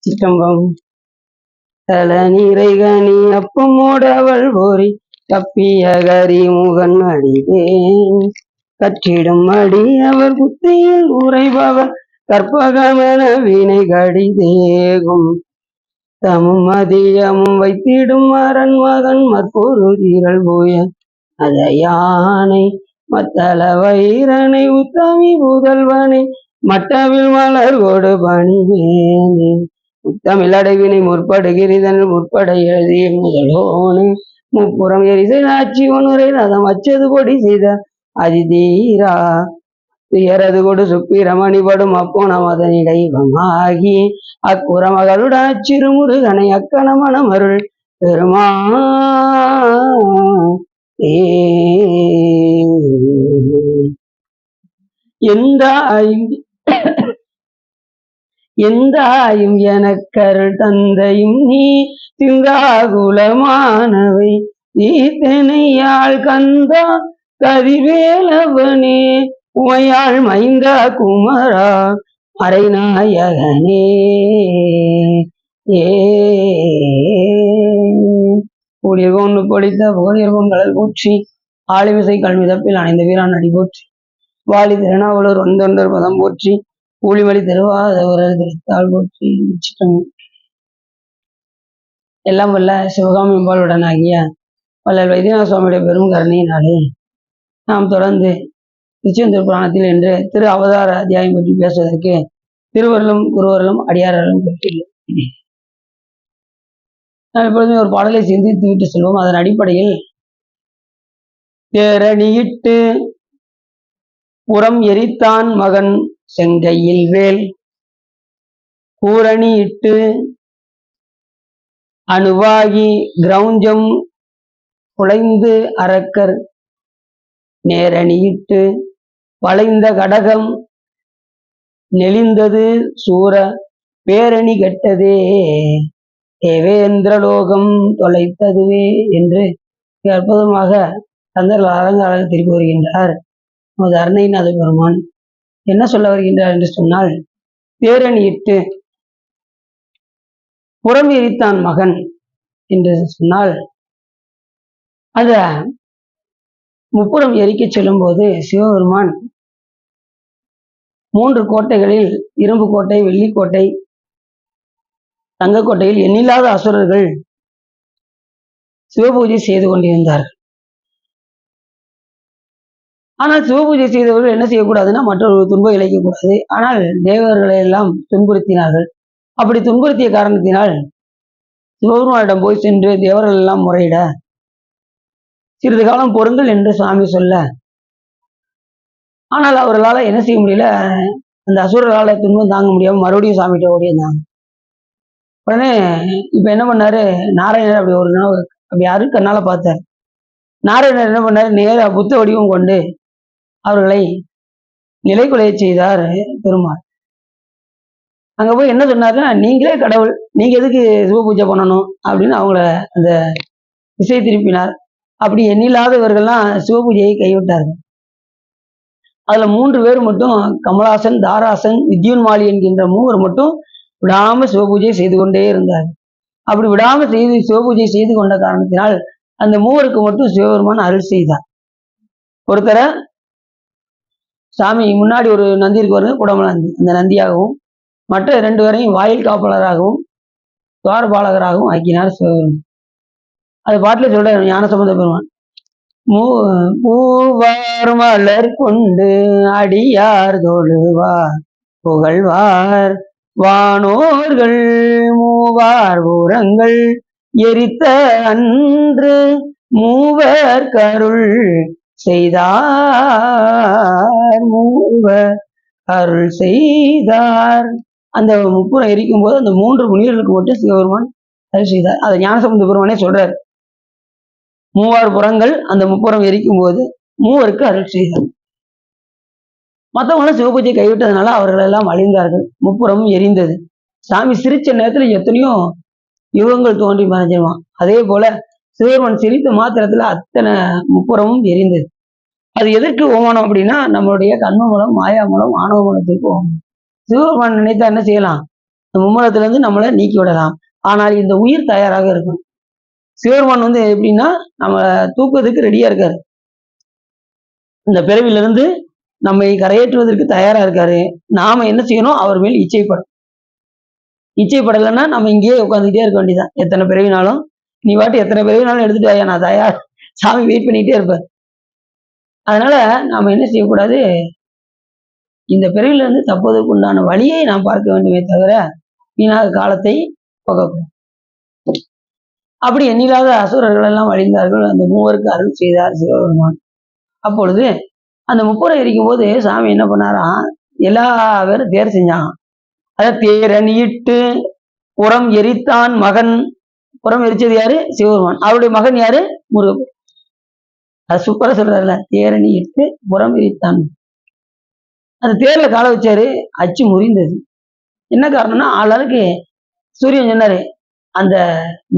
சிற்றம்பம் தல நீரை கனி அப்பமோடவள் போரி கப்பிய கரி முகன் அடிதேன் கற்றிடும் அடி அவர் புத்தியில் உரைபவர் கற்பகமென வினை கடிதேகும் தமும் அதியமும் வைத்திடும் அரண் மகன் மற்பொரு தீரல் போய அத யானை மத்தள வைரனை உத்தமி புதல்வனை மட்டவில் மலர் கொடு பணிவேனே உத்தமிழ் அடைவினை முற்படுகிறதன் முற்பட எழுதிய முதலோனு முப்புறம் எரிசை ஆட்சி ஒன்னுரை ரதம் அச்சது பொடி செய்த அதிதீரா துயரது கொடு சுப்பிரமணிபடும் அப்போன மதனிடைவமாகி அக்குற மகளுடன் அச்சிறுமுருகனை அக்கணமனம் அருள் பெருமா எந்தாயும் எனக்கருள் தந்தையும் நீ சிந்தாகுலமானவை ஈத்தனையாள் கந்தா கதிவேலவனே உமையாள் மைந்தா குமரா மறைநாயகனே கூடியர்கொண்டு பொழித்த போதியர்கும் கடல் போற்றி ஆளிமிசை கல்மிதப்பில் அணைந்த வீரான் அடி போற்றி வாலி திருநாவலூர் ஒன்றொன்றர் பதம் போற்றி கூலிமலி திருவாதவரர் திருத்தாள் போற்றி. எல்லாம் வல்ல சிவகாமி அம்பாளுடன் ஆகிய வள்ளல் வைத்தியநாத சுவாமியுடைய பெரும் கருணையினாலே நாம் தொடர்ந்து திருச்செந்தூர் புராணத்தில் என்று திரு அவதார அத்தியாயம் பற்றி பேசுவதற்கு திருவருளும் குருவருளும் அடியார்களும் பெற்றுள்ளோம். நாம் எப்பொழுதுமே ஒரு பாடலை சிந்தித்து விட்டு செல்வோம். அதன் அடிப்படையில் தேரணியிட்டு புறம் எரித்தான் மகன் செங்கையில் வேல் கூரணியிட்டு அணுவாகி கிரௌஞ்சம் குலைந்து அரக்கர் நேரணியிட்டு வளைந்த கடகம் நெளிந்தது சூர பேரணி கெட்டதே தேவேந்திரலோகம் தொலைத்ததுவே என்று அற்புதமாக கந்தர்கள் அலங்காரம் திருப்பி வருகின்றார். நமது அருணைநாத பெருமான் என்ன சொல்ல வருகின்றார் என்று சொன்னால், பேரணியிட்டு புறம் எரித்தான் மகன் என்று சொன்னால், அத முப்புறம் எரிக்க செல்லும் போது சிவபெருமான் 3 கோட்டைகளில் இரும்பு கோட்டை, வெள்ளிக்கோட்டை, தங்கக்கோட்டையில் எண்ணில்லாத அசுரர்கள் சிவபூஜை செய்து கொண்டிருந்தார்கள். ஆனால் சிவபூஜை செய்தவர்கள் என்ன செய்யக்கூடாதுன்னா மற்றொரு துன்பம் இழைக்கக்கூடாது. ஆனால் தேவர்களை எல்லாம் துன்புறுத்தினார்கள். அப்படி துன்புறுத்திய காரணத்தினால் சிவபெருமானிடம் போய் சென்று தேவர்கள் எல்லாம் முறையிட சிறிது காலம் பொருங்கள் என்று சுவாமி சொல்ல, ஆனால் அவர்களால் என்ன செய்ய முடியல, அந்த அசுரர்களால துன்பம் தாங்க முடியாம மறுபடியும் சாமிகிட்ட ஓடியிருந்தாங்க. உடனே இப்ப என்ன பண்ணாரு, நாராயணர் அப்படி ஒரு நாள் அப்படி யாரு கண்ணால பார்த்தார். நாராயணர் என்ன பண்ணாரு, நேர புத்த வடிவம் கொண்டு அவர்களை நிலைக்குலைய செய்தார் பெருமாள். அங்க போய் என்ன சொன்னாருன்னா, நீங்களே கடவுள், நீங்க எதுக்கு சிவ பூஜை பண்ணணும் அப்படின்னு அவங்கள அந்த திசை திருப்பினார். அப்படி எண்ணில்லாதவர்கள்லாம் சிவ பூஜையை கைவிட்டார்கள். அதுல 3 பேர் மட்டும், கமலாசன், தாராசன், வித்யுன்மாலி என்கின்ற 3 மட்டும் விடாம சிவபூஜை செய்து கொண்டே இருந்தார். அப்படி விடாம சிவபூஜை செய்து கொண்ட காரணத்தினால் அந்த 3க்கு மட்டும் சிவபெருமான் அருள் செய்தார். ஒருத்தரை சாமி முன்னாடி ஒரு நந்தி இருக்கு வருது, குடமல நந்தி, அந்த நந்தியாகவும் மற்ற 2 பேரையும் வாயில் காப்பாளராகவும் துவாரபாலகராகவும் ஆக்கினார் சிவபெருமான். அது பாட்டில் சொல்ற ஞானசம்பந்த பெருமான், மூவார் மலர் கொண்டு அடியார் தொழுவார் புகழ்வார் வானோர்கள் மூவார் பூரங்கள் எரித்த அன்று மூவர் கருள் செய்தார், மூவர் அருள் செய்தார். அந்த முப்புறம் எரிக்கும் போது அந்த 3 முனிவர்களுக்கு மட்டும் சிவபெருமான் அருள் செய்தார். அதை ஞானசம்பந்த பெருமானே சொல்றார். 3 புறங்கள் அந்த முப்புறம் எரிக்கும் போது 3வருக்கு அருள் செய்தார். மற்றவங்களும் சிவபூஜை கைவிட்டதுனால அவர்கள் எல்லாம் அழிந்தார்கள். முப்புறமும் எரிந்தது. சாமி சிரிச்ச நேரத்துல எத்தனையோ யுகங்கள் தோன்றி மறைஞ்சிருவான். அதே போல சிவபெருமான் சிரித்த மாத்திரத்துல அத்தனை முப்புறமும் எரிந்தது. அது எதற்கு ஓமானம் அப்படின்னா நம்மளுடைய கண்ம மூலம், மாயா மூலம், ஆணவ மூலத்திற்கு ஓமானம். சிவபெருமான் நினைத்தா என்ன செய்யலாம்? இந்த மும்மலத்துல இருந்து நம்மளை நீக்கி விடலாம். ஆனால் இந்த உயிர் தயாராக இருக்கும். சிவபெருமான் எப்படின்னா நம்ம தூக்குறதுக்கு ரெடியா இருக்காரு. இந்த பிறவிலிருந்து நம்மை கரையேற்றுவதற்கு தயாரா இருக்காரு. நாம என்ன செய்யணும்? அவர் மேல் இச்சைப்படும். இச்சைப்படலைன்னா நம்ம இங்கேயே உட்காந்துக்கிட்டே இருக்க வேண்டியதான். எத்தனை பிறவினாலும் நீ வாட்டு எத்தனை பிறவினாலும் எடுத்துட்டு வாயா, நான் தயார். சாமி வெயிட் பண்ணிக்கிட்டே இருப்பார். அதனால நாம என்ன செய்யக்கூடாது? இந்த பிறவில இருந்து தப்புவதற்கு உண்டான வழியை நாம் பார்க்க வேண்டுமே தவிர வீணாக காலத்தை போகக்கூடாது. அப்படி எண்ணில்லாத அசுரர்கள் எல்லாம் அழிந்தார்கள். அந்த மூவருக்கு அருள் செய்தார் சிவபெருமான். அப்பொழுது அந்த முப்புரம் எரிக்கும் போது சாமி என்ன பண்ணாராம்? எல்லா பேரும் தேர் செஞ்சாங்க. அத தேரணியிட்டு புறம் எரித்தான் மகன். புறம் எரிச்சது யாரு? சிவபெருமான். அவருடைய மகன் யாரு? முருகன். அது சூப்பரா சொல்றாருல, தேரணியிட்டு புறம் எரித்தான். அந்த தேர்ல கால வச்சாரு, அச்சு முறிந்தது. என்ன காரணம்னா, ஆளாளுக்கு சூரியன் சொன்னாரு, அந்த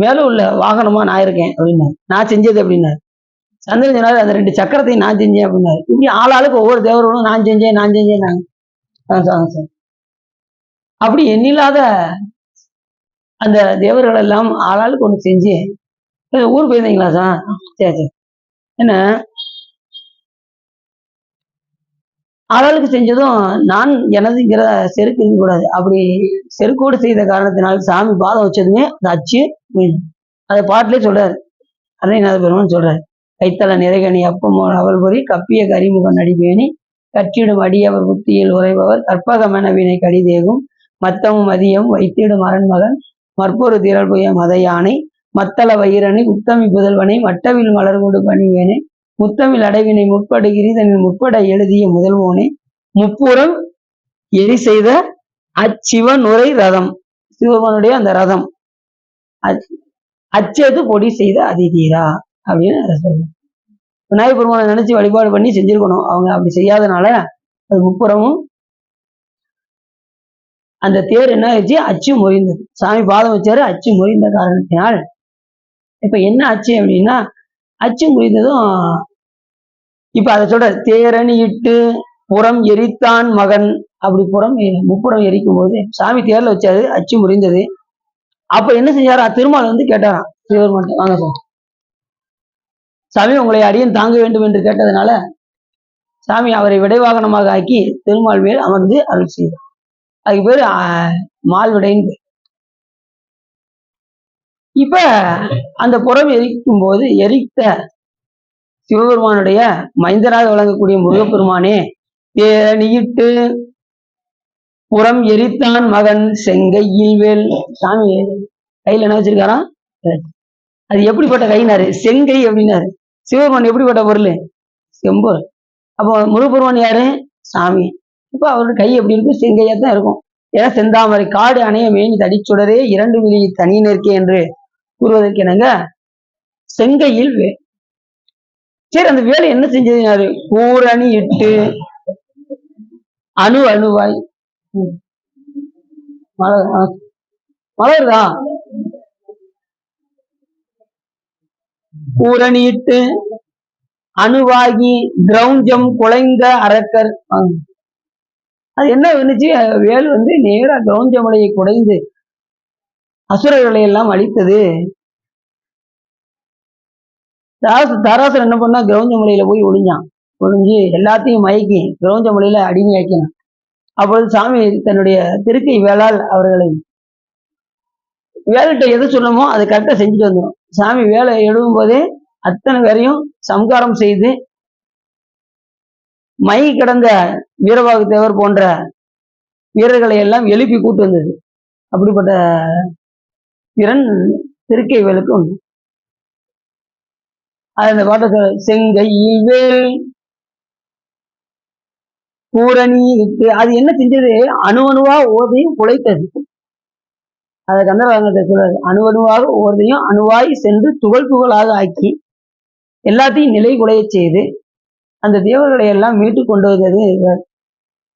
மேல உள்ள வாகனமா நான் இருக்கேன் அப்படின்னாரு. நான் செஞ்சது அப்படின்னாரு. சந்திரன் சொன்னாரு, அந்த 2 சக்கரத்தையும் நான் செஞ்சேன் அப்படின்னாரு. இப்படி ஆளாளுக்கு ஒவ்வொரு தேவர்களும் நான் செஞ்சேன் நாங்க. அப்படி எண்ணில்லாத அந்த தேவர்கள் எல்லாம் ஆளாளுக்கு ஒண்ணு செஞ்சு ஊர் போயிருந்தீங்களா சார்? சரி. என்ன ஆளாளுக்கு செஞ்சதும் நான் எனதுங்கிற செருக்கு இருக்கக்கூடாது. அப்படி செருக்கோடு செய்த காரணத்தினால் சாமி பாதம் வச்சதுமே அந்த அச்சு அதை பாட்டிலே சொல்றாரு. அருணைநாத பெருமான் சொல்றாரு, கைத்தல நிறைகனி அப்பமோ அவள் பொறி கப்பிய கரிமுக நடிபேணி கற்றிடும் அடியவர் புத்தியில் உரைபவர் கற்பகமென வினை கடிதேகும் மத்தமும் மதியம் வைத்திடும் அரண்மகன் மற்பொரு திரள் புய மத யானை மத்தள வயிறணி உத்தமி புதல்வனை மட்டவில் மலர் கொண்டு பணிவேனே முத்தமிழ் அடைவினை முற்படு கிரிதனில் முற்பட எழுதிய முதல்வோனே முப்புறம் எரி செய்த அச்சிவன் உரை ரதம். சிவபெருமானுடைய அந்த ரதம் அச்சது பொடி செய்த அதிதீரா அப்படின்னு சொல்லுவோம். விநாயகர் பெருமானை நினைச்சு வழிபாடு பண்ணி செஞ்சிருக்கணும். அவங்க அப்படி செய்யாதனால அது முப்புறமும் அந்த தேர் என்ன ஆயிடுச்சு? அச்சு முறிந்தது. சாமி பாதம் வச்சாரு, அச்சு முறிந்த காரணத்தினால் இப்ப என்ன ஆச்சு அப்படின்னா, அச்சு முறிந்ததும் இப்ப அதை சொல்ற தேரணி இட்டு புறம் எரித்தான் மகன். அப்படி முப்புறம் எரிக்கும் போது சாமி தேர்ல வச்சாரு, அச்சு முறிந்தது. அப்ப என்ன செஞ்சாரா? திருமால் கேட்டாராம் சிவபெருமான், வாங்க சார் சாமி உங்களை அடியன் தாங்க வேண்டும் என்று கேட்டதுனால சாமி அவரை விடைவாகனமாக ஆக்கி திருமால் மேல் அமர்ந்து அருள் செய்தார். அதுக்கு பேரு மால்விடைன்னு. இப்ப அந்த புறம் எரிக்கும் போது எரித்த சிவபெருமானுடைய மைந்தராக விளங்கக்கூடிய முருகப்பெருமானே தேனியிட்டு புறம் எரித்தான் மகன் செங்கையில் வேல். சாமி கையில என்ன வச்சிருக்காராம்? அது எப்படிப்பட்ட கைனாரு? செங்கை அப்படின்னாரு. சிவபெருமான் எப்படிப்பட்ட பொருள்? செம்பொருள். அப்போ முருகப்பெருமான் யாரு? சாமி. இப்ப அவருடைய கை எப்படி இருக்கும்? செங்கையா தான் இருக்கும். ஏன்னா செந்தாமரை காடு அணைய மேனி தடிச்சுடரே 2 விழி தனி நிற்கே என்று கூறுவதற்கு என்னங்க செங்கையில் வேல். சரி, அந்த வேலை என்ன செஞ்சதுனாரு? கூரணி இட்டு அணுவாய் மலர்தான் ஊரணியிட்டு அணுவாகி கிரௌஞ்சம் குலைந்த அரக்கர். அது என்ன வந்துச்சு? வேல் நேரா கிரௌஞ்ச மலையை குடைந்து அசுரர்களை எல்லாம் அழித்தது. தாராசுரன் என்ன பண்ணா? கிரௌஞ்ச மலையில போய் ஒளிஞ்சு எல்லாத்தையும் மயக்கி கிரௌஞ்ச மலையில அடிமையாக்கினான். அப்பொழுது சாமி தன்னுடைய திருக்கை வேளால் அவர்களை வேலைகிட்ட எது சொல்லணுமோ அதை கரெக்டா செஞ்சுட்டு வந்துடும். சாமி வேலை எழுதும் போதே அத்தனை பேரையும் சம்காரம் செய்து மை கிடந்த வீரபாகு தேவர் போன்ற வீரர்களை எல்லாம் எழுப்பி கூட்டு வந்தது. அப்படிப்பட்ட திறன் திருக்கை வேலுக்கு உண்டு. அந்த பாட்டை செங்கையில் வேல் பூரணி இட்டு அது என்ன செஞ்சது? அணுவணுவா ஓதையும் குலைத்தது. அதை கந்தரவாங்கத்தை சொல்றாரு, அணுவணுவாக ஓதையும் அணுவாய் சென்று துகளாக ஆக்கி எல்லாத்தையும் நிலை குலைய செய்து அந்த தேவர்களை எல்லாம் மீட்டு கொண்டு வந்தது.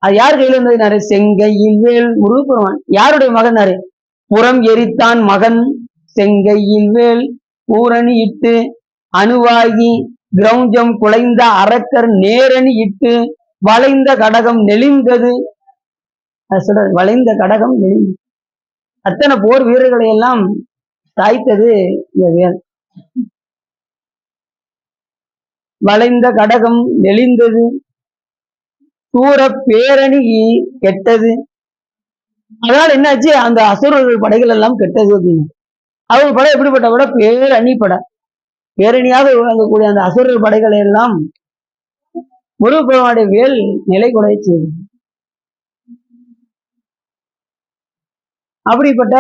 அது யார் கையில இருந்ததுனாரு? செங்கையில் வேல் முருகப்பெருமான். யாருடைய மகனாரு? புறம் எரித்தான் மகன் செங்கையில் வேல் பூரணி இட்டு அணுவாகி கிரௌஞ்சம் குலைந்த அரக்கர் நேரணி இட்டு வளைந்த கடகம் நெளிந்தது. சொல்ற வளைந்த கடகம் நெளிந்தது. அத்தனை போர் வீரர்களை எல்லாம் தாய்த்தது இந்த வேல். வளைந்த கடகம் நெளிந்தது தூர பேரணி கெட்டது. அதனால என்னாச்சு, அந்த அசுரர்கள் படைகள் எல்லாம் கெட்டது அப்படின்னு. அவங்க படம் எப்படிப்பட்ட படம்? பேரணி படம். பேரணியாக விளங்கக்கூடிய அந்த அசுரர் படைகளை எல்லாம் முருகப்பெருமானுடைய வேல் நிலை கொலை செய்து. அப்படிப்பட்ட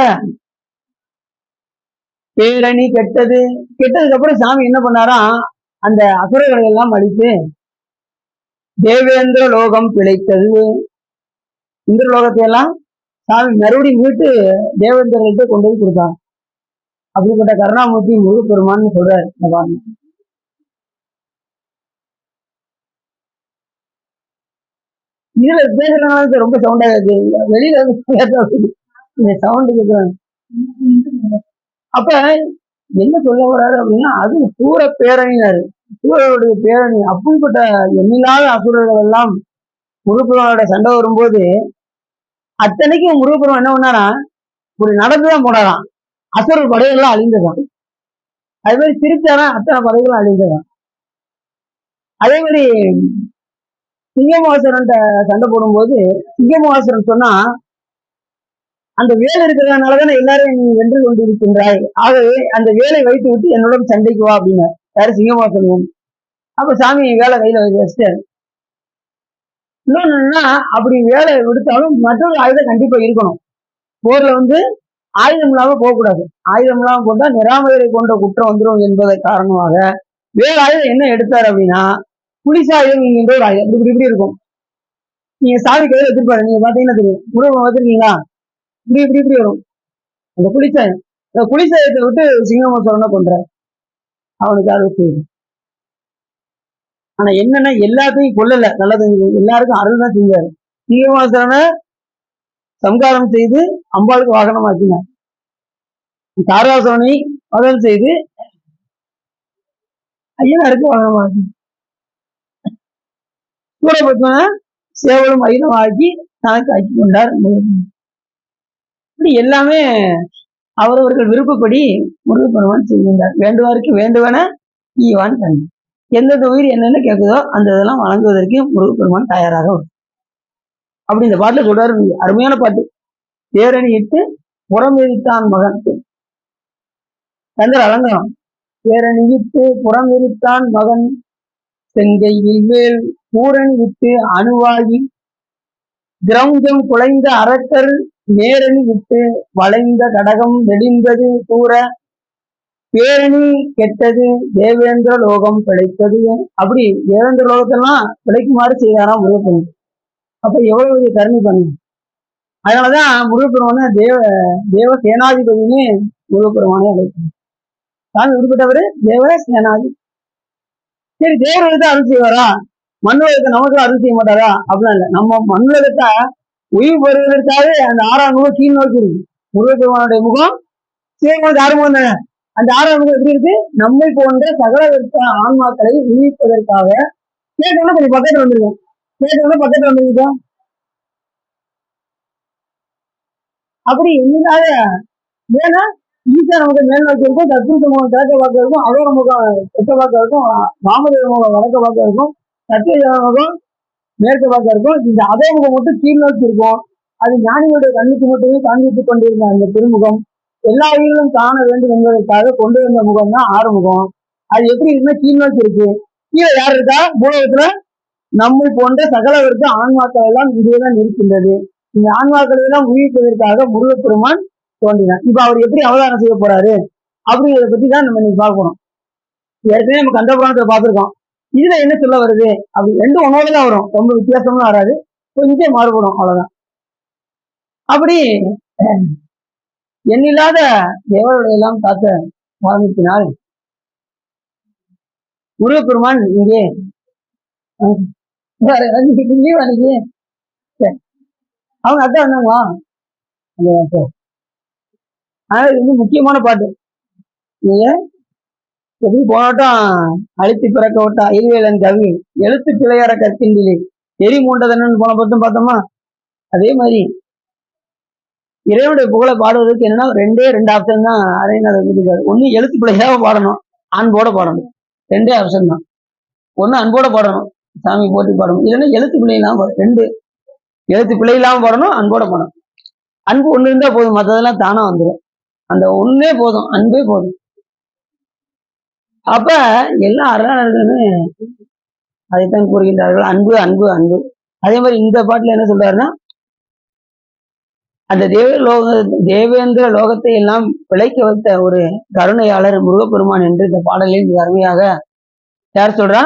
பேரணி கெட்டது. கெட்டதுக்கு அப்புறம் சாமி என்ன பண்ணாராம், அந்த அசுரர்களை எல்லாம் அழித்து தேவேந்திர லோகம் பிழைத்தது. இந்திர லோகத்தை எல்லாம் சாமி மறுபடியும் மீட்டு தேவேந்திரர்கிட்ட கொண்டு போய் கொடுத்தாங்க. அப்படிப்பட்ட கருணாமூர்த்தி முருகப்பெருமான்னு சொல்றாரு. இதுல பேசுறதுனால ரொம்ப சவுண்டா இருக்கு, வெளியில சவுண்டு கேட்கிறாங்க. அப்ப என்ன சொல்ல வர்றாரு அப்படின்னா, அது சூர பேரணியாரு, சூரருடைய பேரணி. அப்படிப்பட்ட எண்ணில்லாத அசுரர்கள் எல்லாம் முருகப்பெருமானோட சண்டை வரும்போது அத்தனைக்கும் முருகப்பெருமான் என்ன பண்ணாரா, இப்படி நடந்துதான் போனாராம். அசுரர் படைகள்லாம் அழிந்ததான். அதே மாதிரி திருச்சாரா, அத்தனை படைகளும் அழிந்ததான். அதே மாதிரி சிங்கமாசுரன் சண்டை போடும்போது சிங்கமாசுரன் சொன்னா, அந்த வேலை இருக்கிறதுனாலதானே எல்லாரும் நீ வென்று கொண்டிருக்கின்றாய், ஆகவே அந்த வேலை வைத்து விட்டு என்னுடன் சண்டைக்கு வா அப்படின்னு யாரு, சிங்கமாசுரன். அப்ப சாமி வேலை கையில வச்சுட்டாரு. இன்னொன்னா, அப்படி வேலை விடுத்தாலும் மற்றொரு ஆயுதம் கண்டிப்பா இருக்கணும். போர்ல ஆயுதம் இல்லாம போகக்கூடாது. ஆயுதம் இல்லாம போட்டா நிராமயரை கொண்ட குற்றம் வந்துடும் என்பதை காரணமாக வேற ஆயுதம் என்ன எடுத்தாரு அப்படின்னா, புலிசாயுதம் என்கின்ற ஒரு ஆயுதம். இப்படி இப்படி இருக்கும். நீங்க சாமி கையில வச்சிருப்பாரு, நீங்க பாத்தீங்கன்னா தெரியும். முருகன் வச்சிருக்கீங்களா, இப்படி இப்படி இப்படி வரும் அந்த புலிசாயம். அந்த புலிசாயத்தை விட்டு சிங்கமாசுரனை கொன்றார். அவனுக்கு அது செய்யுது. ஆனா என்னன்னா, எல்லாத்தையும் கொல்லல, நல்லது எல்லாருக்கும் அருள் தான் செஞ்சாரு. சிங்கமாசுரனை சம்காரம் செய்து அம்பாளுக்கு வாகனமாக்கினார். தாராசுரனை வதம் செய்து ஐயனாருக்கு வாகனமாக்கி, சூரபத்மனை சேவலும் ஐயனமாக்கி தனக்கு ஆக்கி கொண்டார். இப்படி எல்லாமே அவரவர்கள் விருப்பப்படி முருகப்பெருமான் செய்கின்றார். வேண்டுவாருக்கு வேண்டுவன ஈவான் கண்டு. எந்தெந்த உயிர் என்னென்ன கேட்குதோ அந்த இதெல்லாம் வழங்குவதற்கு முருகப்பெருமான் தயாராக வரும். அப்படி இந்த பாட்டுல சொல்றாரு, அருமையான பாட்டு. பேரணி இட்டு புறமெரித்தான் மகன், சந்திர அலங்காரம். பேரணி இட்டு புறமெரித்தான் மகன் செங்கை வில்வேல் பூரணி விட்டு அணுவாகி கிரௌஞ்சம் குலைந்த அரக்கர் நேரணி விட்டு வளைந்த கடகம் நெளிந்தது தூர பேரணி கெட்டது தேவேந்திர லோகம் பிழைத்தது. அப்படி தேவேந்திர லோகத்தெல்லாம் பிழைக்குமாறு செய்தாராம் முருகப்பெருமான். அப்ப எவ்வளவு பெரிய கருணை பண்ணு. அதனாலதான் முருகப்பெருமான தேவ சேனாதிபதினு முருகப்பெருமானே அழைக்கணும். சாமி விடுபட்டவரு தேவ சேனாதி. சரி, தேவர்களுக்கு அருள் செய்வாரா, மண்ணுலகத்தை நமக்கு அருள் செய்ய மாட்டாரா அப்படிலாம் இல்லை. நம்ம மண்ணுலகத்தை உயிர் பெறுவதற்காக அந்த 6ஆம் முகம் கீழ் நோக்கி இருக்கு. முருகப்பெருமானுடைய முகம் சிவன் ஆறு முகம் தானே. அந்த 6ஆம் முகம் எப்படி இருக்கு, நம்மை போன்ற சகல ஆன்மாக்களை உயிர்ப்பதற்காக. கேட்டவங்க கொஞ்சம் பக்கத்துல வந்துருக்கோம், கேட்டவங்க பக்கத்துல வந்துருக்கோம். அப்படி இல்லாத, ஏன்னா ஈசா நமக்கு மேல் நோக்கி இருக்கும், தத்புருஷ முகம் கிழக்க பார்க்க இருக்கும், அகோர முகம் தெற்க பார்க்க இருக்கும், வாமதேவ முகம் வடக்க பார்க்க இருக்கும், சத்திய முகம் மேற்க பார்க்க இருக்கும். இந்த அதே முகம் மட்டும் கீழ் நோக்கி இருக்கும். அது ஞானிகளுடைய கண்ணுக்கு மட்டுமே காண்பித்துக் கொண்டிருந்த அந்த திருமுகம் எல்லா உயிர்களும் காண வேண்டும் என்பதற்காக கொண்டு வந்த முகம் தான் ஆறுமுகம். அது எப்படி இருக்குன்னா கீழ் நோக்கி இருக்கு. கீழே யார் இருக்கா, பூலகத்துல நம்மை போன்ற சகலவருக்கு ஆன்மாக்கள் எல்லாம் இதுதான் இருக்கின்றது. இந்த ஆன்மாக்களை எல்லாம் உயிர்ப்பதற்காக முருகப்பெருமான் தோன்றினார். இப்ப அவர் எப்படி அவதாரம் செய்ய போறாரு அப்படிங்கிறத பத்தி தான் நம்ம இன்னைக்கு பார்க்கணும். ஏற்கனவே நம்ம கந்த புராணத்தை பார்த்திருக்கோம். இதுல என்ன சொல்ல வருது அப்படி, ரெண்டும் ஒன்னோடதான் வரும், ரொம்ப வித்தியாசம்லாம் வராது, கொஞ்சம் மாறுபடும், அவ்வளவுதான். அப்படி எண்ணில்லாத தேவர்களை எல்லாம் காத்த காரணத்தினால் முருகப்பெருமான் இங்கே அன்னைக்கு அவங்க அத்தை வந்தாங்களா. இது முக்கியமான பாட்டு. நீங்க எப்படி போனோட்டம் அழுத்தி பிறக்க விட்டா இருவேலன் கவி எழுத்து பிழையற கற்கின்றிலே எரி மூண்டதன்னு போன பட்டம் பார்த்தோமா. அதே மாதிரி இறைவனுடைய புகழை பாடுவதற்கு என்னன்னா ரெண்டு ஆப்ஷன் தான் அரைநாதர் கொடுத்துருக்காரு. ஒண்ணு எழுத்து பிழையாக பாடணும், அன்போட பாடணும். ரெண்டே ஆப்ஷன் தான். ஒண்ணு அன்போட பாடணும், சாமி போட்டி பாடணும், இல்லைன்னா எழுத்து பிழை இல்லாம ரெண்டு எழுத்து பிழை இல்லாம பாடணும், அன்போட பாடணும். அன்பு ஒண்ணு இருந்தா போதும், மற்றதெல்லாம் தானா வந்துடும். அந்த ஒண்ணே போதும், அன்பே போதும். அப்ப எல்லா அருளாளர்களுமே அதைத்தான் கூறுகின்றார்கள், அன்பு அன்பு அன்பு. அதே மாதிரி இந்த பாட்டுல என்ன சொல்றாருன்னா, அந்த தேவேந்திர லோகத்தை எல்லாம் பிழைக்க வைத்த ஒரு கருணையாளர் முருகப்பெருமான் என்று இந்த பாடலில் மிக அருமையாக யார் சொல்றா?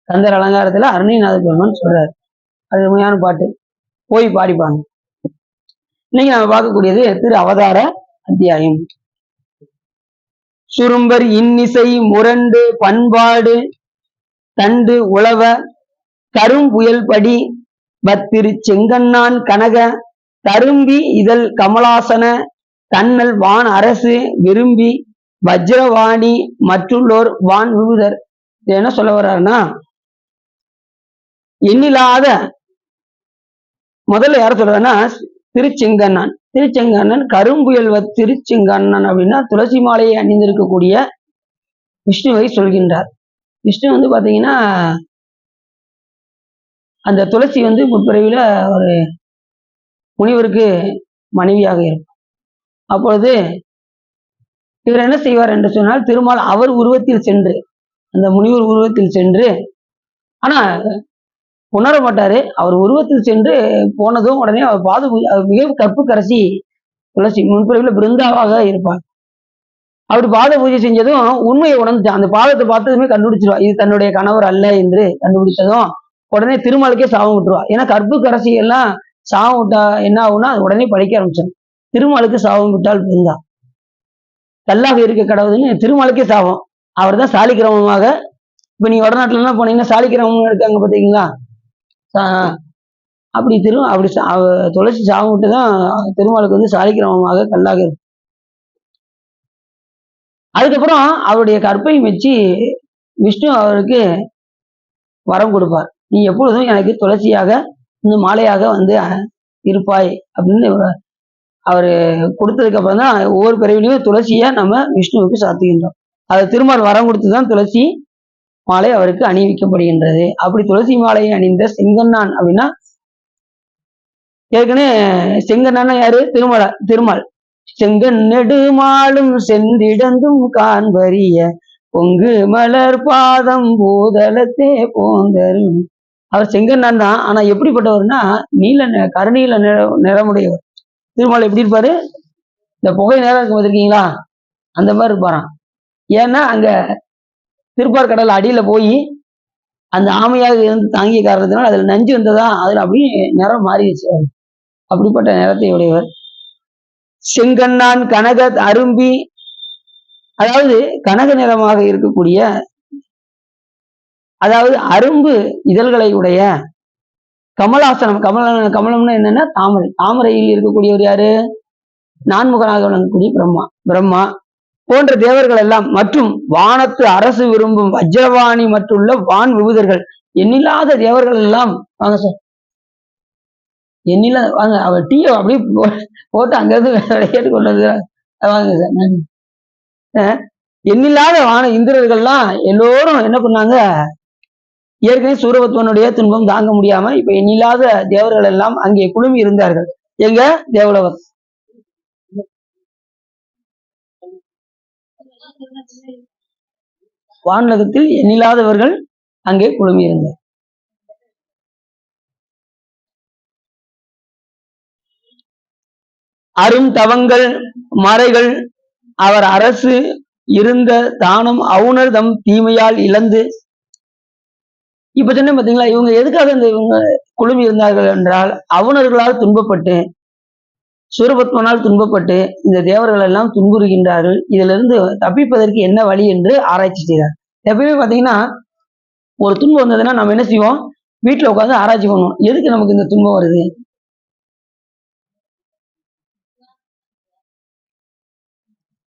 கந்தர் அலங்காரத்துல அருணைநாத பெருமான் சொல்றாரு. அது உண்மையான பாட்டு, போய் பாடிப்பாங்க. இன்னைக்கு நம்ம பார்க்கக்கூடியது திரு அவதார அத்தியாயம். சுரும்பர் இன்னிசை முரண்டு பண்பாடு தண்டு உழவ கரும்புயல் படி பத்திரு செங்கண்ணான் கனக தரும்பி இதழ் கமலாசன கண்ணல் வான் அரசு விரும்பி வஜ்ரவாணி மற்றுள்ளோர் வான் விபுதர். என்ன சொல்ல வர்றாருன்னா, எண்ணில்லாத முதல்ல யார சொல்றாருன்னா திருச்செங்கண்ணான். திருச்செங்கண்ணன் கரும்புயல் திருச்செங்கண்ணன் அப்படின்னா துளசி மாலையை அணிந்திருக்கக்கூடிய விஷ்ணுவை சொல்கின்றார். விஷ்ணு வந்து பாத்தீங்கன்னா அந்த துளசி வந்து முற்பிறவில ஒரு முனிவருக்கு மனைவியாக இருக்கும். அப்பொழுது இவர் என்ன செய்வார் என்று சொன்னால், திருமால் அவர் உருவத்தில் சென்று, அந்த முனிவர் உருவத்தில் சென்று, ஆனா உணர மாட்டாரு. அவர் உருவத்தில் சென்று போனதும் உடனே அவர் மிக கற்பு கரசி துளசி முன்பிறவில பிருந்தாவாக இருப்பார். அப்படி பாத பூஜை செஞ்சதும் உண்மையை உணர்ந்துட்டான். அந்த பாதத்தை பார்த்ததுமே கண்டுபிடிச்சிருவா, இது தன்னுடைய கணவர் அல்ல என்று கண்டுபிடிச்சதும் உடனே திருமாலுக்கே சாபம் விட்டுருவா. ஏன்னா கற்பு கரசி எல்லாம் சாபம் விட்டா என்ன ஆகும்னா அது உடனே படிக்க ஆரம்பிச்சிடும். திருமாலுக்கு சாபம் விட்டால் பிருந்தா கல்லாக இருக்க கடவுதுன்னு திருமாலுக்கே சாபம். அவர் தான் சாலிக்கிரமமாக, இப்ப நீ வடநாட்டுல எல்லாம் போனீங்கன்னா சாலிக்கிரமம் இருக்காங்க பாத்தீங்களா, அப்படி துளசி சாபம் விட்டுதான் திருமாலுக்கு வந்து சாலிக்கிரமமாக கல்லாக இருக்கும். அதுக்கப்புறம் அவருடைய கற்பை வச்சு விஷ்ணு அவருக்கு வரம் கொடுப்பார், நீ எப்பொழுதும் எனக்கு துளசியாக இந்த மாலையாக வந்து இருப்பாய் அப்படின்னு அவரு கொடுத்ததுக்கு அப்புறம் தான் ஒவ்வொரு பிறவிலையும் துளசியை நம்ம விஷ்ணுவுக்கு சாத்துகின்றோம். அதை திருமால் வரம் கொடுத்துதான் துளசி மாலை அவருக்கு அணிவிக்கப்படுகின்றது. அப்படி துளசி மாலையை அணிந்த செங்கண்ணான் அப்படின்னா, ஏற்கனவே செங்கண்ணான்னா யாரு? திருமால். செங்கன் நெடுமாலும் சென்றிடந்தும் காண்பறிய பொங்கு மலர் பாதம் பூதலத்தே போந்தரும். அவர் செங்கண்ணான் தான், ஆனா எப்படிப்பட்டவர்னா கருநீல நிறமுடையவர். திருமால் எப்படி இருப்பாரு? இந்த புகை நேரம் இருக்கு பார்த்திருக்கீங்களா, அந்த மாதிரி இருப்பாராம். ஏன்னா அங்க திருப்பார் கடல் அடியில போய் அந்த ஆமையாக இருந்து தாங்கிய காரணத்தினால் அதுல நஞ்சு வந்ததா, அதுல அப்படியே நிறம் மாறிடுச்சு. அப்படிப்பட்ட நிறத்தை உடையவர். செங்கண்ணான் கனக அரும்பி, அதாவது கனக நிறமாக இருக்கக்கூடிய, அதாவது அரும்பு இதழ்களை உடைய கமலாசனம். கமலம்னு என்னன்னா தாமரை. தாமரையில் இருக்கக்கூடியவர் யாரு? நான்முகனாக விளங்கக்கூடிய பிரம்மா போன்ற தேவர்கள் எல்லாம், மற்றும் வானத்து அரசு விரும்பும் வஜ்ரவாணி மற்றுள்ள வான் விபூதர்கள், எண்ணில்லாத தேவர்கள் எல்லாம். வாங்க சார், எண்ணில்லாத வாங்க. அவர் டீ அப்படியே போட்டு அங்கிருந்து விளையாட்டு கொண்டு வந்து வாங்க சார், நன்றி. எண்ணில்லாத வான இந்திரர்கள்லாம் எல்லோரும் என்ன பண்ணாங்க, ஏற்கனவே சூரபத்மனுடைய துன்பம் தாங்க முடியாம இப்ப எண்ணில்லாத தேவர்கள் எல்லாம் அங்கே குழுமி இருந்தார்கள். எங்க? தேவலவர். வானுலகத்தில் எண்ணில்லாதவர்கள் அங்கே குழுமி இருந்தார். அரும் தவங்கள் மறைகள் அவர் அரசு இருந்த தானம் அவுணர் தம் தீமையால் இழந்து. இப்ப சொன்ன பாத்தீங்களா, இவங்க எதுக்காக இவங்க குழுமி இருந்தார்கள் என்றால், அவுணர்களால் துன்பப்பட்டு, சூரபத்மனால் துன்பப்பட்டு இந்த தேவர்கள் எல்லாம் துன்புறுகின்றார்கள். இதுல இருந்து தப்பிப்பதற்கு என்ன வழி என்று ஆராய்ச்சி செய்தார். எப்பயுமே பாத்தீங்கன்னா ஒரு துன்பம் வந்ததுன்னா நம்ம என்ன செய்வோம், வீட்டுல உட்காந்து ஆராய்ச்சி பண்ணுவோம், எதுக்கு நமக்கு இந்த துன்பம் வருது.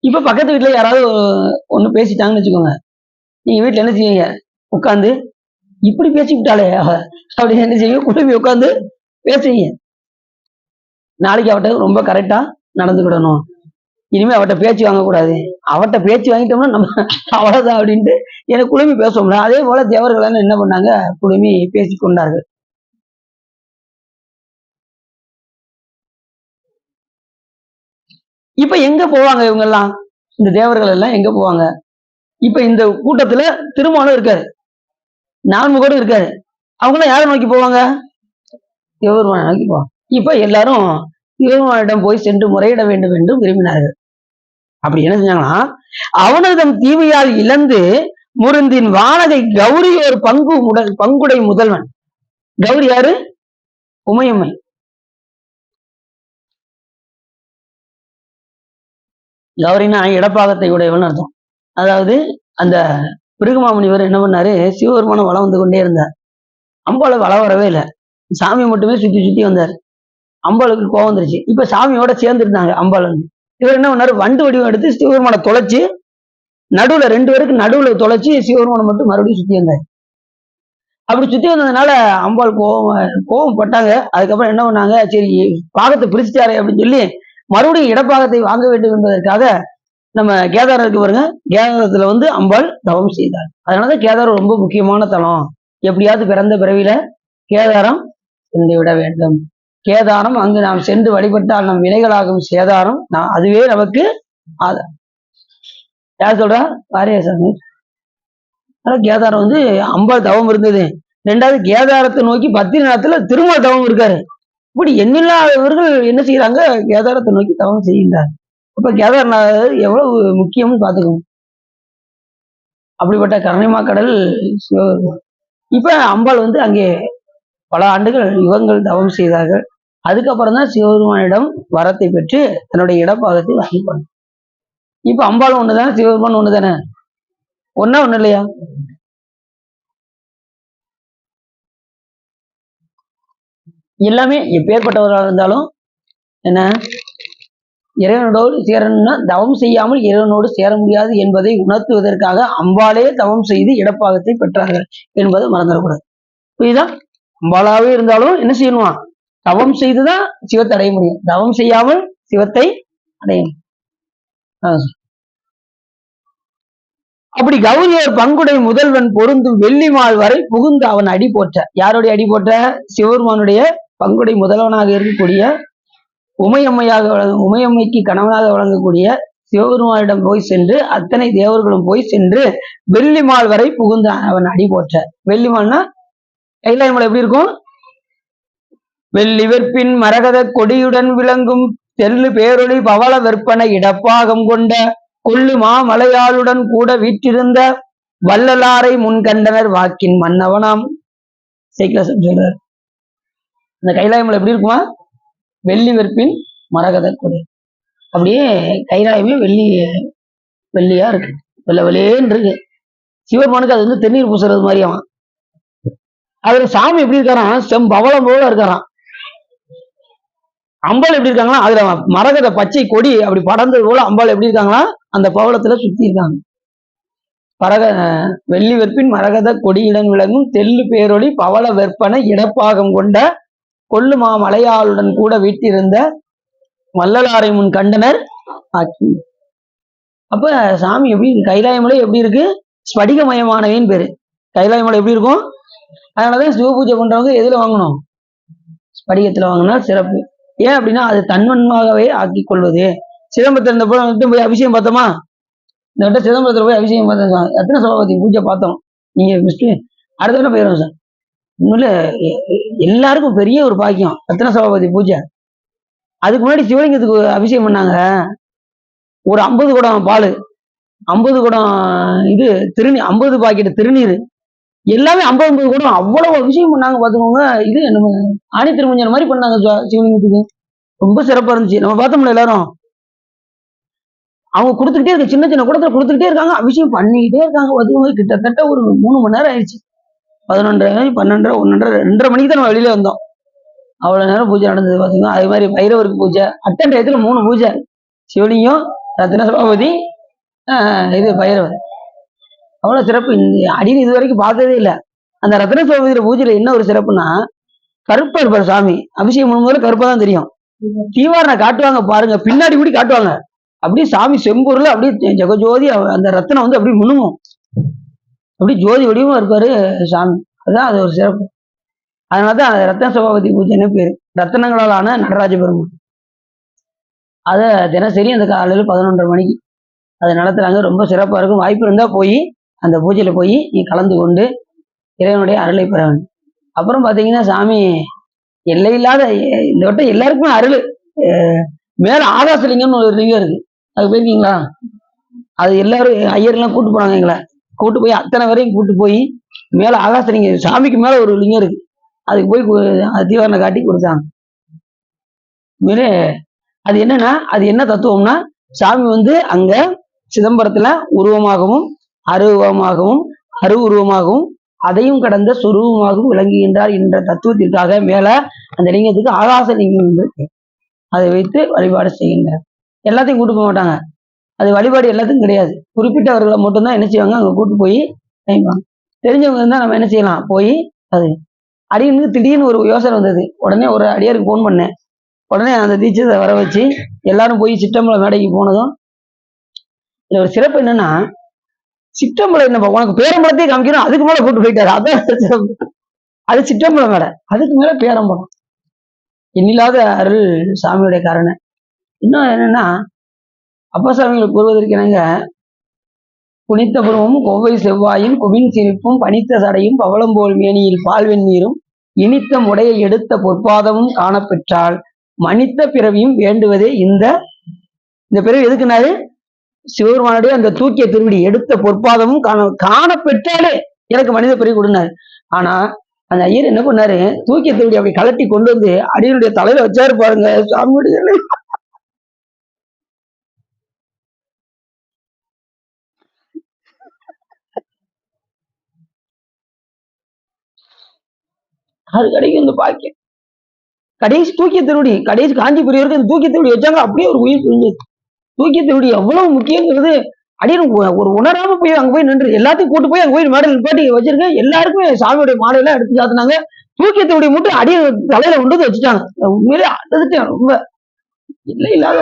இப்ப பக்கத்து வீட்டுல யாராவது ஒண்ணு பேசிட்டாங்கன்னு வச்சுக்கோங்க, நீங்க வீட்டுல என்ன செய்வீங்க? உட்காந்து இப்படி பேசிக்கிட்டாலே அப்படின்னு என்ன செய்வீங்க? குழுமி உட்காந்து பேசுவீங்க. நாளைக்கு அவட்ட ரொம்ப கரெக்டா நடந்துக்கிடணும். இனிமே அவட்ட பேச்சு வாங்கக்கூடாது. அவட்ட பேச்சு வாங்கிட்டோம்னா நம்ம அவ்வளவுதான் அப்படின்ட்டு எனக்கு குழுமி பேசுவோம்ல. அதே போல தேவர்கள் என்ன பண்ணாங்க? குழுமி பேசிக் கொண்டார்கள். இப்ப எங்க போவாங்க இவங்க எல்லாம்? இந்த தேவர்கள் எல்லாம் எங்க போவாங்க? இப்ப இந்த கூட்டத்துல திருமாலும் இருக்காரு, நான்முகனும் இருக்காரு. அவங்க எல்லாம் யாரை நோக்கி போவாங்க? சிவபெருமானை நோக்கி போவாங்க. இப்ப எல்லாரும் சிவபெருமானிடம் போய் சென்று முறையிட வேண்டும் என்று விரும்பினார்கள். அப்படி என்ன செஞ்சாங்கன்னா, அவனதம் தீமையால் இழந்து முருந்தின் வானகை கௌரி ஒரு பங்குடை முதல்வன். கௌரி யாரு? உமையம்மை. கௌரினா இடப்பாகத்தை உடையவன் அர்த்தம். அதாவது அந்த பிருகுமாமுனிவர் என்ன பண்ணாரு? சிவபெருமானை வளம் வந்து கொண்டே இருந்தார். அம்பாளை வளம் வரவே இல்லை. சாமி மட்டுமே சுத்தி சுத்தி வந்தார். அம்பாளுக்கு கோவம் வந்துருச்சு. இப்ப சாமியோட சேர்ந்து இருந்தாங்க அம்பாள் வந்து. இவர் என்ன பண்ணாரு? வண்டு வடிவம் எடுத்து சிவபெருமானை தொலைச்சு நடுவுல 2 பேருக்கு நடுவுல தொலைச்சு சிவபெருமானை மட்டும் மறுபடியும் சுத்தி வந்தார். அப்படி சுத்தி வந்ததுனால அம்பாள் கோவம் பட்டாங்க. அதுக்கப்புறம் என்ன பண்ணாங்க? சரி பாகத்தை பிரிச்சுட்டாரே அப்படின்னு சொல்லி மறுபடியும் இடப்பாகத்தை வாங்க வேண்டும் என்பதற்காக நம்ம கேதாரம் இருக்கு பாருங்க, கேதாரத்துல வந்து அம்பாள் தவம் செய்தார். அதனாலதான் கேதாரம் ரொம்ப முக்கியமான தலம். எப்படியாவது பிறந்த பிறவில கேதாரம் சென்று விட வேண்டும். கேதாரம் அங்கு நாம் சென்று வழிபட்டால் நம் வினைகளாகும் சேதாரம் அதுவே நமக்கு ஆதாரம். யார் சொல்றா? வாரியசாமி. கேதாரம் வந்து அம்பாள் தவம் இருந்தது. 2வது கேதாரத்தை நோக்கி பத்ரிநாத்துல திருமண தவம் இருக்காரு. இப்படி எண்ணில்லாதவர்கள் என்ன செய்யறாங்க? கேதாரத்தை நோக்கி தவம் செய்கின்றார். அப்ப கேதார்நாதர் எவ்வளவு முக்கியம்னு பாத்துக்கணும். அப்படிப்பட்ட கருணைமா கடல் இப்ப அம்பாள் வந்து அங்கே பல ஆண்டுகள் யுகங்கள் தவம் செய்தார்கள். அதுக்கப்புறம் தான் சிவபெருமானிடம் வரத்தை பெற்று தன்னுடைய இடப்பாகத்தை வாங்கிப்பாங்க. இப்ப அம்பாளும் ஒண்ணுதானே, சிவபெருமான் ஒண்ணுதானே? ஒண்ணு இல்லையா? எல்லாமே எப்பேற்பட்டவராக இருந்தாலும் என்ன, இறைவனோடு சேரணும்னா தவம் செய்யாமல் இறைவனோடு சேர முடியாது என்பதை உணர்த்துவதற்காக அம்பாளே தவம் செய்து இடப்பாகத்தை பெற்றார்கள் என்பதை மறந்துடக்கூடாது. புரியுதா? அம்பாளாவே இருந்தாலும் என்ன செய்யணுமா? தவம் செய்துதான் சிவத்தை அடைய முடியும். தவம் செய்யாமல் சிவத்தை அடைய முடியும். அப்படி கௌரியர் பங்குடை முதல்வன் பொருந்தும் வெள்ளிமால் வரை புகுந்து அவன் அடி போற்ற. யாருடைய அடி போற்ற? சிவபெருமானுடைய பங்குடை முதல்வனாக இருக்கக்கூடிய உமையம்மைக்கு கணவனாக வழங்கக்கூடிய சிவபெருமானிடம் போய் சென்று அத்தனை தேவர்களும் போய் சென்று வெள்ளிமால் வரை புகுந்த அவன் அடி போற்ற. வெள்ளிமால்னா கைலாய மலை எப்படி இருக்கும்? வெள்ளி வெற்பின் மரகத கொடியுடன் விளங்கும் தெல்லு பேரொளி பவள வெற்பன இடப்பாகம் கொண்ட கொள்ளு மாமலையாளுடன் கூட வீற்றிருந்த வள்ளலாரை முன்கண்டனர் வாக்கின் மன்னவனாம். சொல்றார். இந்த கைலாய மலை எப்படி இருக்குமா? வெள்ளி வெற்பின் மரகத கொடி. அப்படியே கைலாயமே வெள்ளியா இருக்கு, வெள்ளை வெளியேன்னு இருக்கு. சிவபெருமானுக்கு அது வந்து தென்னீர் பூசுறது மாதிரியாம். அதுல சாமி எப்படி இருக்காராம்? செம்பவளம் போல இருக்காராம். அம்பாள் எப்படி இருக்காங்களா? அதுல மரகத பச்சை கொடி அப்படி படர்ந்தது போல அம்பாள் எப்படி இருக்காங்களா? அந்த பவளத்துல சுத்தி இருக்காங்க. வெள்ளி வெற்பின் மரகத கொடியுடன் விளங்கும் தெல்லு பேரொளி பவள வெற்பன இடப்பாகம் கொண்ட கொள்ளு மாமலையாளுடன் கூட வீட்டிருந்த வள்ளலாரை முன் கண்டனர் ஆக்கி. அப்ப சாமி எப்படி கைலாயமலை எப்படி இருக்கு? ஸ்படிகமயமானவின்னு பேரு. கைலாயமலை எப்படி இருக்கும்? அதனாலதான் சிவ பூஜை பண்றவங்க எதுல வாங்கணும்? ஸ்படிகத்துல வாங்கினா சிறப்பு. ஏன் அப்படின்னா அது தன்மன்மாகவே ஆக்கி கொள்வது. சிதம்பரத்தில் இருந்த போய் அபிஷேகம் பார்த்தோமா? இந்த வட்ட சிதம்பரத்துல போய் அபிஷேகம் பார்த்தோம். எத்தனை சபாபதி பூஜை பார்த்தோம். நீங்க அடுத்த வட்டம் போயிடும் சார். உண்மையில எல்லாருக்கும் பெரிய ஒரு பாக்கியம் ரத்ன சபாபதி பூஜை. அதுக்கு முன்னாடி சிவலிங்கத்துக்கு அபிஷேகம் பண்ணாங்க. ஒரு 50 குடம் பால், 50 குடம் இது திருநீர், 50 பாக்கெட் திருநீர், எல்லாமே 50 குடம் அவ்வளவு அபிஷேகம் பண்ணாங்க. பாத்துக்கோங்க. இது நம்ம ஆணி திருமஞ்சன மாதிரி பண்ணாங்க சிவலிங்கத்துக்கு. ரொம்ப சிறப்பா இருந்துச்சு. நம்ம பார்த்தோம்ல எல்லாரும். அவங்க கொடுத்துக்கிட்டே இருக்க, சின்ன சின்ன குடத்துல கொடுத்துக்கிட்டே இருக்காங்க, அபிஷேகம் பண்ணிக்கிட்டே இருக்காங்க. பாத்துக்கோங்க. கிட்டத்தட்ட ஒரு 3 மணி நேரம் ஆயிடுச்சு. 11:30, 12:30, 1:30, 2:30 மணிக்கு தான் நம்ம வெளியில வந்தோம். அவ்வளவு நேரம் பூஜை நடந்தது. பாத்தீங்கன்னா அதே மாதிரி பைரவருக்கு பூஜை, அட்டன் டயத்துல 3 பூஜை. சிவலிங்கம், ரத்ன சபாபதி, இது பைரவர். அவ்வளவு சிறப்பு. அடின்னு இது வரைக்கும் பார்த்ததே இல்லை. அந்த ரத்ன சோபதியில பூஜையில என்ன ஒரு சிறப்புன்னா, கருப்பா இருப்பார் சாமி. அபிஷேகம் பண்ணும்போது கருப்பா தான் தெரியும். தீவாரனை காட்டுவாங்க பாருங்க, பின்னாடி கூடி காட்டுவாங்க. அப்படியே சாமி செம்பொருள் அப்படியே ஜெகஜோதி, அந்த ரத்தனம் வந்து அப்படியே முணுமும், அப்படி ஜோதி வடிவமா இருப்பாரு சாமி. அதுதான் அது ஒரு சிறப்பு. அதனாலதான் ரத்ன சபாபதி பூஜைன்னு பேரு. ரத்தனங்களாலான நடராஜ பெருமான். அத தினசரி அந்த காலையில 11:30 மணிக்கு அதை நடத்துறாங்க. ரொம்ப சிறப்பா இருக்கும். வாய்ப்பு இருந்தா போய் அந்த பூஜையில போய் நீ கலந்து கொண்டு இறைவனுடைய அருளை பெற வேண்டும். அப்புறம் பாத்தீங்கன்னா சாமி எல்லையில்லாத, இந்த வட்டம் எல்லாருக்குமே அருள். மேல ஆகாசலிங்கம்னு ஒரு லிங்கம் இருக்கு, அது போயிருக்கீங்களா? அது எல்லாரும் ஐயர்லாம் கூட்டு போனாங்க, எங்களை கூட்டு போய் அத்தனை வரையும் கூட்டு போய் மேல ஆகாசலிங்கம், சாமிக்கு மேல ஒரு லிங்கம் இருக்கு, அதுக்கு போய் அது தீவாரனை காட்டி கொடுத்தாங்க. உண்மையிலே அது என்னன்னா, அது என்ன தத்துவம்னா, சாமி வந்து அங்க சிதம்பரத்துல உருவமாகவும் அருவமாகவும் உருவமாகவும் அதையும் கடந்த சொரூபமாகவும் விளங்குகின்றார் என்ற தத்துவத்திற்காக மேல அந்த லிங்கத்துக்கு ஆகாச லிங்கம் இருக்கு. அதை வைத்து வழிபாடு செய்கின்றார். எல்லாத்தையும் கூட்டு போக மாட்டாங்க, அது வழிபாடு எல்லாத்துக்கும் கிடையாது. குறிப்பிட்டவர்களை மட்டும்தான் என்ன செய்வாங்க, அங்க கூட்டு போய் செய்வாங்க. தெரிஞ்சவங்க இருந்தா நம்ம என்ன செய்யலாம், போய் அது அடியனுக்கு திடீர்னு ஒரு யோசனை வந்தது. உடனே ஒரு அடியாருக்கு போன் பண்ணேன். உடனே அந்த தீட்சை வர வச்சு எல்லாரும் போய் சிற்றம்பல மேடைக்கு போனதும், இதுல ஒரு சிறப்பு என்னன்னா, சிற்றம்பலம் என்ன, உனக்கு பேரம்பலத்தையே காமிக்கணும், அதுக்கு மேல கூட்டு போயிட்டாரு. அதான் சிறப்பு. அது சிற்றம்பலம் மேடை, அதுக்கு மேல பேரம்பலம். எண்ணில்லாத அருள் சாமியுடைய காரணம். இன்னும் என்னன்னா, அப்பா சாமிகள் கூறுவதற்கு என்னங்க, குனித்த புருவமும் கொவ்வை செவ்வாயும் குவின் சிரிப்பும் பனித்த சடையும் பவளம்போல் மேனியில் பால்வெண் நீரும் இனித்த முடையை எடுத்த பொற்பாதமும் காணப்பெற்றால் மனித பிறவியும் வேண்டுவதே. இந்த பிறவி எதுக்குனாரு, சிவபெருமானுடைய அந்த தூக்கிய திருவிடி எடுத்த பொற்பாதமும் காணப்பெற்றாலே எனக்கு மனித பிறவி கொடுனாரு. ஆனா அந்த ஐயர் என்ன பண்ணாரு, தூக்கிய திருவிடி அப்படி கலட்டி கொண்டு வந்து அடியனுடைய தலையில வச்சாரு பாருங்க சாமியுடைய. அது கிடைக்கும் இந்த பாக்கியம். கடைசி தூக்கிய திருவடி, கடைசி காஞ்சி பெரியவருக்கு தூக்கிய திருவடி வச்சாங்க, அப்படியே ஒரு உயிர் புரிஞ்சது. தூக்கிய திருவடி எவ்வளவு முக்கியங்கிறது அடியன் ஒரு உணராம போய் அங்க போய் நின்று எல்லாத்தையும் கூட்டு போய் அங்க போய் மாடல் நிப்பாட்டி வச்சிருக்கேன். எல்லாருக்குமே சாமியுடைய மாலையெல்லாம் எடுத்து சாத்தினாங்க. தூக்கிய திருவடி மட்டும் அடியன் தலையில கொண்டு வந்து வச்சுட்டாங்க. உண்மையிலே அழுதுட்டேன் ரொம்ப. இல்லை இல்லாத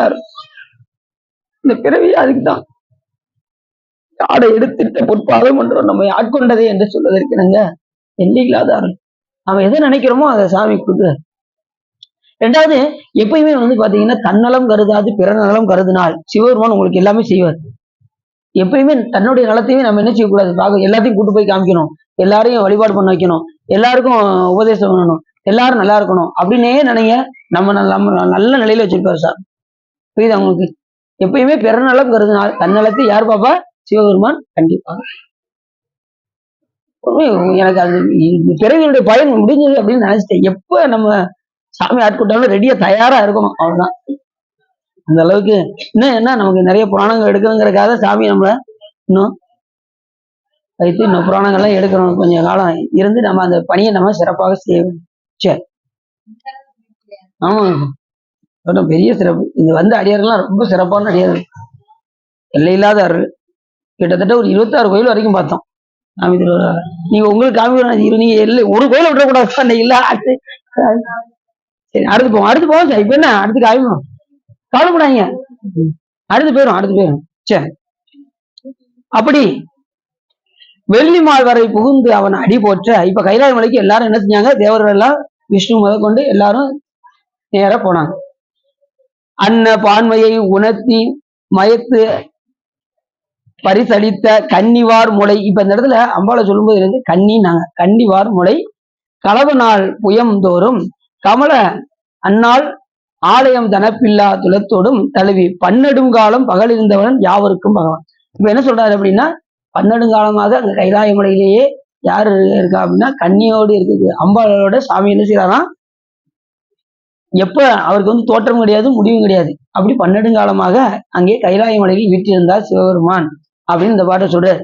இந்த பிறவி அதுக்குதான். ஆடை எடுத்திட்ட பொற்பாதம் ஒன்று நம்மை ஆட்கொண்டதே என்று சொல்வதற்கு நாங்க எல்லை இல்லாத அருள். நம்ம எதை நினைக்கிறோமோ அதை சாமி கொடுக்குற. ரெண்டாவது, எப்பயுமே வந்து பாத்தீங்கன்னா, தன்னலம் கருதாது பிற நலம் கருதினால் சிவபெருமான் உங்களுக்கு எல்லாமே செய்வார். எப்பயுமே தன்னுடைய நலத்தையுமே நம்ம என்ன செய்யக்கூடாது, எல்லாத்தையும் கூட்டு போய் காமிக்கணும், எல்லாரையும் வழிபாடு பண்ண வைக்கணும், எல்லாருக்கும் உபதேசம் பண்ணணும், எல்லாரும் நல்லா இருக்கணும் அப்படின்னே நினைங்க. நம்ம நல்ல நிலையில வச்சிருப்பாரு சார். புரியுதா உங்களுக்கு? எப்பயுமே பிற நலம் கருதினால் தன்னலத்தை யார் பாப்பா, சிவபெருமான் கண்டிப்பாக. எனக்கு அது பிறவியுடைய பயன் முடிஞ்சது அப்படின்னு நினைச்சிட்டேன். எப்ப நம்ம சாமி ஆட்கொண்டாலும் ரெடியா தயாரா இருக்கணும், அவ்வளவுதான். அந்த அளவுக்கு இன்னும் என்ன, நமக்கு நிறைய புராணங்கள் எடுக்கணுங்கிறதுக்காக சாமி நம்மள இன்னும் வைத்து இன்னும் புராணங்கள்லாம் எடுக்கணும். கொஞ்சம் காலம் இருந்து நம்ம அந்த பணியை நம்ம சிறப்பாக செய்ய வேண்டும். சரி, ஆமா, பெரிய சிறப்பு. இது வந்து அடியார்கள்லாம் ரொம்ப சிறப்பான அடியார்கள், எல்லையில்லாத அருள். கிட்டத்தட்ட ஒரு 26 கோயில் வரைக்கும் பார்த்தோம் சாமி திருவிழா. நீங்க உங்களுக்கு காமி நீங்க ஒரு கோயில விடக்கூடாது இல்ல. சரி, அடுத்து போவோம் சார். இப்ப என்ன அடுத்து காயணும், கவலைப்படாதீங்க, அடுத்து போயிடும். சரி, அப்படி வெள்ளிமால் வரை புகுந்து அவன் அடி போற்ற. இப்ப கைலாய மலைக்கு எல்லாரும் என்ன செஞ்சாங்க, தேவர்கள் எல்லாம் விஷ்ணு முதல் கொண்டு எல்லாரும் நேர போனாங்க. அன்ன பான்மையை உணர்த்தி மயத்து பரிசளித்த கன்னிவார் முளை. இப்ப இந்த இடத்துல அம்பாளை சொல்லும்போது இருந்து கன்னினாங்க. கன்னிவார் முளை களவு நாள் புயம் தோறும் கமல அந்நாள் ஆலயம் தனப்பில்லா துளத்தோடும் தழுவி பன்னெடுங்காலம் பகல் இருந்தவன் யாவருக்கும் பகவான். இப்ப என்ன சொல்றாரு அப்படின்னா, பன்னெடுங்காலமாக அங்க கைலாய மலையிலேயே யாரு இருக்கா அப்படின்னா, கன்னியோடு இருக்குது அம்பாளோட சாமி என்ன செய்யறாராம், எப்ப அவருக்கு வந்து தோற்றம் கிடையாது முடிவும் கிடையாது, அப்படி பன்னெடுங்காலமாக அங்கே கைலாய மலையில் வீற்றிருந்தார் சிவபெருமான் அப்படின்னு இந்த பாட்டை சொல்றாரு.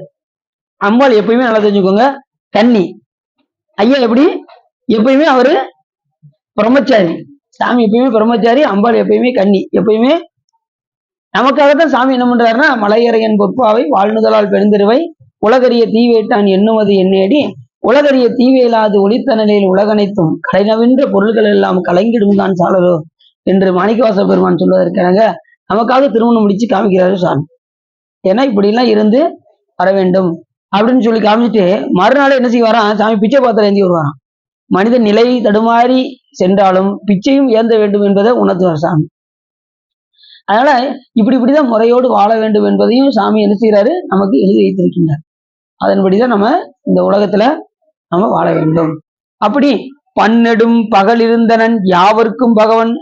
அம்பாள் எப்பயுமே நல்லா தெரிஞ்சுக்கோங்க, கன்னி. ஐயா எப்படி, எப்பயுமே அவரு பிரம்மச்சாரி. சாமி எப்பயுமே பிரம்மச்சாரி, அம்பாள் எப்பயுமே கன்னி. எப்பயுமே நமக்காகத்தான் சாமி என்ன பண்றாருன்னா, மலையறையன் பொற்பாவை வாழ்நுதலால் பெருந்திருவை உலகறிய தீவேட்டான் எண்ணுவது என்னேடி உலகறிய தீவேலாது ஒளித்தனலில் உலகனைத்தும் கலைநவின்ற பொருள்கள் எல்லாம் கலங்கிடும் தான் சாலரோ என்று மாணிக்கவாச பெருமான் சொல்வதற்காக நமக்காக திருமணம் முடிச்சு காமிக்கிறாரு சாமி. ஏன்னா இப்படி எல்லாம் இருந்து வர வேண்டும் அப்படின்னு சொல்லி காமிச்சிட்டு மறுநாள் என்ன செய்வாராம் சாமி பிச்சை பாத்திரம் ஏந்தி வருவாராம். மனித நிலை தடுமாறி சென்றாலும் பிச்சையும் ஏந்த வேண்டும் என்பதை உணர்த்துவார் சாமி. அதனால இப்படிதான் முறையோடு வாழ வேண்டும் என்பதையும் சாமி என்ன செய்யறாரு நமக்கு எழுதி வைத்திருக்கின்றார். அதன்படிதான் நம்ம இந்த உலகத்துல நம்ம வாழ வேண்டும். அப்படி பன்னெடும் பகல் இருந்தனன் யாவர்க்கும் பகவன்.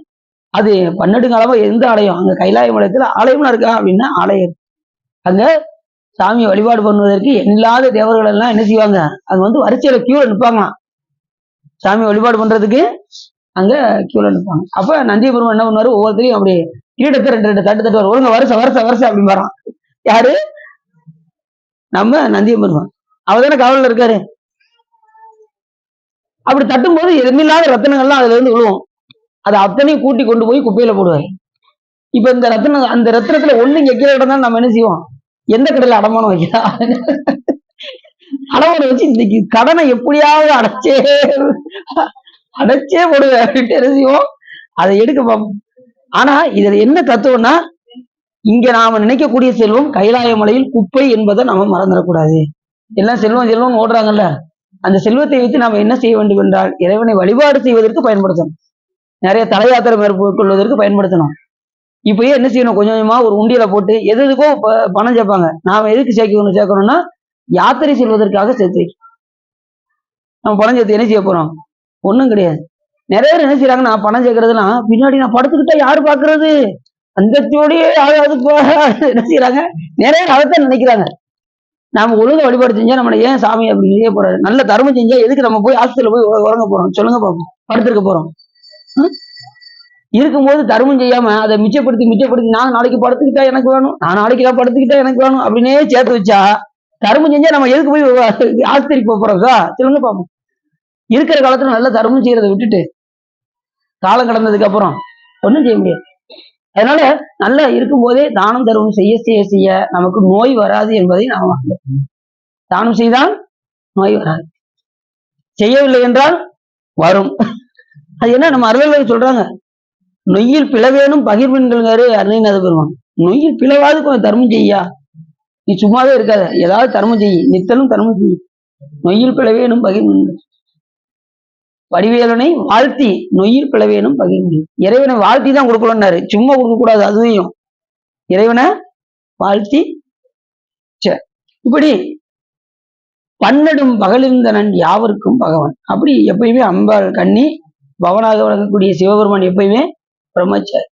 அது பன்னெடுங்காலமா எந்த ஆலயம் அங்க கைலாய மலையத்துல ஆலயம்லாம் இருக்கா அப்படின்னா ஆலயம். அங்க சாமியை வழிபாடு பண்ணுவதற்கு இல்லாத தேவர்கள் எல்லாம் என்ன செய்வாங்க அங்க வரிசையில கியூல நிற்பாங்களாம். சாமி வழிபாடு பண்றதுக்கு அங்க கியூல நிற்பாங்க. அப்ப நந்தியபெருமான் என்ன பண்ணுவாரு ஒவ்வொருத்தரையும் அப்படி கிரீடத்தை 2 தட்டு தட்டுவார். ஒழுங்க வருஷம் அப்படின்னு வரான். யாரு நம்ம நந்தியபெருமான். அவர்தானே காவலில் இருக்காரு. அப்படி தட்டும் போது எதுமில்லாத ரத்தனங்கள்லாம் அதுல இருந்து விழுவும். அதை அத்தனையும் கூட்டி கொண்டு போய் குப்பையில போடுவாரு. இப்ப இந்த ரத்தனம் அந்த ரத்தனத்துல ஒண்ணு இங்க கீழே கிடந்தாலும் நம்ம என்ன செய்வோம் எந்த கடையில அடமானம் வைக்கிறா அடமானம் வச்சு இன்னைக்கு கடனை எப்படியாவது அடைச்சே போடுவேன் அப்படின்ட்டு என்ன செய்வோம் அதை எடுக்க பார்ப்போம். ஆனா இதுல என்ன தத்துவம்னா இங்க நாம நினைக்கக்கூடிய செல்வம் கைலாய மலையில் குப்பை என்பதை நாம மறந்துடக்கூடாது. எல்லாம் செல்வம் ஓடுறாங்கல்ல, அந்த செல்வத்தை வைத்து நாம என்ன செய்ய வேண்டும் என்றால் இறைவனை வழிபாடு செய்வதற்கு பயன்படுத்தணும். நிறைய தல யாத்திரை மேற்கொள்வதற்கு பயன்படுத்தணும். இப்பயே என்ன செய்யணும் கொஞ்சம் கொஞ்சமா ஒரு உண்டியலை போட்டு எதுக்கோ பணம் சேர்ப்பாங்க. நாம எதுக்கு சேர்க்கணும்னா யாத்திரை செல்வதற்காக சேர்த்து நம்ம பணம் சேர்த்து என்ன செய்ய போறோம் ஒண்ணும் கிடையாது. நிறைய பேர் என்ன செய்யறாங்க நான் பணம் சேர்க்கறதுலாம் பின்னாடி நான் படுத்துக்கிட்டா யாரு பாக்குறது அந்த ஜோடியே என்ன செய்யறாங்க நிறைய அதைத்தான் நினைக்கிறாங்க. நாம ஒழுங்கு வழிபாடு செஞ்சா நம்மளை ஏன் சாமி அப்படி செய்ய போறாரு. நல்ல தர்மம் செஞ்சா எதுக்கு நம்ம போய் ஆஸ்பத்திரியில போய் உறங்க போறோம் சொல்லுங்க பாப்போம். படுத்திருக்க போறோம். இருக்கும்போது தர்மம் செய்யாம அதை மிச்சப்படுத்தி நான் நாளைக்கு படுத்துக்கிட்டா எனக்கு வேணும், நான் நாளைக்கு நான் படுத்துக்கிட்டா எனக்கு வேணும் அப்படின்னே சேர்த்து வச்சா தர்மம் செஞ்சா நம்ம எதுக்கு போய் ஆஸ்பத்திரிக்கு போறோம்க்கா சொல்லுங்க பாப்போம். இருக்கிற காலத்துல நல்ல தர்மம் செய்யறதை விட்டுட்டு காலம் கடந்ததுக்கு அப்புறம் ஒன்றும் செய்ய முடியாது. அதனால நல்லா இருக்கும் போதே தானம் தர்மம் செய்ய நமக்கு நோய் வராது என்பதை நாம் தானம் செய்தால் நோய் வராது, செய்யவில்லை என்றால் வரும். அது என்ன நம்ம அருளர்கள் சொல்றாங்க நொய்யில் பிளவேனும் பகிர்வெண்கள் அருணைநாத பெருமான். நொய்யில் பிளவாது கொஞ்சம் தர்மம் செய்யா, நீ சும்மாவே இருக்காத ஏதாவது தர்மம் செய்ய நித்தலும் தர்மம் செய்ய. நொய்யில் பிளவேனும் பகிர்வெண்கள் வடிவேலனை வாழ்த்தி நொய்யில் பிளவேனும் பகிர்ந்து. இறைவனை வாழ்த்தி தான் கொடுக்கணும்னாரு, சும்மா கொடுக்க கூடாது. அதுவும் இறைவனை வாழ்த்தி. இப்படி பன்னெடும் பகலிருந்தனன் யாவருக்கும் பகவான். அப்படி எப்பயுமே அம்பாள் கண்ணி பவனாக வழங்கக்கூடிய சிவபெருமான் எப்பயுமே பிரம்மச்சாரி.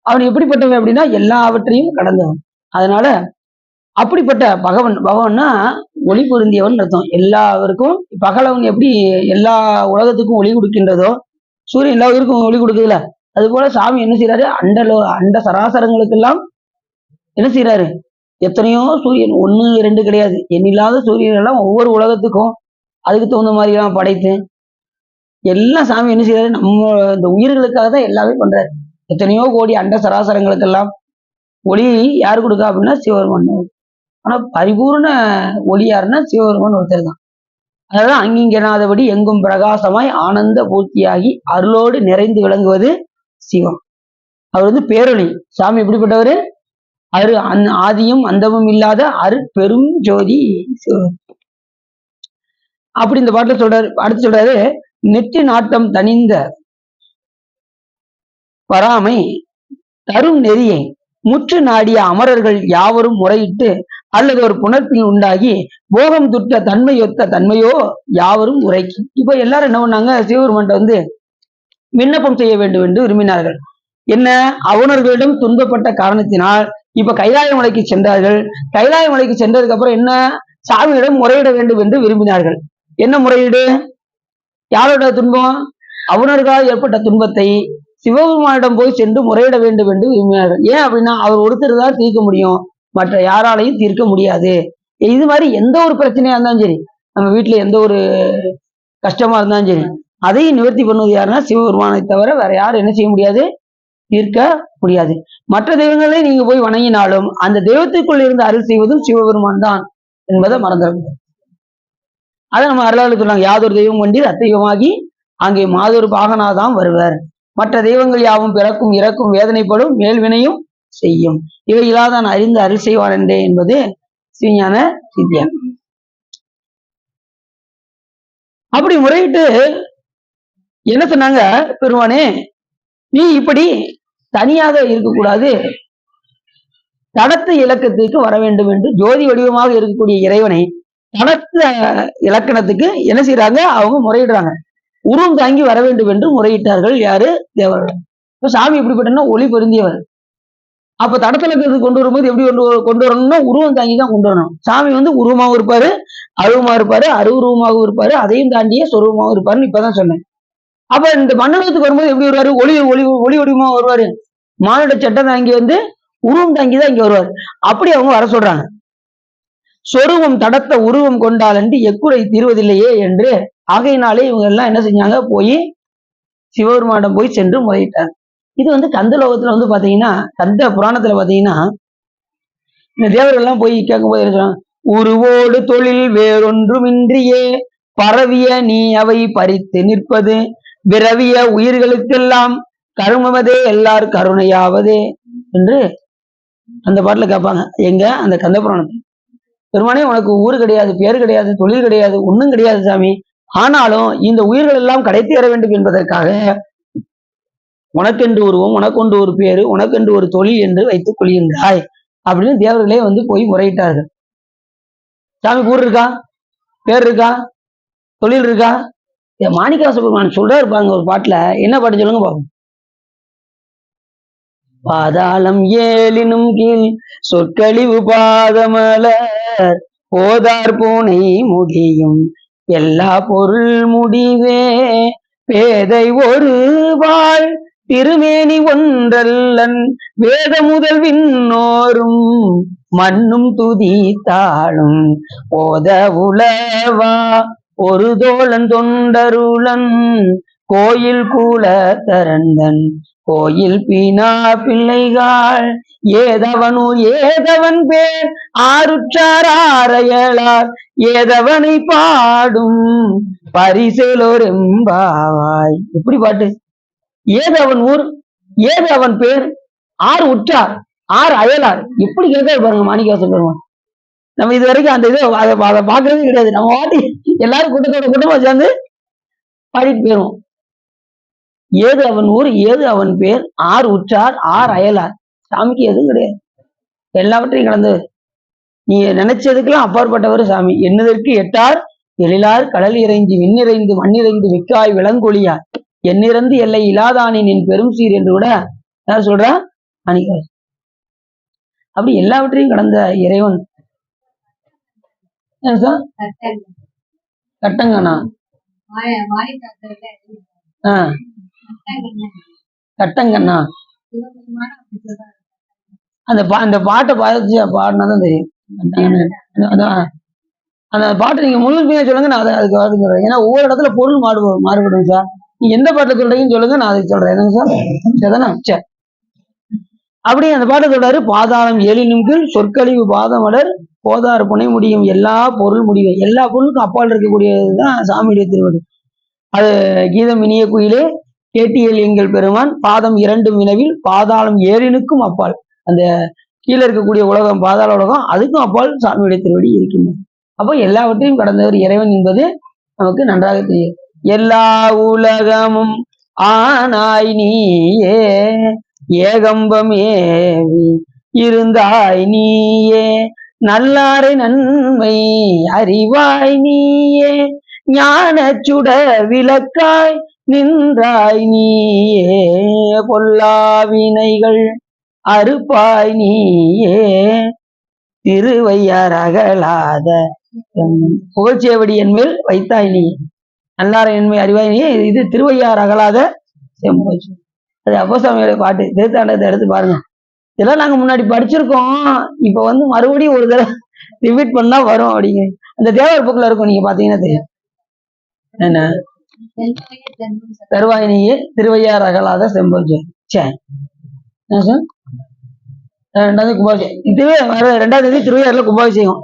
அவன் எப்படிப்பட்டவன் அப்படின்னா எல்லாவற்றையும் கடந்தவன். அதனால அப்படிப்பட்ட பகவன்னா ஒளி பொருந்தியவன் அர்த்தம். எல்லாருக்கும் பகலவன் எப்படி எல்லா உலகத்துக்கும் ஒளி கொடுக்கின்றதோ சூரியன் எல்லா உயிருக்கும் ஒளி கொடுக்குதுல, அது போல சாமி என்ன செய்யறாரு அண்ட சராசரங்களுக்கெல்லாம் என்ன செய்யறாரு எத்தனையோ சூரியன் 1 2 கிடையாது எண்ணில்லாத சூரியன் எல்லாம் ஒவ்வொரு உலகத்துக்கும் அதுக்கு தகுந்த மாதிரி எல்லாம் படைத்து எல்லாம் சாமி என்ன செய்யறாரு நம்ம இந்த உயிர்களுக்காக தான் எல்லாமே பண்றாரு. எத்தனையோ கோடி அண்ட சராசரங்களுக்கெல்லாம் ஒளி யாரு கொடுக்கா அப்படின்னா சிவபெருமான். ஆனா பரிபூர்ண ஒளி யாருன்னா சிவபெருமான் ஒருத்தர் தான். அதனால அங்கிங்கனாதபடி எங்கும் பிரகாசமாய் ஆனந்த பூர்த்தியாகி அருளோடு நிறைந்து விளங்குவது சிவம். அவர் பேரொளி. சாமி எப்படிப்பட்டவரு ஆதியும் அந்தமும் இல்லாத பெரும் ஜோதி சிவம். அப்படி இந்த பாட்டுல சொல்றாரு. அடுத்து சொல்றாரு நெற்றி நாட்டம் தனிந்த வராமை தரும் நெறியை முற்று நாடிய அமரர்கள் யாவரும் முறையிட்டு அல்லது ஒரு புணர்ப்பில் உண்டாகி போகம் துட்ட தன்மையொத்த தன்மையோ யாவரும் உரைக்கும். இப்ப எல்லாரும் என்ன பண்ணாங்க சிவபெருமான்ட்ட விண்ணப்பம் செய்ய வேண்டும் என்று விரும்பினார்கள். என்ன அவுணர்களிடம் துன்பப்பட்ட காரணத்தினால் இப்ப கைலாய மலைக்கு சென்றார்கள். கைலாய மலைக்கு சென்றதுக்கு அப்புறம் என்ன சாமியிடம் முறையிட வேண்டும் என்று விரும்பினார்கள். என்ன முறையீடு? யாரோட துன்பம்? அவுணர்களால் ஏற்பட்ட துன்பத்தை சிவபெருமானிடம் போய் சென்று முறையிட வேண்டும் என்று விரும்பினார்கள். ஏன் அப்படின்னா அவர் ஒருத்தர் தான் தீர்க்க முடியும், மற்ற யாராலையும் தீர்க்க முடியாது. இது மாதிரி எந்த ஒரு பிரச்சனையா இருந்தாலும் சரி, நம்ம வீட்டுல எந்த ஒரு கஷ்டமா இருந்தாலும் சரி, அதையும் நிவர்த்தி பண்ணுவது யாருன்னா சிவபெருமானை தவிர வேற யாரும் என்ன செய்ய முடியாது, தீர்க்க முடியாது. மற்ற தெய்வங்களை நீங்க போய் வணங்கினாலும் அந்த தெய்வத்துக்குள் இருந்து அருள் செய்வதும் சிவபெருமான் தான். என்பதை மறந்துடக்கூடாது. அதை நம்ம அருளாளர் சொன்னாங்க, யாதொரு தெய்வம் கொண்டீர் அத்தெய்வமாகி அங்கே மாதொரு பாகனாதாம் வருவர். மற்ற தெய்வங்கள் யாவும் பிறக்கும் இறக்கும் வேதனைப்படும் மேல்வினையும் செய்யும். இவை இல்லாதான் அறிந்து அருள் செய்வான் என்றே என்பது சிவஞான சித்தியார். அப்படி முறையிட்டு என்ன சொன்னாங்க, பெருமானே நீ இப்படி தனியாக இருக்கக்கூடாது, தடத்து இலக்கத்துக்கு வர வேண்டும் என்று ஜோதி வடிவமாக இருக்கக்கூடிய இறைவனை தடத்த இலக்கணத்துக்கு என்ன செய்யறாங்க, அவங்க முறையிடுறாங்க. உருவம் தாங்கி வர வேண்டும் என்று முறையிட்டார்கள். யாரு? தேவர்கள். இப்ப சாமி எப்படிப்பட்டனா ஒளி பொருந்தியவர். அப்ப தடத்தலக்கத்துக்கு கொண்டு வரும்போது எப்படி கொண்டு வரணும்னா உருவம் தாங்கி தான் கொண்டு வரணும். சாமி உருவமாகவும் இருப்பாரு, அருவமா இருப்பாரு, அருவுருவமாகவும் இருப்பாரு, அதையும் தாண்டிய சொருவமாகவும் இருப்பாருன்னு இப்பதான் சொன்னேன். அப்ப இந்த மண்டலத்துக்கு வரும்போது எப்படி வருவாரு? ஒளி ஒளி ஒளி வடிவமா வருவாரு. மானுட சட்டம் தாங்கி உருவம் தாங்கிதான் இங்க வருவாரு. அப்படி அவங்க வர சொல்றாங்க. சொருவம் தடத்த உருவம் கொண்டால் என்று எக்குறை தீர்வதில்லையே என்று. ஆகையினாலே இவங்க எல்லாம் என்ன செஞ்சாங்க, போய் சிவபெருமானிடம் போய் சென்று முறையிட்டாங்க. இது கந்தலோகத்துல பாத்தீங்கன்னா, கந்த புராணத்துல பாத்தீங்கன்னா, இந்த தேவர்கள் எல்லாம் போய் கேட்கும்போது என்ன சொல்றாங்க, உருவோடு தொழில் வேறொன்றுமின்றியே பரவிய நீ அவை பறித்து நிற்பது விரவிய உயிர்களுக்கெல்லாம் கருமமதே எல்லார் கருணையாவதே என்று அந்த பாட்டுல கேட்பாங்க. எங்க அந்த கந்த புராணத்துல, பெருமானே உனக்கு ஊரு கிடையாது, பேரு கிடையாது, தொழில் கிடையாது, ஒண்ணும் கிடையாது சாமி. ஆனாலும் இந்த உயிர்கள் எல்லாம் கடைத்தேற வேண்டும் என்பதற்காக உனக்கென்று உருவம், உனக்கொண்டு ஒரு பேரு, உனக்கென்று ஒரு தொழில் என்று வைத்துக் கொள்கின்றாய் அப்படின்னு தேவர்களே போய் முறையிட்டார்கள். சாமிக்கு ஊர் இருக்கா, பேர் இருக்கா, தொழில் இருக்கா? மாணிக்கவாசக பெருமான் சொல்றாரு பாருங்க ஒரு பாட்டுல. என்ன பாட்டு சொல்லுங்க பாப்போம். பாதாளம் ஏழினும் கீழ் சொற்கழிவு பாதமலர் போதார் பூனை முடியும் எல்லா பொருள் முடிவே பேதை ஒரு வாழ் திருமேனி ஒன்றல்லன் வேத முதல் விண்ணோரும் மண்ணும் துதித்தாளும் போத உலவா ஒரு தோழன் தொண்டருளன் கோயில் கூல தரந்தன் கோயில் பீனா பிள்ளைகள் ஏதவனூர் ஏதவன் பேர் ஆருற்றார் ஆரையலார் ஏதவனை பாடும் பரிசேலோர் எம்பாவாய். எப்படி பாட்டு? ஏது அவன் ஊர், ஏது அவன் பேர், ஆறு உற்றார், ஆறு அயலார். எப்படி கேட்க பாருங்க மாணிக்கவாசகர் பெருமான். நம்ம இது வரைக்கும் அந்த இதை அதை பார்க்கறதே கிடையாது. நம்ம வாட்டி எல்லாரும் கூட்டமா சேர்ந்து பாடிட்டு போயிடுவோம். ஏது அவன் ஊர், ஏது அவன் பேர், ஆறு உற்றார், ஆறு அயலார். சாமிக்கு எதுவும் கிடையாது, எல்லாவற்றையும் கடந்தவர். நீ நினைச்சதுக்கெல்லாம் அப்பாற்பட்டவர் சாமி. என்னதற்கு எட்டார் எழிலார் கடல் இறைஞ்சி விண்ணிறைந்து மண்ணிறைந்து மிக்காய் விளங்கொழியார் எண்ணிறந்து எல்லை இலாதானி நின் பெரும் சீர் என்று கூட யார் சொல்றா? மாணிக்கவாசகர். அப்படி எல்லாவற்றையும் கடந்த இறைவன். கட்டங்கண்ணா, கட்டங்கண்ணா அந்த பாட்டை பாடினாதான் தெரியும். அந்த பாட்டை நீங்க முழுமையா சொல்லுங்க, நான் அதுக்கு சொல்றேன். ஏன்னா ஒவ்வொரு இடத்துல பொருள் மாறுபடும் சார். நீங்க எந்த பாட்டை சொல்றீங்கன்னு சொல்லுங்க, நான் அதுக்கு சொல்றேன். என்னங்க சார்? சரிதானே? சரி. அப்படி அந்த பாட்டை சொல்றாரு. பாதாளம் ஏழினும் கீழ் சொற்கழிவு பாதமலர் போதார் புனை முடியும் எல்லா பொருள் முடியும். எல்லா பொருளுக்கும் அப்பால் இருக்கக்கூடியதுதான் சாமியுடைய திருவடி. அது கீதம் இனிய குயிலே கேட்டியல் எங்கள் பெருமான் பாதம் இரண்டு வினவில் பாதாளம் ஏழினுக்கும் அப்பால். அந்த கீழே இருக்கக்கூடிய உலகம் பாதாள உலகம், அதுக்கும் அப்பால் சாமியுடைய திருவடி இருக்கின்றது. அப்போ எல்லாவற்றையும் கடந்தவர் இறைவன் என்பது நமக்கு நன்றாக தெரியும். எல்லா உலகமும் ஆனாய் நீயே ஏகம்பமேவி இருந்தாய் நீயே நல்லாரை நன்மை அறிவாய் நீயே ஞான சுட விளக்காய் நின்றாய் நீயே பொல்லாவினைகள் அறுப்பாய் நீயே திருவையார் அகலாத புகழ்ச்சியபடி என்மேல் வைத்தாய் நீ நல்லாரை நன்மை அறிவாய் நீ. இது திருவையார் அகலாத செம்போச்சு. அது அப்போஸ்தலனுடைய பாட்டு. திருத்தாண்டகத்தை எடுத்து பாருங்க. இதெல்லாம் நாங்க முன்னாடி படிச்சிருக்கோம். இப்ப மறுபடியும் ஒரு தடவை ரிப்பீட் பண்ணா வரும் அப்படிங்க. அந்த தேவர் புக்ல இருக்கும், நீங்க பாத்தீங்கன்னா தெரியும். என்ன தருவாயினியே திருவையார் அகலாத செம்போச்சு. சரி, ரெண்டாவது கும்பாபிஷேகம். இதுவே வர 2ஆம் தேதி திருவையாறுல கும்பாபிஷேகம்.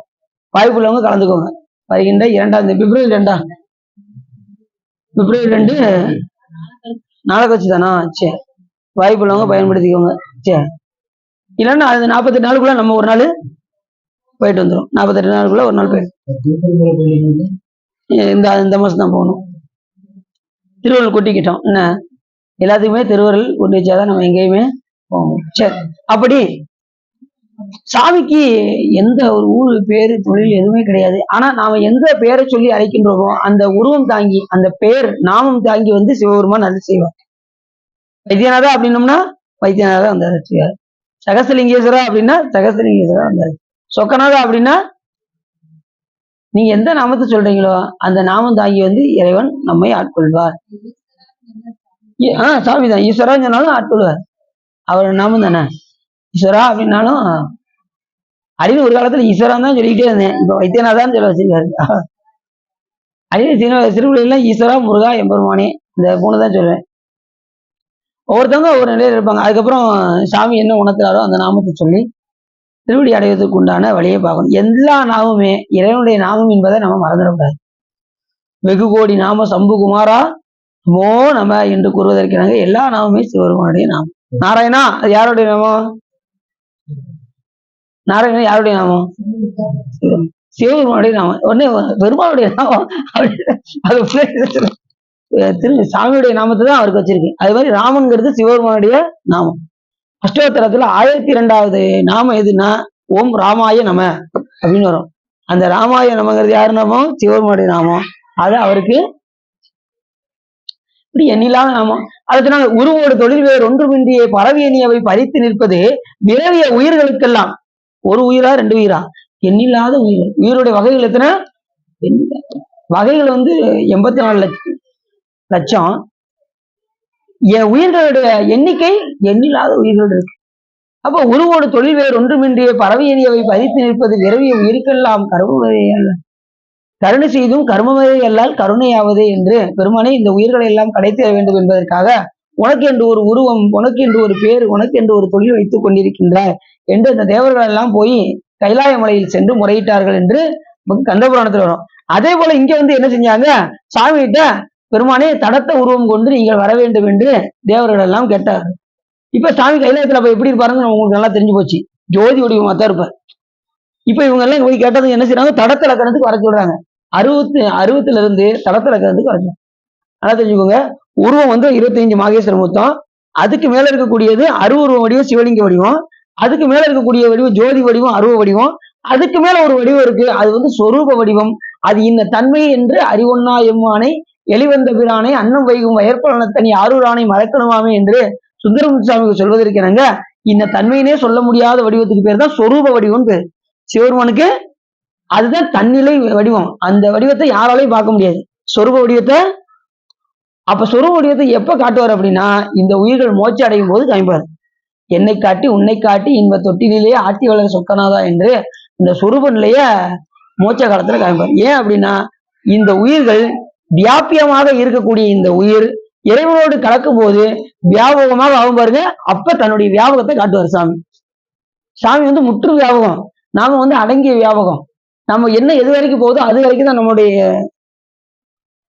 வாய்ப்புள்ளவங்க கலந்துக்கோங்க. வருகின்ற 2ஆம் பிப்ரவரி 2 நாளை கட்சி தானா? சரி, வாய்ப்புள்ளவங்க பயன்படுத்திக்கோங்க. சரி, இல்லைன்னா அது 48 நாளுக்குள்ள நம்ம ஒரு நாள் போயிட்டு வந்துடும். 48 நாளுக்குள்ள ஒரு நாள் போயிடும். இந்த மாசம் தான் போகணும். திருவள்ளுவர் கொட்டிக்கிட்டோம். என்ன எல்லாத்துக்குமே திருவருள் கொண்டு வச்சாதான் நம்ம எங்கேயுமே போவோம். சரி, அப்படி சாமிக்கு எந்த ஒரு ஊர் பேரு தொழில் எதுவுமே கிடையாது. ஆனா நாம எந்த பேரை சொல்லி அழைக்கின்றோமோ அந்த உருவம் தாங்கி, அந்த பெயர் நாமம் தாங்கி வந்து சிவபெருமான் அது செய்வார். வைத்தியநாதா அப்படின்னோம்னா வைத்தியநாதா வந்தாரு செய்வார். சகஸ்ரலிங்கேஸ்வரா அப்படின்னா சகஸ்ரலிங்கேஸ்வரா வந்தாரு. சொக்கநாதா அப்படின்னா நீங்க எந்த நாமத்தை சொல்றீங்களோ அந்த நாமம் தாங்கி வந்து இறைவன் நம்மை ஆட்கொள்வார். சாமிதான் ஈஸ்வரா சொன்னாலும் ஆட்கொள்வார். அவர் நாமம் தானே ஈஸ்வரா அப்படின்னாலும். அப்படின்னு ஒரு காலத்துல ஈஸ்வரன் தான் சொல்லிக்கிட்டே இருந்தேன். இப்ப வைத்தியநாதான்னு சொல்ல வச்சிருக்காரு. அப்படின்னு திருவிழையெல்லாம் ஈஸ்வரா முருகா எம்பெருமானே இந்த 3 தான் சொல்லுவேன். ஒவ்வொருத்தவங்க ஒவ்வொரு நிலையில இருப்பாங்க. அதுக்கப்புறம் சாமி என்ன உணர்த்துறாரோ அந்த நாமத்தை சொல்லி திருவடி அடைவதற்கு உண்டான வழியை பார்க்கணும். எல்லா நாமமே இறைவனுடைய நாமம் என்பதை நம்ம மறந்துடக்கூடாது. வெகு கோடி நாம சம்பு குமாரா மோ நம என்று கூறுவதற்காக எல்லா நாமமே சிவபெருமானுடைய நாமம். நாராயணா அது யாருடைய நாமம்? நாராயணன் யாருடைய நாமம்? சிவபெருமானுடைய நாமம். உடனே பெருமானுடைய நாமம் சாமியுடைய நாமத்தை தான் அவருக்கு வச்சிருக்கு. அது மாதிரி ராமன்கிறது சிவபெருமானுடைய நாமம். அஷ்டோத்தரத்துல 1002வது நாமம் எதுன்னா ஓம் ராமாய நம அப்படின்னு வரும். அந்த ராமாய நமங்கிறது யாரு நாமம்? சிவபெருமானுடைய நாமம். அது அவருக்கு இப்படி எண்ணில்லாத நாமம். அதுக்கு உருவோடு தொழில் வேறு ஒன்றுமின்றிய பரவி எண்ணியவை பறித்து நிற்பது விரவிய உயிர்களுக்கெல்லாம். ஒரு உயிரா 2 உயிரா? எண்ணில்லாத உயிர். உயிருடைய வகைகள் எத்தனை? வகைகள் வந்து 84 லட்சம். உயிர்களுடைய எண்ணிக்கை எண்ணில்லாத உயிர்கள் இருக்கு. அப்ப உருவோடு தொழில் வேறு ஒன்றுமின்றிய பரவி எண்ணியவை பறித்து நிற்பது விரவிய உயிருக்கெல்லாம் கருணை செய்தும் கர்மமதை அல்லால் கருணையாவதே என்று பெருமானே இந்த உயிர்களை எல்லாம் கடைத்தேற வேண்டும் என்பதற்காக உனக்கு என்று ஒரு உருவம், உனக்கு என்று ஒரு பேர், உனக்கு என்று ஒரு தொழில் வைத்துக் கொண்டிருக்கின்றார் என்று இந்த தேவர்கள் எல்லாம் போய் கைலாய மலையில் சென்று முறையிட்டார்கள் என்று கந்தபுராணத்தில் வரும். அதே போல இங்க வந்து என்ன செஞ்சாங்க? சாமி கிட்ட பெருமானே தடத்த உருவம் கொண்டு நீங்கள் வர வேண்டும் என்று தேவர்கள் எல்லாம் கேட்டார்கள். இப்ப சாமி கைலாயத்துல போய் எப்படி இருப்பாருன்னு உங்களுக்கு நல்லா தெரிஞ்சு போச்சு. ஜோதி வடிவமா தான் இருப்பார். இப்ப இவங்க எல்லாம் போய் கேட்டது என்ன செய்யறாங்க? தடத்த இலக்கணத்துக்கு வர சொல்றாங்க. 60 இருந்து தடத்த இலக்கணத்துக்கு வர சொல்றாங்க. நல்லா தெரிஞ்சுக்கோங்க. உருவம் வந்து 25 மாகேஸ்வர மொத்தம். அதுக்கு மேல இருக்கக்கூடியது அருவுருவ வடிவம், சிவலிங்க வடிவம். அதுக்கு மேல இருக்கக்கூடிய வடிவம் ஜோதி வடிவம், அருவ வடிவம். அதுக்கு மேல ஒரு வடிவம் இருக்கு, அது வந்து சொரூப வடிவம். அது இன்ன தன்மை என்று அறிவொன்னா எம்மானை எளிவந்த பிரானை அன்னம் வைகும் வயற்பலனத்தனி ஆரூரானை மறக்கணுமாமே என்று சுந்தரமுசாமிக்கு சொல்வதற்கு என்னங்க, இந்த தன்மையினே சொல்ல முடியாத வடிவத்துக்கு பேர் தான் சொரூப வடிவம் பேர். சிவருமானுக்கு அதுதான் தன்னிலை வடிவம். அந்த வடிவத்தை யாராலையும் பார்க்க முடியாது, சொரூப வடிவத்தை. அப்ப சொரூப வடிவத்தை எப்ப காட்டுவார் அப்படின்னா, இந்த உயிர்கள் மோட்ச அடையும் போது காமிப்பார். என்னை காட்டி உன்னை காட்டி இன்ப தொட்டிலேயே ஆட்டி வளர சொக்கனாதா என்று இந்த சொரூப நிலைய மோட்ச காலத்துல காமிப்பார். ஏன் அப்படின்னா, இந்த உயிர்கள் வியாபியமாக இருக்கக்கூடிய இந்த உயிர் இறைவனோடு கலக்கும் போது வியாபகமாக ஆகும் பாருங்க. அப்ப தன்னுடைய வியாபகத்தை காட்டுவார் சாமி. சாமி வந்து முற்று வியாபகம், நாம வந்து அடங்கிய வியாபகம். நம்ம என்ன எது வரைக்கும் போகுதோ அது வரைக்கும் தான் நம்மளுடைய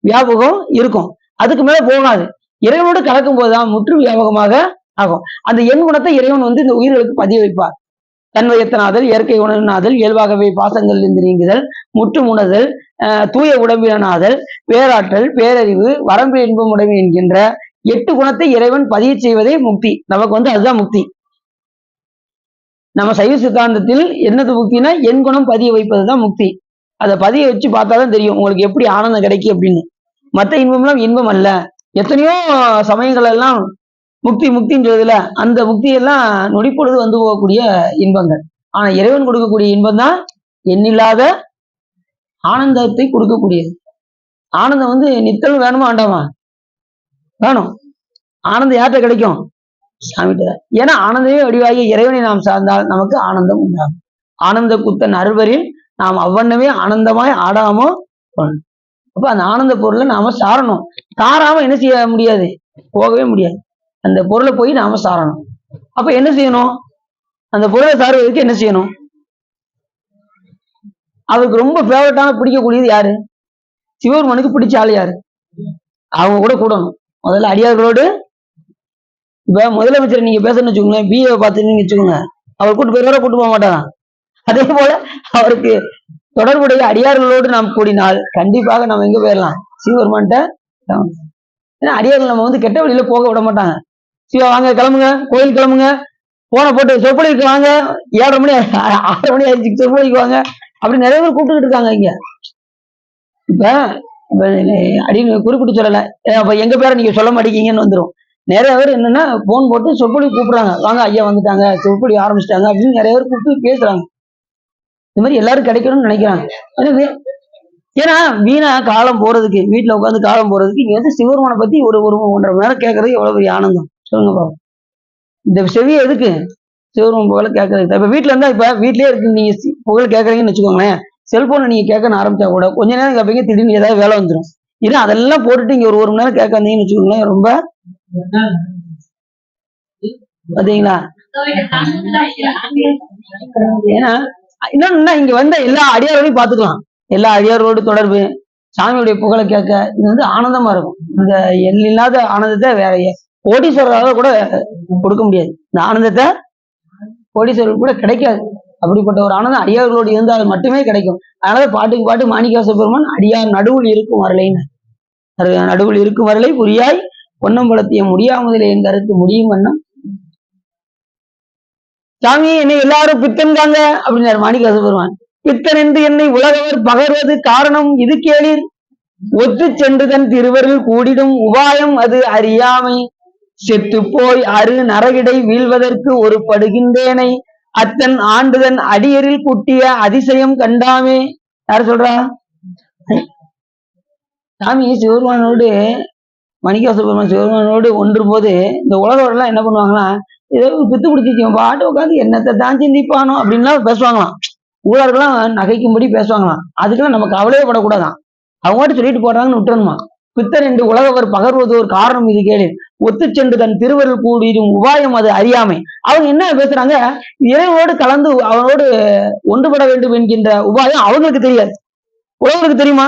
வியாபகம் இருக்கும், அதுக்கு மேல போகாது. இறைவனோடு கலக்கும் போதுதான் முற்று வியாபகமாக ஆகும். அந்த எண் குணத்தை இறைவன் வந்து இந்த உயிர்களுக்கு பதிய வைப்பார். தன்வயத்தனாதல், இயற்கை உணர்வினாதல், இயல்பாகவே பாசங்கள் இருந்து நீங்குதல், முற்று உணர்தல், தூய உடம்பினாதல், பேராற்றல், பேரறிவு, வரம்பு இன்பம் உடைமை என்கின்ற 8 குணத்தை இறைவன் பதிய செய்வதே முக்தி. நமக்கு வந்து அதுதான் முக்தி. நம்ம சைவ சித்தாந்தத்தில் என்னது முக்தினா எண் குணம் பதிய வைப்பதுதான் முக்தி. அதை பதிய வச்சு பார்த்தாதான் தெரியும் உங்களுக்கு எப்படி ஆனந்தம் கிடைக்கும் அப்படின்னு. மற்ற இன்பம்லாம் இன்பம் அல்ல. எத்தனையோ சமயங்கள் எல்லாம் முக்தி முக்தின்றதுல அந்த முக்தியெல்லாம் நொடிப்பொழுது வந்து போகக்கூடிய இன்பங்கள். ஆனா இறைவன் கொடுக்கக்கூடிய இன்பம் தான் எண்ணில்லாத ஆனந்தத்தை கொடுக்கக்கூடியது. ஆனந்தம் வந்து நித்தலும் வேணுமா வேண்டாமா? வேணும். ஆனந்தம் யார்கிட்ட கிடைக்கும்? சாமிகிட்ட. ஏன்னா ஆனந்தமே வடிவாகிய இறைவனை நாம் சார்ந்தால் நமக்கு ஆனந்தம் உண்டாகும். ஆனந்த குத்தன் அருவரில் நாம் அவ்வண்ணமே ஆனந்தமாய் ஆடாமோ. அப்ப அந்த ஆனந்த பொருளை நாம சாரணும். சாராம என்ன செய்ய முடியாது? போகவே முடியாது. அந்த பொருளை போய் நாம சாரணும். அப்ப என்ன செய்யணும்? அந்த பொருளை சாருவதற்கு என்ன செய்யணும்? அவருக்கு ரொம்ப ஃபேவரட்டான பிடிக்கக்கூடியது யாரு? சிவபெருமானுக்கு பிடிச்ச ஆள் யாரு? அவங்க கூட கூடணும். முதல்ல அடியார்களோடு. இப்ப முதலமைச்சர் நீங்க பேசணும்னு வச்சுக்கோங்களேன், பிஏ பார்த்துன்னு வச்சுக்கோங்க, அவர் கூட்டு போய் கூட்டு போக மாட்டாங்க. அதே போல அவருக்கு தொடர்புடைய அடியார்களோடு நாம் கூடினால் கண்டிப்பாக நம்ம எங்க போயிடலாம்? சிவபெருமான்கிட்ட. ஏன்னா அடியார்கள் நம்ம வந்து கெட்ட வழியில போக விட மாட்டாங்க. சிவா வாங்க கிளம்புங்க, கோயில் கிளம்புங்க, போன போட்டு சொற்பொழிவுக்கு வாங்க, 7:30 மணி 6:30 மணி ஆயிடுச்சு, சொற்பொழிவுக்கு வாங்க, அப்படி நிறைய பேர் கூப்பிட்டுக்கிட்டு இருக்காங்க இங்க. இப்ப அப்படின்னு குறிப்பிட்டு சொல்லல, அப்ப எங்க பேரை நீங்க சொல்ல மாட்டேங்கன்னு வந்துடும். நிறைய பேர் என்னன்னா போன் போட்டு சொற்பொழிவு கூப்பிடுறாங்க, வாங்க ஐயா வந்துட்டாங்க, சொற்பொழிவு ஆரம்பிச்சிட்டாங்க அப்படின்னு நிறைய பேர் கூப்பிட்டு பேசுறாங்க. இந்த மாதிரி எல்லாரும் கிடைக்கணும்னு நினைக்கிறாங்க. ஏன்னா வீணா காலம் போறதுக்கு, வீட்டுல உட்காந்து காலம் போறதுக்கு இங்க வந்து சிவபெருமானை பத்தி ஒரு 1.5 மணி நேரம் கேட்கறது எவ்வளவு பெரிய ஆனந்தம் சொல்லுங்க பாருங்க. இந்த செவியை எதுக்கு? சிவபெருமான் புகழ் கேட்கறது. இப்ப வீட்டுல இருந்தா, இப்ப வீட்லயே இருக்கு, நீங்க புகழ் கேட்கறீங்கன்னு வச்சுக்கோங்களேன், செல்போனை நீங்க கேட்கணும்னு ஆரம்பிச்சா கூட கொஞ்ச நேரம் கேட்பீங்க, திடீர்னு ஏதாவது வேலை வந்துடும். ஏன்னா அதெல்லாம் போட்டுட்டு இங்க ஒரு 1 மணி நேரம் கேட்க வந்தீங்கன்னு வச்சுக்கோங்களேன், ரொம்ப பாத்தீங்களா? ஏன்னா இன்னொன்னு, இங்க வந்த எல்லா அடியார்களையும் பாத்துக்கலாம், எல்லா அடியார்களோடு தொடர்பு, சாமியுடைய புகழை கேட்க, இது வந்து ஆனந்தமா இருக்கும். இந்த எல்லில்லாத ஆனந்தத்தை வேற கோடீஸ்வரராக கூட கொடுக்க முடியாது. இந்த ஆனந்தத்தை கோடீஸ்வரர் கூட கிடைக்காது. அப்படிப்பட்ட ஒரு ஆனந்தம் அடியார்களோடு இருந்தால் மட்டுமே கிடைக்கும். அதனால பாட்டுக்கு பாட்டு மாணிக்கவாச பெருமான் அடியார் நடுவில் இருக்கும் வரலைன்னு, நடுவில் இருக்கும் வரலை புரியாய் பொன்னம்பலத்திய முடியாமதிலே என் கருத்து முடியும் வண்ணம். சாமி என்னை எல்லாரும் பித்தன்காங்க அப்படின்னாரு மாணிக்கவாச பெருமான். பித்தன் என்று என்னை உலகவர் பகர்வது காரணம் இது கேளீர், ஒத்து சென்றுதன் திருவருள் கூடிடும் உபாயம் அது அறியாமை, செத்து போய் அரு நரகிடை வீழ்வதற்கு ஒரு படுகின்றேனை, அத்தன் ஆண்டுதன் அடியரில் குட்டிய அதிசயம் கண்டாமே. யார் சொல்றா? சாமி சிவபெருமானோடு, மாணிக்கவாச பெருமான் சிவபெருமானோடு ஒன்றும் போது இந்த உலகவரெல்லாம் என்ன பண்ணுவாங்கன்னா, ஏதோ பித்து பிடிச்சிச்சு பாட்டு உட்காந்து என்னத்தை தான் சிந்திப்பானோ அப்படின்லாம் பேசுவாங்களாம். ஊழர்கள்லாம் நகைக்கும்படி பேசுவாங்களாம். அதுக்கெல்லாம் நம்ம கவலையே படக்கூடாதான், அவங்க சொல்லிட்டு போறாங்கன்னு விட்டுறணுமா. பித்தன் என்று உலகவர் பகர்வது ஒரு காரணம் இது கேளு, ஒத்து சென்று தன் திருவருள் கூடிடும் உபாயம் அது அறியாமை. அவங்க என்ன பேசுறாங்க, இறைவனோடு கலந்து அவனோடு ஒன்றுபட வேண்டும் என்கின்ற உபாயம் அவங்களுக்கு தெரியாது. உலகருக்கு தெரியுமா?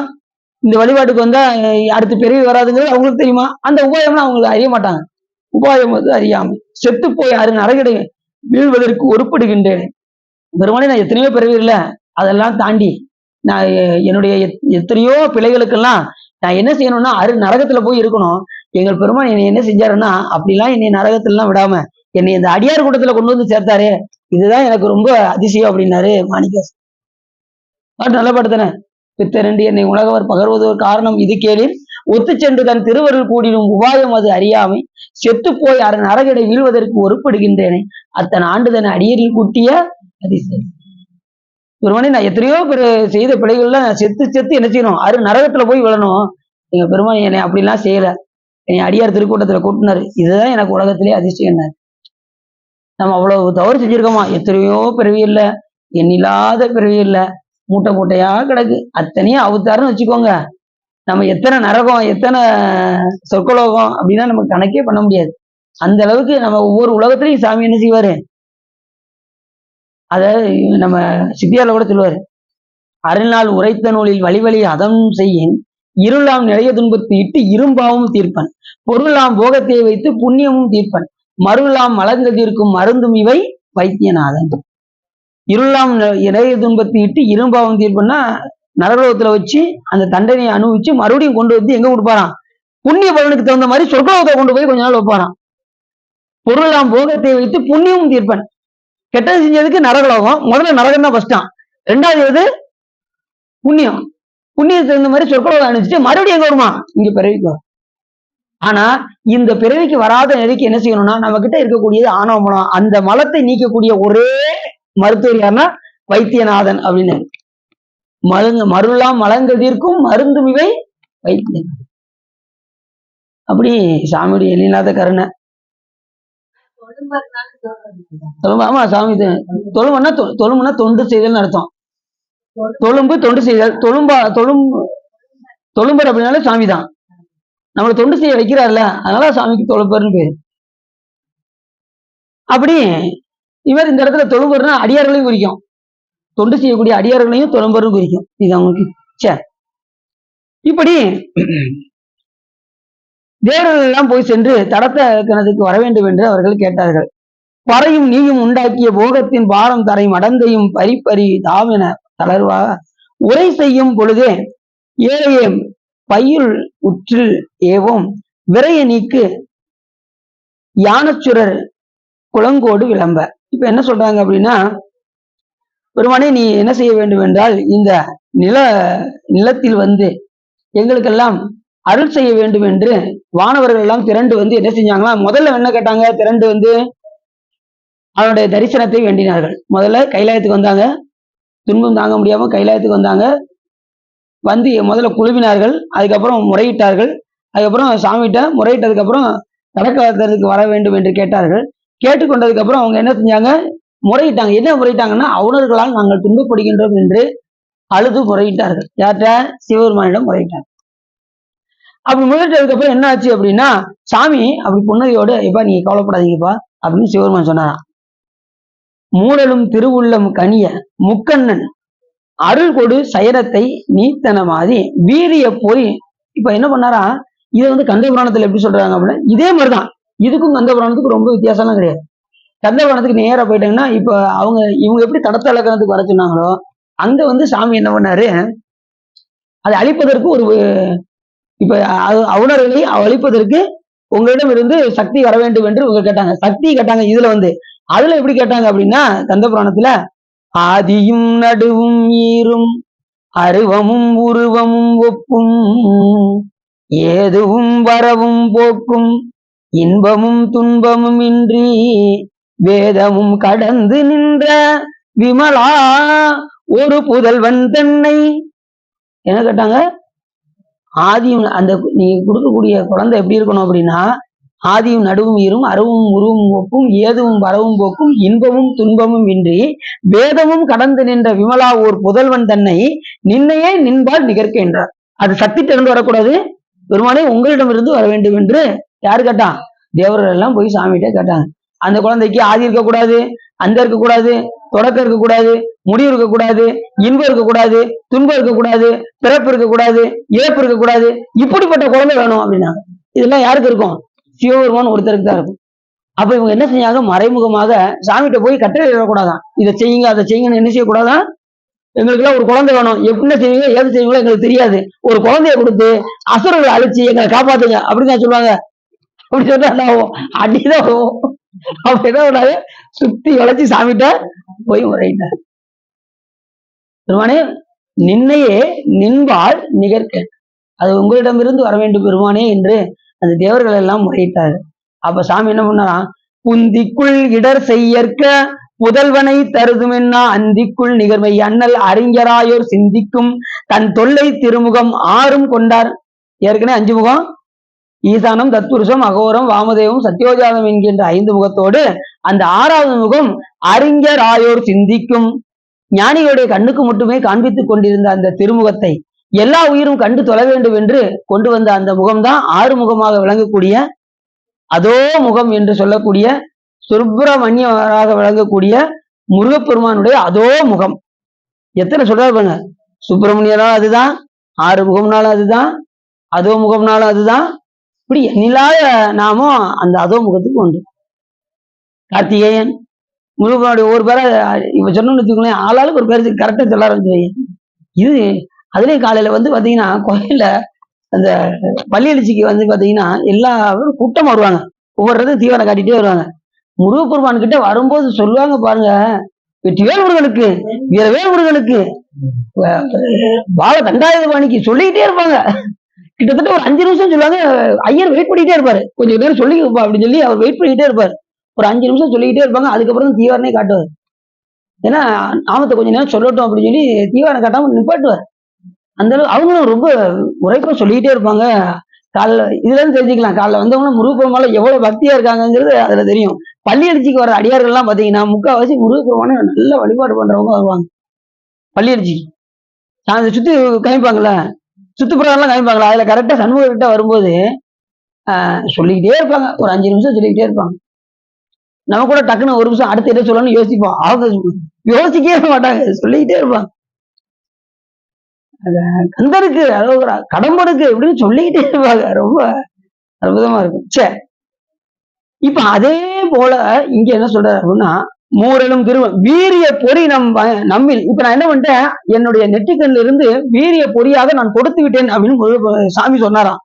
இந்த வழிபாட்டுக்கு வந்தா அடுத்து பிறவி வராதுங்கிறது அவங்களுக்கு தெரியுமா? அந்த உபாயம்லாம் அவங்களுக்கு அறிய மாட்டாங்க. உபாயம் அது அறியாமை, செத்து போய் அரு நரகிடை வீழ்வதற்கு ஒருப்படுகின்றேன். பெருமானே நான் எத்தனையோ பிறவி இல்ல, அதெல்லாம் தாண்டி நான் என்னுடைய எத்தனையோ பிழைகளுக்கெல்லாம் நான் என்ன செய்யணும்னா அரு நரகத்துல போய் இருக்கணும். எங்கள் பெருமான் என்னை என்ன செஞ்சாருன்னா, அப்படிலாம் என்னை நரகத்துல எல்லாம் விடாம என்னை இந்த அடியார் கூட்டத்துல கொண்டு வந்து சேர்த்தாரு, இதுதான் எனக்கு ரொம்ப அதிசயம் அப்படின்னாரு மாணிக்கவாசர். பாட்டு நல்ல பாட்டு தானே. பித்தரண்டு என்னை உலகவர் பகர்வது ஒரு காரணம் இது கேளிர், ஒத்து சென்று தன் திருவருள் கூடிடும் உபாயம் அது அறியாமை, செத்து போய் அரு நரகிடை வீழ்வதற்கு ஒருப்படுகின்றேனே, அத்தன் ஆண்டுதன் அடியரில் கூட்டிய அதிசயம். பெருமானே நான் எத்தனையோ பேர் செய்த பிழைகள்ல செத்து செத்து என்ன செய்யணும், அரு நரகத்துல போய் விழணும். எங்க பெருமான் என்னை அப்படிலாம் செய்யல, என்னை அடியார் திருக்கூட்டத்துல கூட்டினாரு, இதுதான் எனக்கு உலகத்திலே அதிசயம். நம்ம அவ்வளவு தவறு செஞ்சிருக்கோமா? எத்தனையோ பிறவி இல்லை, எண்ணில்லாத பிறவி இல்லை, மூட்டை மூட்டையா கிடக்கு. அத்தனையும் அவுத்தாருன்னு வச்சுக்கோங்க, நம்ம எத்தனை நரகம் எத்தனை சொர்க்கலோகம் அப்படின்னா நமக்கு கணக்கே பண்ண முடியாது. அந்த அளவுக்கு நம்ம ஒவ்வொரு உலகத்திலையும் சாமி என்ன செய்வாரு, அத நம்ம சித்தியால கூட சொல்லுவாரு, அருள்நாள் உரைத்த நூலில் வழிவழி அதம் செய்யேன், இருளாம் நிறைய துன்பத்து இட்டு இரும்பாவும் தீர்ப்பன், பொருளாம் போகத்தை வைத்து புண்ணியமும் தீர்ப்பன், மருளாம் மலங்கதிர்க்கும் மருந்தும் இவை வைத்தியநாதன். இருளாம் நிறைய துன்பத்தை இட்டு இரும்பாவும் தீர்ப்பன்னா நரகலோகத்துல வச்சு அந்த தண்டனையை அனுபவிச்சு மறுபடியும் கொண்டு வந்து எங்க கொடுப்பாராம், புண்ணிய பலனுக்கு தகுந்த மாதிரி சொர்க்கலோகத்தை கொண்டு போய் கொஞ்ச நாள் வைப்பாராம். பொருளாம் போகத்தை வைத்து புண்ணியமும் தீர்ப்பன், கெட்டது செஞ்சதுக்கு நரகலோகம், முதல்ல நரகம் தான் ஃபர்ஸ்டாம், ரெண்டாவது புண்ணியம், புண்ணியத்துக்கு தகுந்த மாதிரி சொர்க்கலோகம் அனுப்பிச்சுட்டு மறுபடியும் எங்க வருமா, இங்க பிறவிக்கு. ஆனா இந்த பிறவிக்கு வராத நிலைக்கு என்ன செய்யணும்னா, நம்ம கிட்ட இருக்கக்கூடியது ஆணவ மலம், அந்த மலத்தை நீக்கக்கூடிய ஒரே மருத்துவர் யாருன்னா வைத்தியநாதன் அப்படின்னு. மருளாம் மலங்கதிர்க்கும் மருந்தும் இவை வைத்தியன். அப்படி சாமியுடைய எல்லில்லாத கருணை. ஆமா சாமி தொழும்புன்னா தொழும்புன்னா தொண்டு செய்தல் அர்த்தம். தொழும்பு தொண்டு செய்தல், தொழும்பர் அப்படின்னாலே சாமி தான், நம்மளை தொண்டு செய்ய வைக்கிறார்ல, அதனால சாமிக்கு தொழும்பர்னு பேரு. அப்படி இவர் இந்த இடத்துல தொழும்பர்னா அடியார்களையும் குறிக்கும். தொண்டு செய்யக்கூடிய அடியார்களையும் தொழம்பரும் குறிக்கும். இது அவங்களுக்கு சரி. இப்படி தேவர்கள் எல்லாம் போய் சென்று தடத்த கிணத்துக்கு வர வேண்டும் என்று அவர்கள் கேட்டார்கள். பறையும் நீயும் உண்டாக்கிய போகத்தின் பாரம் தரையும் அடந்தையும் பரிப்பறி தாவென தளர்வா உரை செய்யும் பொழுதே ஏழைய பையுள் உற்றில் ஏவோம் விரைய நீக்கு யானச்சுரர் குளங்கோடு விளம்ப. இப்ப என்ன சொல்றாங்க அப்படின்னா, பெருமானே நீ என்ன செய்ய வேண்டும் என்றால் இந்த நிலத்தில் வந்து எங்களுக்கெல்லாம் அருள் செய்ய வேண்டும் என்று வானவர்கள் எல்லாம் திரண்டு வந்து என்ன செஞ்சாங்களா, முதல்ல என்ன கேட்டாங்க, திரண்டு வந்து அவனுடைய தரிசனத்தை வேண்டினார்கள். முதல்ல கைலாயத்துக்கு வந்தாங்க, துன்பம் தாங்க முடியாம கைலாயத்துக்கு வந்தாங்க. வந்து முதல்ல குழுவினார்கள், அதுக்கப்புறம் முறையிட்டார்கள். அதுக்கப்புறம் சாமிகிட்ட முறையிட்டதுக்கு அப்புறம் கடற்கலத்திற்கு வர வேண்டும் என்று கேட்டார்கள். கேட்டுக்கொண்டதுக்கு அப்புறம் அவங்க என்ன செஞ்சாங்க, முறையிட்டாங்க. என்ன முறையிட்டாங்கன்னா, அவுணர்களால் நாங்கள் துன்பப்படுகின்றோம் என்று அழுது முறையிட்டார்கள். யார்கிட்ட? சிவபெருமானிடம் முறையிட்டாங்க. அப்படி முறையிட்டதுக்கு அப்புறம் என்ன ஆச்சு அப்படின்னா, சாமி அப்படி புன்னகையோடு, எப்பா நீங்க கவலைப்படாதீங்கப்பா அப்படின்னு சிவபெருமான் சொன்னாராம். மூடலும் திருவுள்ளம் கனிய முக்கண்ணன் அருள் கொடு சயனத்தை நீத்தனமாதி வீரிய போய். இப்ப என்ன பண்ணாரா, இதை வந்து கந்த புராணத்துல எப்படி சொல்றாங்க அப்படின்னா, இதே மாதிரிதான் இதுக்கும் கந்த புராணத்துக்கு ரொம்ப வித்தியாசம்லாம் கிடையாது. கந்த புராணத்துக்கு நேரா போயிட்டாங்கன்னா, இப்ப இவங்க எப்படி தடத்த இலக்கணத்துக்கு வர சொன்னாங்களோ, அங்க வந்து சாமி என்ன பண்ணாரு, அதை அழிப்பதற்கு ஒரு இப்ப அவுணர்களை அழிப்பதற்கு உங்களிடம் இருந்து சக்தி வர வேண்டும் என்று இவங்க கேட்டாங்க. சக்தி கேட்டாங்க. இதுல வந்து அதுல எப்படி கேட்டாங்க அப்படின்னா, கந்த புராணத்துல ஆதியும் நடுவும் ஈரும் அருவமும் உருவமும் ஒப்பும் ஏதுவும் வரவும் போக்கும் இன்பமும் துன்பமும் இன்றி வேதமும் கடந்து நின்ற விமலா ஒரு புதல்வன் தன்னை. என்ன கேட்டாங்க, ஆதியும் அந்த நீங்க கொடுக்கக்கூடிய குழந்தை எப்படி இருக்கணும் அப்படின்னா, ஆதியும் நடுவும் ஈரும் அருவும் உருவும் ஒப்பும் ஏதுவும் வரவும் போக்கும் இன்பமும் துன்பமும் இன்றி வேதமும் கடந்து நின்ற விமலா ஓர் புதல்வன் தன்னை நின்னையே நின்பால் நிகர்க்க என்றார். அது சக்தி திறந்து வரக்கூடாது, பெருமானே உங்களிடம் இருந்து வர வேண்டும் என்று யாரு கேட்டான்? தேவர்கள் எல்லாம் போய் சாமிகிட்ட கேட்டாங்க. அந்த குழந்தைக்கு ஆதி இருக்கக்கூடாது, அந்த இருக்கக்கூடாது, தொடக்கம் இருக்கக்கூடாது, முடிவு இருக்கக்கூடாது, இன்பம் இருக்கக்கூடாது, துன்பம் இருக்கக்கூடாது, பிறப்பு இருக்கக்கூடாது, இறப்பு இருக்கக்கூடாது, இப்படிப்பட்ட குழந்தை வேணும் அப்படின்னாங்க. இதெல்லாம் யாருக்கு இருக்கும்? சிவபெருமான் ஒருத்தருக்கு தான் இருக்கும். அப்ப இவங்க என்ன செஞ்சாங்க, மறைமுகமாக சாமிகிட்ட போய் கட்டளை இடக்கூடாதான், இதை செய்யுங்க அதை செய்யுங்கன்னு என்ன செய்யக்கூடாதான், எங்களுக்கு எல்லாம் ஒரு குழந்தை வேணும், எப்படி செய்வீங்க ஏது செய்வீங்களோ எங்களுக்கு தெரியாது, ஒரு குழந்தைய கொடுத்து அசுரர்களை அழிச்சு எங்களை காப்பாத்துங்க அப்படின்னு சொல்லுவாங்க. அப்படி சொன்னா அடிதான் அப்படி என்ன பண்ணாரு, சுத்தி வளைச்சு சாமிகிட்ட போய் முறையிட்டார். பெருமானே நின்னையே நின்பால் நிகர்க்க, அது உங்களிடமிருந்து வர வேண்டும் பெருமானே என்று அந்த தேவர்கள் எல்லாம் முறையிட்டாரு. அப்ப சாமி என்ன பண்ணாராம், புந்திக்குள் இடர் செய்யற்க புதல்வனை தருதுமென்னா அந்திக்குள் நிகர்மை அண்ணல் அறிஞராயோர் சிந்திக்கும் தன் தொல்லை திருமுகம் ஆறும் கொண்டார். ஏற்கனவே 5 முகம், ஈசானம் தத்புருஷம் அகோரம் வாமதேவம் சத்யோஜாதம் என்கின்ற 5 முகத்தோடு அந்த 6வது முகம் அறிஞர் ஆயோர் சிந்திக்கும், ஞானிகளுடைய கண்ணுக்கு மட்டுமே காண்பித்துக் கொண்டிருந்த அந்த திருமுகத்தை எல்லா உயிரும் கண்டு தொழ வேண்டும் என்று கொண்டு வந்த அந்த முகம்தான் 6 முகமாக விளங்கக்கூடிய அதோ முகம் என்று சொல்லக்கூடிய சுப்பிரமணியராக விளங்கக்கூடிய முருகப்பெருமானுடைய அதோ முகம். எத்தனை சொல்றாரு பாருங்க, சுப்பிரமணியனாலும் அதுதான், 6 முகம்னாலும் அதுதான், அதோ முகம்னாலும் அதுதான், இப்படி எண்ணில்லாத நாமும் அந்த அதோ முகத்துக்கு உண்டு. கார்த்திகேயன் முருகனுடைய ஒரு பேரை இப்ப சொன்னோம்னு வச்சுக்கோங்களேன், ஆளாளுக்கு ஒரு பேருக்கு கரெக்டா சொல்ல ஆரம்பிச்சு. இது அதுலயும் காலையில வந்து பாத்தீங்கன்னா கோயில்ல அந்த பள்ளி எழுச்சிக்கு வந்து பாத்தீங்கன்னா எல்லாரும் கூட்டமா வருவாங்க, ஒவ்வொரு தீவனம் காட்டிட்டே வருவாங்க. முருகப்பெருமான் கிட்ட வரும்போது சொல்லுவாங்க பாருங்க, வெற்றிவேல் முருகனுக்கு வீரவேல் முருகனுக்கு வாழ தண்டாயுதபாணிக்கு சொல்லிக்கிட்டே இருப்பாங்க. கிட்டத்தட்ட ஒரு 5 நிமிஷம் சொல்லுவாங்க. ஐயர் வெயிட் பண்ணிட்டே இருப்பாரு, கொஞ்சம் நேரம் சொல்லிப்பா அப்படின்னு சொல்லி அவர் வெயிட் பண்ணிட்டே இருப்பாரு. ஒரு 5 நிமிஷம் சொல்லிக்கிட்டே இருப்பாங்க. அதுக்கப்புறம் தீவாரனே காட்டுவார். ஏன்னா நாமத்தை கொஞ்ச நேரம் சொல்லட்டும் அப்படின்னு சொல்லி தீவாரம் காட்டாம நிப்பாட்டுவார். அந்த அளவு அவங்களும் ரொம்ப உரைப்பா சொல்லிக்கிட்டே இருப்பாங்க. காலைல இதுல இருந்து தெரிஞ்சுக்கலாம், காலைல வந்தவங்க முருகப்பெருமாள் எவ்வளவு பக்தியா இருக்காங்கிறது அதுல தெரியும். பள்ளி எழுச்சிக்கு வர அடியார்கள் எல்லாம் பாத்தீங்கன்னா முக்கால்வாசி முருகப்பெருமான நல்ல வழிபாடு பண்றவங்க வருவாங்க பள்ளி எழுச்சிக்கு. நான் சுத்தி காமிப்பாங்கல்ல, சுத்துப்புறம் காமிப்பாங்களா, அதுல கரெக்டா சண்முக கிட்ட வரும்போது சொல்லிக்கிட்டே இருப்பாங்க. ஒரு 5 நிமிஷம் சொல்லிக்கிட்டே இருப்பாங்க. நம்ம கூட டக்குன்னு ஒரு நிமிஷம் அடுத்து என்ன சொல்லணும்னு யோசிப்போம். அவங்க யோசிக்கவே மாட்டாங்க, சொல்லிக்கிட்டே இருப்பாங்க. கந்தருக்கு அழகுறா, கடம்பருக்கு இப்படின்னு சொல்லிக்கிட்டே இருப்பாங்க. ரொம்ப அற்புதமா இருக்கும். சரி, இப்ப அதே போல இங்க என்ன சொல்றாரு அப்படின்னா, மூரலும் திருவம் வீரிய பொறி நம்மில். இப்ப நான் என்ன பண்ணிட்டேன், என்னுடைய நெற்றிக்கண்ணில இருந்து வீரிய பொறியாக நான் கொடுத்து விட்டேன் அப்படின்னு சாமி சொன்னாராம்.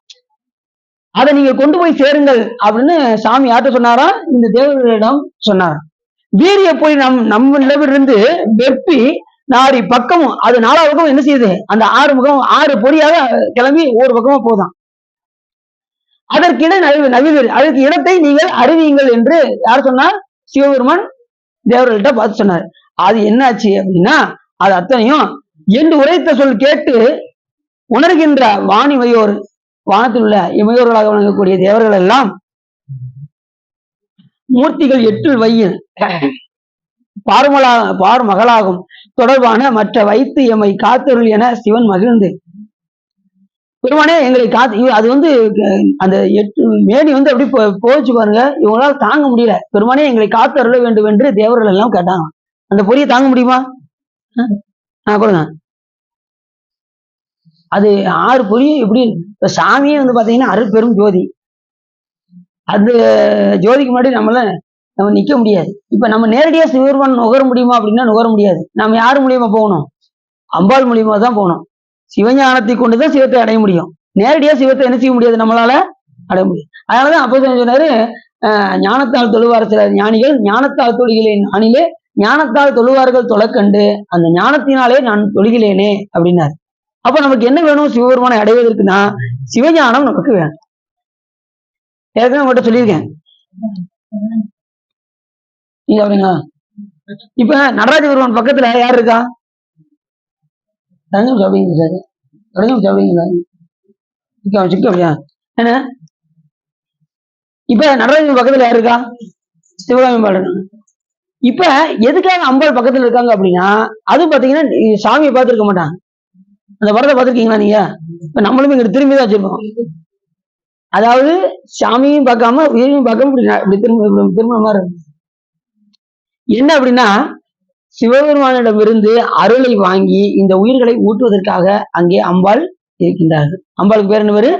அதை நீங்க கொண்டு போய் சேருங்கள் அப்படின்னு சாமி யார்கிட்ட சொன்னாராம், இந்த தேவர்களிடம் சொன்னாராம். வீரிய பொறி நம்மிடமிருந்து வெப்பி நாரி பக்கமும், அது 4 பக்கம் என்ன செய்யுது, அந்த 6 முகம் 6 பொறியாக கிளம்பி ஒவ்வொரு பக்கமா போதான். அதற்கிட நவிதல், அதற்கு இடத்தை நீங்கள் அறிவியுங்கள் என்று யார் சொன்னார், சிவபெருமான் தேவர்கள்ட்ட பார்த்து சொன்னார். அது என்னாச்சு அப்படின்னா, அது அத்தனையும் என்று உரைத்த சொல் கேட்டு உணர்கின்ற வானிமையோர், வானத்தில் உள்ள இமையோர்களாக வழங்கக்கூடிய தேவர்கள் எல்லாம் மூர்த்திகள் 8 வையில் பார்மகளாகும் தொடர்பான மற்ற வைத்து எம்மை காத்தருள் என சிவன் மகிழ்ந்து, பெருமானே எங்களை காத்து, அது அந்த 8 மேனி அப்படி போச்சு பாருங்க, இவங்களால தாங்க முடியல. பெருமானே எங்களை காத்து அருள வேண்டும் என்று தேவர்கள் எல்லாம் கேட்டாங்க. அந்த பொறியை தாங்க முடியுமா? கொடுங்க. அது 6 பொறியும் எப்படி, சாமியே பாத்தீங்கன்னா அருட்பெரும் ஜோதி. அந்த ஜோதிக்கு முன்னாடி நம்ம நிக்க முடியாது. இப்ப நம்ம நேரடியா சிவபெருமான் நுகர முடியுமா அப்படின்னா நுகர முடியாது. நம்ம யாரு மூலியமா போகணும், அம்பாள் மூலியமா தான் போகணும். சிவஞானத்தை கொண்டுதான் சிவத்தை அடைய முடியும். நேரடியா சிவத்தை என்ன செய்ய முடியாது, நம்மளால அடைய முடியும். அதனாலதான் அப்போ சொன்னாரு, ஞானத்தால் தொழுவார் சில ஞானிகள், ஞானத்தால் தொழுகிலே நானிலே, ஞானத்தால் தொழுவார்கள் தொலைக்கண்டு, அந்த ஞானத்தினாலே நான் தொழுகிலேனே அப்படின்னாரு. அப்ப நமக்கு என்ன வேணும், சிவபெருமானை அடைவதற்குன்னா சிவஞானம் நமக்கு வேணும். ஏற்கனவே உங்கள்கிட்ட சொல்லியிருக்கேன். நீங்க அப்படிங்களா? இப்ப நடராஜ பெருமான் பக்கத்துல யார் இருக்கா, தங்கம் சாப்பிடுங்க சார், தங்கம் சாப்பிடுங்களா, சிக்க அப்படியா என்ன? இப்ப நடராஜன் பக்கத்துல யாரு இருக்கா, சிவகாமி அம்பாள். இப்ப எதுக்காக அம்பாள் பக்கத்துல இருக்காங்க அப்படின்னா, அதுவும் பாத்தீங்கன்னா சாமியை பார்த்துருக்க மாட்டாங்க. அந்த படத்தை பார்த்துருக்கீங்களா நீங்க? இப்ப நம்மளுமே இங்க திரும்பிதான் வச்சிருக்கோம். அதாவது சாமியும் பார்க்காம உயிரையும் பார்க்காம இப்படி திரும்ப மாதிரி இருக்கும். என்ன அப்படின்னா, சிவபெருமானிடம் இருந்து அருளை வாங்கி இந்த உயிர்களை ஊட்டுவதற்காக அங்கே அம்பாள் இருக்கின்றார்கள். அம்பாளுக்கு பேர் என்ன பேரு,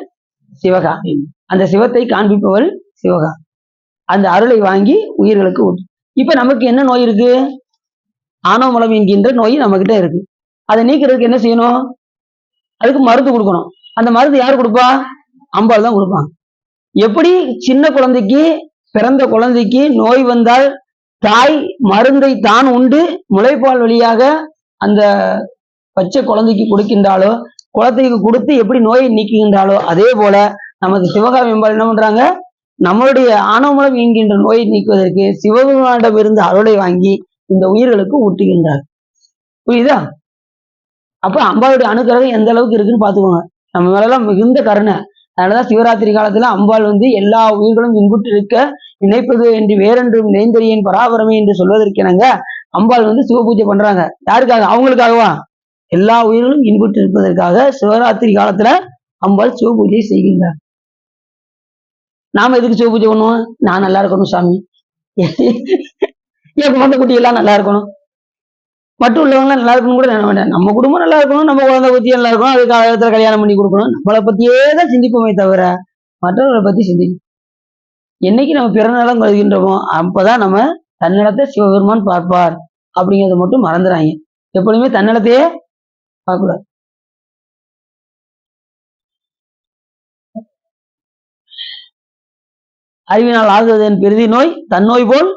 சிவகாமி. அந்த சிவத்தை காண்பிப்பவள் சிவகாமி. அந்த அருளை வாங்கி உயிர்களுக்கு ஊட்டு. இப்ப நமக்கு என்ன நோய் இருக்கு, ஆணவமலம் என்கின்ற நோய் நம்ம கிட்ட இருக்கு. அதை நீக்கிறதுக்கு என்ன செய்யணும், அதுக்கு மருந்து கொடுக்கணும். அந்த மருந்து யார் கொடுப்பா, அம்பாள் தான் கொடுப்பாங்க. எப்படி சின்ன குழந்தைக்கு, பிறந்த குழந்தைக்கு நோய் வந்தால் தாய் மருந்தை தான் உண்டு முளைப்பால் வழியாக அந்த பச்சை குழந்தைக்கு கொடுக்கின்றாலோ, குழந்தைக்கு கொடுத்து எப்படி நோயை நீக்குகின்றாலோ, அதே போல நமது சிவகாமி அம்பாள் என்ன பண்றாங்க, நம்மளுடைய ஆணவமலம் என்கின்ற நோயை நீக்குவதற்கு சிவபெருமானிடம் இருந்து அருளை வாங்கி இந்த உயிர்களுக்கு ஊட்டுகின்றார். புரியுதா? அப்ப அம்பாளுடைய அனுகிரகம் எந்த அளவுக்கு இருக்குன்னு பாத்துக்கோங்க. நம்ம மேலாம் மிகுந்த கருணை. அதனாலதான் சிவராத்திரி காலத்துல அம்பாள் எல்லா உயிர்களும் இன்புற்று இருக்க நினைப்பது என்று வேறென்றும் நெய்ந்தறியேன் பராபரமே என்று சொல்வதற்கெனங்க அம்பாள் சிவ பூஜை பண்றாங்க. யாருக்காக, அவங்களுக்காகவா, எல்லா உயிர்களும் இன்புற்று இருப்பதற்காக சிவராத்திரி காலத்துல அம்பாள் சிவ பூஜை செய்கின்றார். நாம எதுக்கு சிவ பூஜை பண்ணுவோம், நான் நல்லா இருக்கணும் சாமி, என் குழந்தை குட்டி எல்லாம் நல்லா இருக்கணும், மட்டும் உள்ளவங்க நல்லா இருக்கணும் கூட நினைக்க வேண்டாம். நம்ம குடும்பம் நல்லா இருக்கணும், நம்ம குழந்தை பத்தி நல்லா இருக்கணும், அதுக்கு காலத்துல கல்யாணம் பண்ணி கொடுக்கணும், நம்மளை பத்தியே தான் சிந்திக்குமே தவிர மற்றவர்களை பத்தி சிந்திக்கும். என்னைக்கு நம்ம பிறநலம் கருதுகின்றோமோ அப்பதான் நம்ம தன்னிடத்தை சிவபெருமான் பார்ப்பார் அப்படிங்கிறத மட்டும் மறந்துறாங்க. எப்பொழுதுமே தன்னிடத்தையே பார்க்கக்கூடாது. அறிவினால் ஆகுவதன் பெருதி நோய் தன்னோய் போல்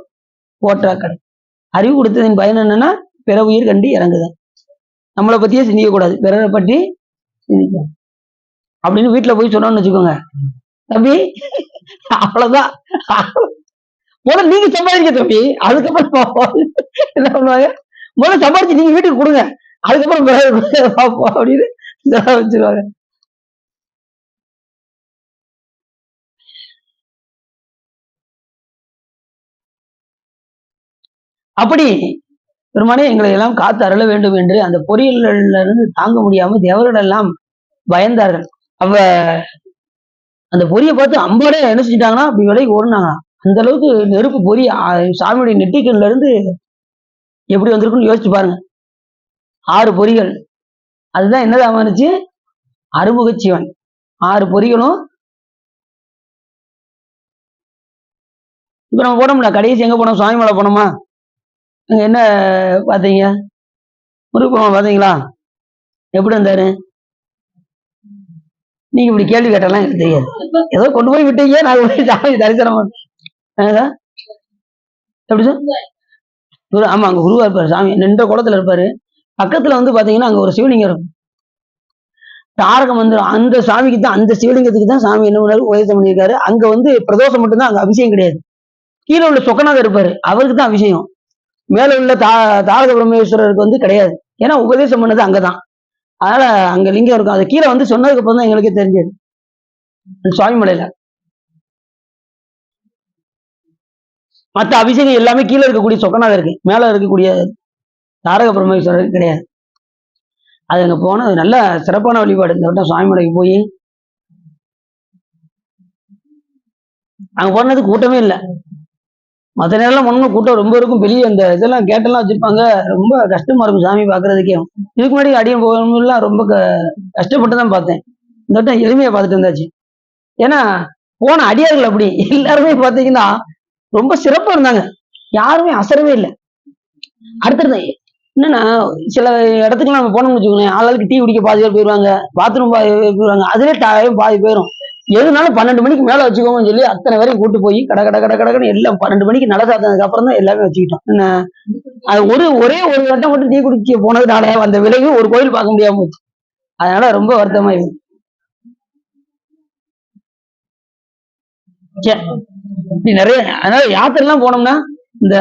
போற்றாக்கடை. அறிவு கொடுத்ததின் பயன் என்னன்னா, பிற உயிர் கண்டு இறங்குதான். நம்மளை பத்தியே சிந்திக்க கூடாது, பிறரை பற்றி சிந்திக்க அப்படின்னு வீட்டுல போய் சொன்னோம்னு வச்சுக்கோங்க, தம்பி அவ்வளவுதான், முதல்ல நீங்க சம்பாதிக்க தம்பி, அதுக்கப்புறம் என்ன பண்ணுவாங்க, முதல்ல சம்பாதிச்சு நீங்க வீட்டுக்கு கொடுங்க, அதுக்கப்புறம் பார்ப்போம் அப்படின்னு வச்சிருவாங்க. அப்படி பெருமானே எங்களை எல்லாம் காத்து அருள வேண்டும் என்று அந்த பொறியியல்ல இருந்து தாங்க முடியாம தேவர்கள் எல்லாம் பயந்தார்கள். அவ அந்த பொறியை பார்த்து அம்பாலே என்ன செஞ்சிட்டாங்கன்னா அப்படி விலைக்கு ஓடுனாங்க. அந்த அளவுக்கு நெருப்பு பொறி சாமியுடைய நெட்டிக்கல்ல இருந்து எப்படி வந்திருக்குன்னு யோசிச்சு பாருங்க. 6 பொறிகள். அதுதான் என்னது அமைச்சு அறுமுக சிவன். 6 பொறிகளும் இப்ப நம்ம போனோம்ல, கடைசி எங்க போனோம்? சுவாமி மலை போனோமா? அங்க என்ன பாத்தீங்க? முருகப்பெருமான் பாத்தீங்களா? எப்படி வந்தாரு? நீங்க இப்படி கேள்வி கேட்டாலாம் எனக்கு தெரியாது. ஏதோ கொண்டு போய் விட்டீங்க, நான் போய் சாமி தரிசனம் பண்ணேன். எப்படி சார்? ஆமா, அங்க குருவா இருப்பாரு. சாமி நின்ற குளத்துல இருப்பாரு. பக்கத்துல வந்து பாத்தீங்கன்னா அங்க ஒரு சிவலிங்கம் இருக்கும். தாரக மந்திரம் அந்த சாமிக்கு தான், அந்த சிவலிங்கத்துக்கு தான் சாமி என்ன பண்ணாரு, உபதேசம் பண்ணியிருக்காரு. அங்க வந்து பிரதோஷம் மட்டும்தான், அங்க அபிஷேகம் கிடையாது. கீழே உள்ள சொக்கநாதர் இருப்பாரு, அவருக்கு தான் அபிஷேகம். மேல உள்ள தாரக பிரம்மேஸ்வரருக்கு வந்து கிடையாது. ஏன்னா உபதேசம் பண்ணது அங்கதான். அதனால அங்க லிங்கம் இருக்கும். அது கீழே வந்து சொன்னதுக்கு அப்புறம் தான் எங்களுக்கே தெரிஞ்சது, சுவாமி மலையில. மற்ற அபிஷேகம் எல்லாமே கீழே இருக்கக்கூடிய சொக்கநாதர் இருக்கு, மேல இருக்கக்கூடிய தாரக பிரம்மேஸ்வரருக்கு கிடையாது. அது அங்க போன நல்ல சிறப்பான வழிபாடு. இந்த வட்டம் சுவாமி மலைக்கு போய் அங்க போனது கூட்டமே இல்லை. மற்ற நேரம் ஒன்றும் கூட்டம் ரொம்ப இருக்கும். பெரிய இந்த இதெல்லாம் கேட்டெல்லாம் வச்சிருப்பாங்க, ரொம்ப கஷ்டமா இருக்கும் சாமி பாக்குறதுக்கே. இதுக்கு முன்னாடி அடியும் போகணும்லாம் ரொம்ப கஷ்டப்பட்டு தான் பார்த்தேன். இந்த வட்டம் எளிமையா பார்த்துட்டு இருந்தாச்சு. ஏன்னா போன அடியார்கள் அப்படி எல்லாருமே பார்த்தீங்கன்னா ரொம்ப சிறப்பா இருந்தாங்க, யாருமே அசரவே இல்லை. அடுத்தது என்னன்னா, சில இடத்துக்கு நம்ம போனோம்னு வச்சுக்கோங்களேன், ஆளுக்கு டீ குடிக்க பாதி பேர் போயிடுவாங்க, பாத்ரூம் பாதி பேர் போயிடுவாங்க, அதுவே டைம் பாதி போயிடும். எதுனாலும் 12 மணிக்கு மேல வச்சுக்கோங்கன்னு சொல்லி அத்தனை வரையும் கூட்டு போய் கடை எல்லாம் 12 மணிக்கு நட சாத்தினதுக்கு அப்புறம் தான் எல்லாமே வச்சுக்கிட்டோம். என்ன அது ஒரே ஒரு வட்டம் மட்டும் டீ குடிக்க போனதுனால அந்த விலையும் ஒரு கோயில் பார்க்க முடியாம போச்சு. அதனால ரொம்ப வருத்தமா இருக்கு. இப்படி நிறைய, அதனால யாத்திரைலாம் போனோம்னா இந்த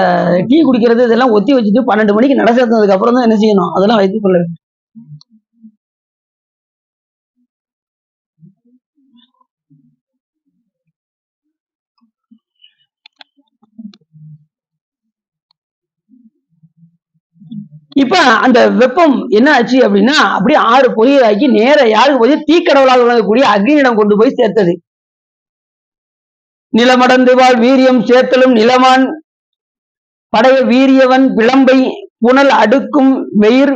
டீ குடிக்கிறது இதெல்லாம் ஒத்தி வச்சுட்டு 12 மணிக்கு நட சாத்தினதுக்கு அப்புறம் தான் என்ன செய்யணும், அதெல்லாம் வைத்துக் கொள்ள வேண்டும். இப்ப அந்த வெப்பம் என்ன ஆச்சு அப்படின்னா, அப்படியே 6 பொறியாக்கி நேர யாருக்கு போய் தீக்கடவுளாக விளங்கக்கூடிய அக்னியிடம் கொண்டு போய் சேர்த்தது. நிலமடந்து வாழ் வீரியம் சேர்த்தலும் நிலமான் படைய வீரியவன் பிளம்பை புனல் அடுக்கும் வெயிர்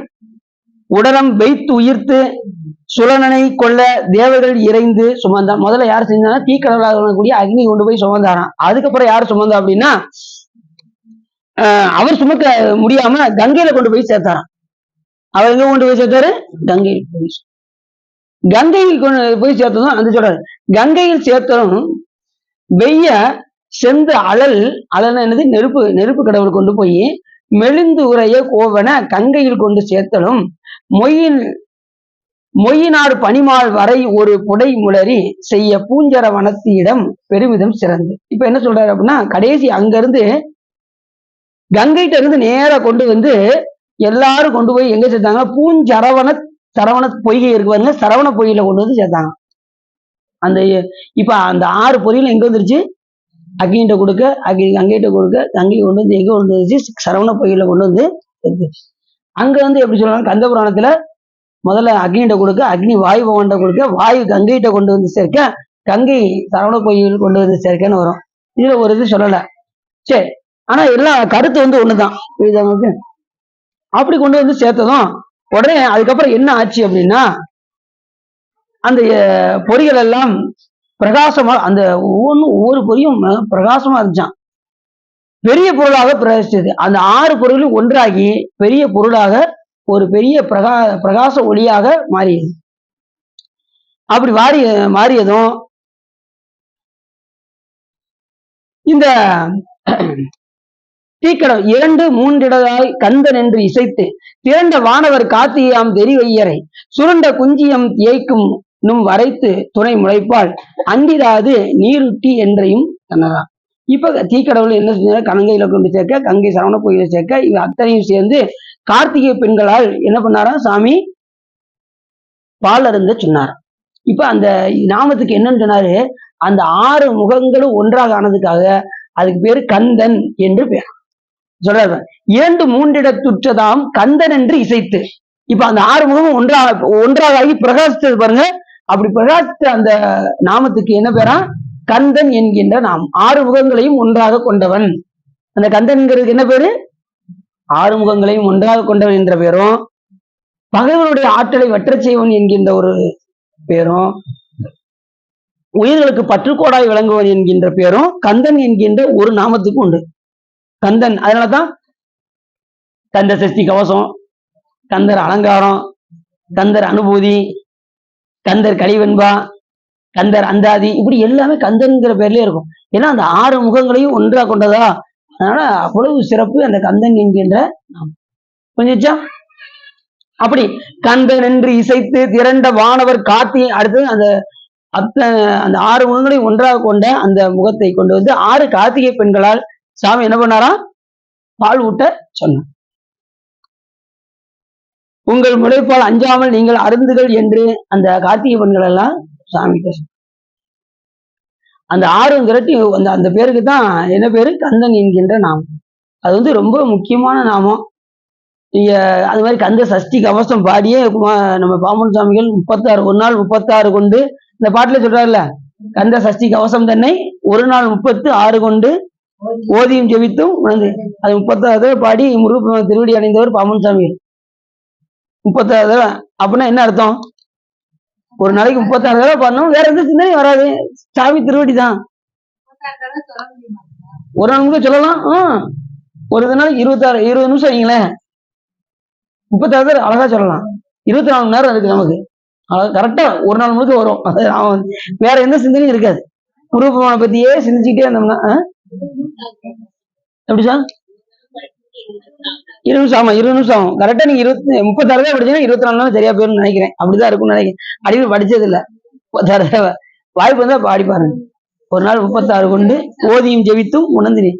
உடலம் வைத்து உயிர்த்து சுழனனை கொள்ள தேவர்கள் இறைந்து சுமந்தான். முதல்ல யார் செஞ்சாங்கன்னா தீக்கடவுளாக விளங்கக்கூடிய அக்னி கொண்டு போய் சுமந்தாராம். அதுக்கப்புறம் யார் சுமந்தா அப்படின்னா, அவர் சுமக்க முடியாம கங்கையில கொண்டு போய் சேர்த்தாராம். அவர் எங்க கொண்டு போய் சேர்த்தாரு? கங்கையில் போய். கங்கையில் கொண்டு போய் சேர்த்ததும் அந்த சொல்றாரு, கங்கையில் சேர்த்ததும் வெய்ய செந்து அழல் என்னது, நெருப்பு கடவுள் கொண்டு போய் மெலிந்து உரைய கோவன கங்கையில் கொண்டு சேர்த்தலும் மொய்யினார் பனிமால் வரை ஒரு புடை முளரி செய்ய பூஞ்சர வனத்தியிடம் பெருமிதம் சிறந்து. இப்ப என்ன சொல்றாரு அப்படின்னா, கடைசி அங்க இருந்து கங்கைட்ட இருந்து நேரா கொண்டு வந்து எல்லாரும் கொண்டு போய் எங்க சேர்த்தாங்க? சரவண பொய்கை இருக்கு பாருங்க, சரவண பொய்கையில கொண்டு வந்து சேர்த்தாங்க. அந்த இப்ப அந்த 6 பொறியில எங்க வந்துருச்சு? அக்னிகிட்ட கொடுக்க, கங்கைகிட்ட கொடுக்க, கங்கை கொண்டு வந்து எங்க கொண்டு வந்துச்சு? சரவண பொய்கையில கொண்டு வந்து சேர்த்துச்சு. அங்க வந்து எப்படி சொல்றாங்க, கந்த புராணத்துல முதல்ல அக்னிகிட்ட கொடுக்க, அக்னி வாயு பகவான்கிட்ட கொடுக்க, வாயு கங்கைகிட்ட கொண்டு வந்து சேர்க்க, கங்கை சரவண பொய்கையில் கொண்டு வந்து சேர்க்கன்னு வரும். இதுல ஒரு இது சொல்லல, சரி. ஆனா எல்லாம் கருத்து வந்து ஒண்ணுதான், புரியுது? அப்படி கொண்டு வந்து சேர்த்ததும் உடனே அதுக்கப்புறம் என்ன ஆச்சு அப்படின்னா, அந்த பொறிகள் எல்லாம் பிரகாசமா, அந்த ஒவ்வொரு பொறியும் பிரகாசமா இருந்துச்சான், பெரிய பொருளாக பிரகாசிச்சது. அந்த 6 பொருளும் ஒன்றாகி பெரிய பொருளாக ஒரு பெரிய பிரகாச ஒளியாக மாறியது. அப்படி மாறியதும் இந்த தீக்கடல் 2 3 கந்தன் என்று இசைத்து திரண்ட வானவர் காத்தியாம் தெரிவையரை சுருண்ட குஞ்சியம் ஏய்க்கும் நும் வரைத்து துணை முளைப்பால் அண்டிராது நீருட்டி என்றையும் தன்னதான். இப்ப தீக்கடவுள் என்ன செஞ்சாரு? கங்கையில கொண்டு சேர்க்க, கங்கை சரவண கோயில சேர்க்க, இவ அத்தனையும் சேர்ந்து கார்த்திகை பெண்களால் என்ன பண்ணாரா? சாமி பால் அருந்த சொன்னார். இப்ப அந்த நாமத்துக்கு என்னன்னு சொன்னாரு? அந்த 6 முகங்களும் ஒன்றாக ஆனதுக்காக அதுக்கு பேரு கந்தன் என்று பேர் சொல்றாரு. 2 3 கந்தன் என்று இசைத்து, இப்ப அந்த 6 முகமும் ஒன்றாக ஆகி பிரகாசித்தது பாருங்க. அப்படி பிரகாசித்த அந்த நாமத்துக்கு என்ன பேரா? கந்தன் என்கின்ற நாம் 6 முகங்களையும் ஒன்றாக கொண்டவன். அந்த கந்தன்ங்கிறதுக்கு என்ன பேரு? 6 முகங்களையும் ஒன்றாக கொண்டவன் என்ற பேரும், பகைவனுடைய ஆற்றலை வற்றச் செய்வன் என்கின்ற ஒரு பேரும், உயிர்களுக்கு பற்றுக்கோடாய் விளங்குவன் என்கின்ற பேரும் கந்தன் என்கின்ற ஒரு நாமத்துக்கு உண்டு. கந்தன், அதனாலதான் கந்த சஷ்டி கவசம், கந்தர் அலங்காரம், கந்தர் அனுபூதி, கந்தர் கலிவெண்பா, கந்தர் அந்தாதி, இப்படி எல்லாமே கந்தன்கிற பேர்லயே இருக்கும். ஏன்னா அந்த 6 முகங்களையும் ஒன்றா கொண்டதா, அதனால அவ்வளவு சிறப்பு அந்த கந்தன் என்கின்ற நாமம். புரிஞ்சுச்சா? அப்படி கந்தன் என்று இசைத்து திரண்ட வானவர் காத்தி, அடுத்து அந்த 6 முகங்களையும் ஒன்றாக கொண்ட அந்த முகத்தை கொண்டு வந்து 6 கார்த்திகை பெண்களால் சாமி என்ன பண்ணாராம்? பால் ஊட்ட சொன்னார். உங்கள் முளைப்பால் அஞ்சாமல் நீங்கள் அருந்துகள் என்று அந்த கார்த்திகை பெண்கள் எல்லாம் சாமி அந்த 6 அந்த பேருக்கு தான் என்ன பேரு? கந்தன் என்கின்ற நாமம். அது வந்து ரொம்ப முக்கியமான நாமம். நீங்க அது மாதிரி கந்த சஷ்டி கவசம் பாடியே நம்ம பாம்பன் சாமிகள் 36 ஒரு நாள் 36 கொண்டு, இந்த பாட்டுல சொல்றாருல்ல, கந்த சஷ்டி கவசம் தன்னை ஒரு நாள் 36 கொண்டு ஓதியும் ஜெபித்தும் உணர்ந்து, அது 36 பாடி முருக திருவடி அடைந்தவர் பாம்பன் சாமிகள். 36 அப்படின்னா என்ன அர்த்தம்? ஒரு நாளைக்கு 36 தடவை பண்ணணும், வேற எந்த சிந்தனையும் வராது. சாமி திருவடி தான். ஒரு நாள் கூட சொல்லலாம். ஒரு நாளைக்கு 20 நிமிஷம் வைங்களேன், 36 தடவை அழகா சொல்லலாம். 24 மணி நேரம் இருக்கு நமக்கு. கரெக்டா ஒரு நாள் முழுக்க வரும். வேற எந்த சிந்தனையும் இருக்காது. முருகனை பத்தியே சிந்திச்சுட்டே இருந்தோம்னா எப்படி சார்? 20 நிமிஷம். ஆமா, 20 நிமிஷம் ஆகும். கரெக்டா நீங்க 36 தடவை படிச்சீங்கன்னா 24 நாள் சரியா போயிரும்னு நினைக்கிறேன். அப்படிதான் இருக்கும்னு நினைக்கிறேன். அடிக்கடி படிச்சது இல்ல. 36 தடவை வாய்ப்பு வந்தா பாடி பாருங்க. ஒரு நாள் 36 கொண்டு ஓதியும் ஜெபித்தும் உணர்ந்தினி.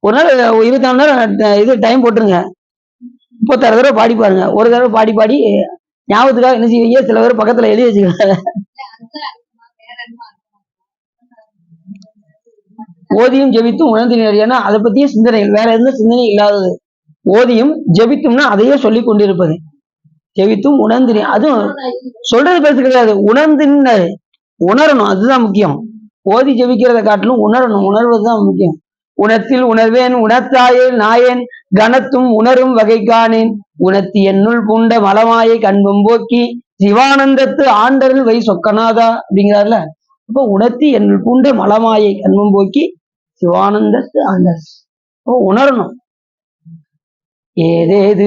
ஒரு நாள் 24 நேரம் இது டைம் போட்டுருங்க. 36 தடவை பாடி பாருங்க. ஒரு தடவை பாடி பாடி ஞாபகத்துக்காக என்ன செய்வீங்க? சில பேர் பக்கத்துல எழுதி வச்சுக்க. ஓதியும் ஜெபித்தும் உணர்ந்தினர். ஏன்னா அதை பத்தியே சிந்தனைகள், வேற எந்த சிந்தனையும் இல்லாதது. ஓதியும் ஜெபித்தும்னா அதையே சொல்லி கொண்டிருப்பது. ஜெபித்தும் உணர்ந்தினி, அதுவும் சொல்றது பேச கிடையாது, உணர்ந்தின்னு உணரணும். அதுதான் முக்கியம். ஓதி ஜெபிக்கிறத காட்டிலும் உணரணும். உணர்வதுதான் முக்கியம். உணத்தில் உணர்வேன் உணர்த்தாயே நாயேன் கனத்தும் உணரும் வகை காணேன் உணர்த்தி என்னுள் பூண்ட மலமாயை கண்பும் போக்கி சிவானந்தத்து ஆண்டரில் வை சொக்கநாதா அப்படிங்கிறார்ல. அப்போ உணர்த்தி என்னுள் பூண்ட மலமாயை கண்பும் போக்கி சிவானந்தத்து ஆண்டர். உணரணும். ஏதேது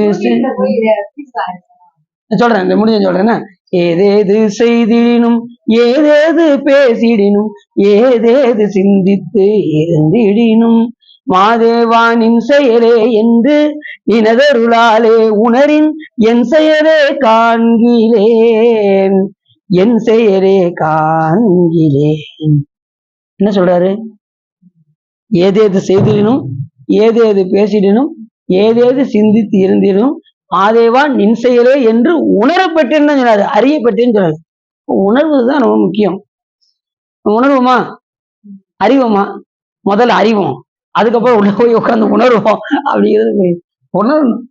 சொல்றேன், முடிஞ்ச சொல்றேன். ஏதேது செய்திடினும் ஏதேது பேசிடினும் ஏதேது சிந்தித்து இருந்திடினும் மாதேவானின் செயலே என்று நினதருளாலே உணரின் என் செயலே காண்கிலேன், என் செயலே காண்கிலேன். என்ன சொல்றாரு? ஏதேது செய்திடினும் ஏதேது பேசிடினும் ஏதேது சிந்தித்து இருந்திடும் ஆதேவா நின் செயலே என்று உணரப்பட்டேன்னு சொன்னாரு. அறியப்பட்டேன்னு சொன்னாரு. உணர்வுதான் ரொம்ப முக்கியம். உணர்வுமா அறிவோமா? முதல்ல அறிவோம், அதுக்கப்புறம் உள்ள போய் உட்கார்ந்து உணர்வோம். அப்படிங்கிறது உணரணும்.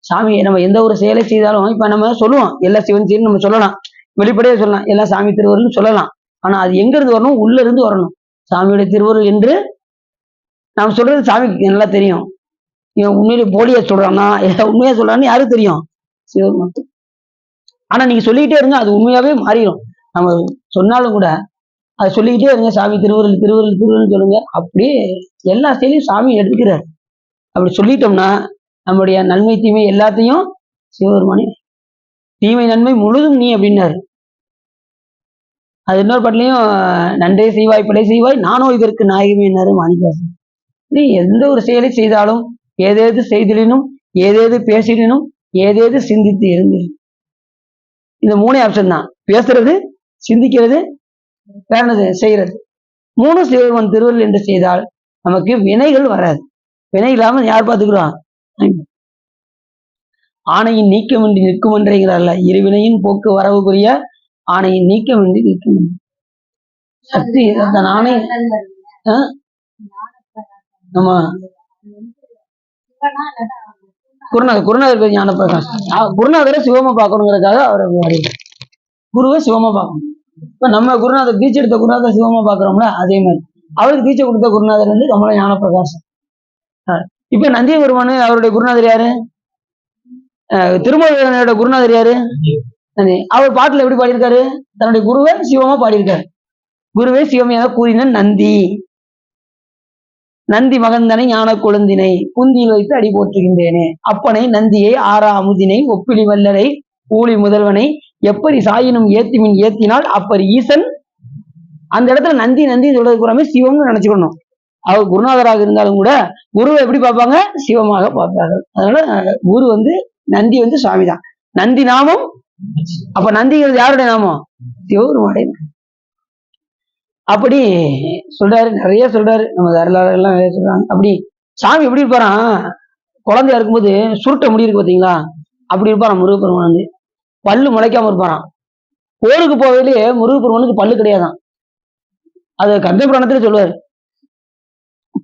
சாமி நம்ம எந்த ஒரு செயலை செய்தாலும் இப்ப நம்ம சொல்லுவோம் எல்லாம் சிவன் செய்யணும் நம்ம சொல்லலாம், வெளிப்படையா சொல்லலாம், எல்லாம் சாமி திருவருள்னு சொல்லலாம். ஆனா அது எங்க இருந்து வரணும்? உள்ள இருந்து வரணும். சாமியுடைய திருவருள் என்று நாம் சொல்றது சாமிக்கு நல்லா தெரியும். இவன் உண்மையிலே போலியா சொல்றானா உண்மையா சொல்றான்னு யாருக்கு தெரியும்? சிவன் மட்டும். ஆனா நீங்க சொல்லிக்கிட்டே இருங்க, அது உண்மையாவே மாறிடும். நம்ம சொன்னாலும் கூட அதை சொல்லிக்கிட்டே இருங்க, சாமி திருவருள் திருவருள் திருவருள் சொல்லுங்க. அப்படியே எல்லா செயலையும் சாமி எடுத்துக்கிறார். அப்படி சொல்லிட்டோம்னா நம்முடைய நன்மை தீமை எல்லாத்தையும் சிவபெருமானே, தீமை நன்மை முழுதும் நீ அப்படின்னாரு. அது இன்னொரு பாட்டிலையும் நன்றே செய்வாய் பிழை செய்வாய் நானோ இதற்கு நாயகமேனாரு மாணிக்கவாசகர். நீ எந்த ஒரு செயலை செய்தாலும் ஏதேது செய்திடனும் ஏதேது பேசிடனும் ஏதேது சிந்தித்து இருந்திடும். இந்த 3 ஆப்ஷன் தான். பேசுறது, சிந்திக்கிறது, வேற என்னது செய்யறது. 3 சிவபெருமான் திருவருள் என்று செய்தால் நமக்கு வினைகள் வராது. வினை இல்லாம யார் பார்த்துக்கிறோம்? ஆணையின் நீக்கமின்றி நிற்கும் என்றால இருவினையின் போக்கு வரவு புரிய ஆணையின் நீக்கமின்றி நிற்கும் சக்தி. அந்த ஆணை ஆமா குருநாதர் ஞான பிரகாஷ். குருநாதரை சிவமா பார்க்கணுங்கிறதுக்காக அவர் குருவை சிவமா பார்க்கணும். இப்ப நம்ம குருநாதர் தீட்சை எடுத்த குருநாதர் சிவமா பாக்குறோம்ல, அதே மாதிரி அவருக்கு தீட்சை கொடுத்த குருநாதர் வந்து கமல ஞான பிரகாசம். இப்ப நந்திய பெருமானு அவருடைய குருநாதர் யாரு? திருமலையோட குருநாதர் யாரு? அவர் பாட்டுல எப்படி பாடியிருக்காரு? தன்னுடைய குருவை சிவமா பாடியிருக்காரு. குருவே சிவமையாக கூறின நந்தி, நந்தி மகந்தனை ஞான கொழுந்தினை குந்தியில் வைத்து அடி போற்றுகின்றேனே, அப்பனை நந்தியை ஆறா அமுதினை ஒப்பிலி வல்லரை ஊழி முதல்வனை எப்படி சாயினும் ஏத்திமின் ஏத்தினால் அப்பர் ஈசன். அந்த இடத்துல நந்தி நந்தி சொல்றது பூராமே சிவம்னு நினைச்சுக்கணும். அவர் குருநாதராக இருந்தாலும் கூட குருவை எப்படி பார்ப்பாங்க? சிவமாக பார்ப்பார்கள். அதனால குரு வந்து நந்தி வந்து சுவாமிதான். நந்தி நாமம். அப்ப நந்திங்கிறது யாருடைய நாமம்? சிவபெருமானுடைய. அப்படி சொல்றாரு, நிறைய சொல்றாரு, நம்ம வரலாறு எல்லாம் நிறைய சொல்றாங்க. அப்படி சாமி எப்படி இருப்பாராம்? குழந்தையா இருக்கும்போது சுருட்ட முடி இருக்கு பாத்தீங்களா, அப்படி இருப்பாராம் முருகப்பெருமான். வந்து பல்லு முளைக்காம இருப்பாராம். போருக்கு போவதிலேயே முருகப்பெருமானுக்கு பல்லு கிடையாதான். அது கந்த புராணத்துல சொல்லுவாரு.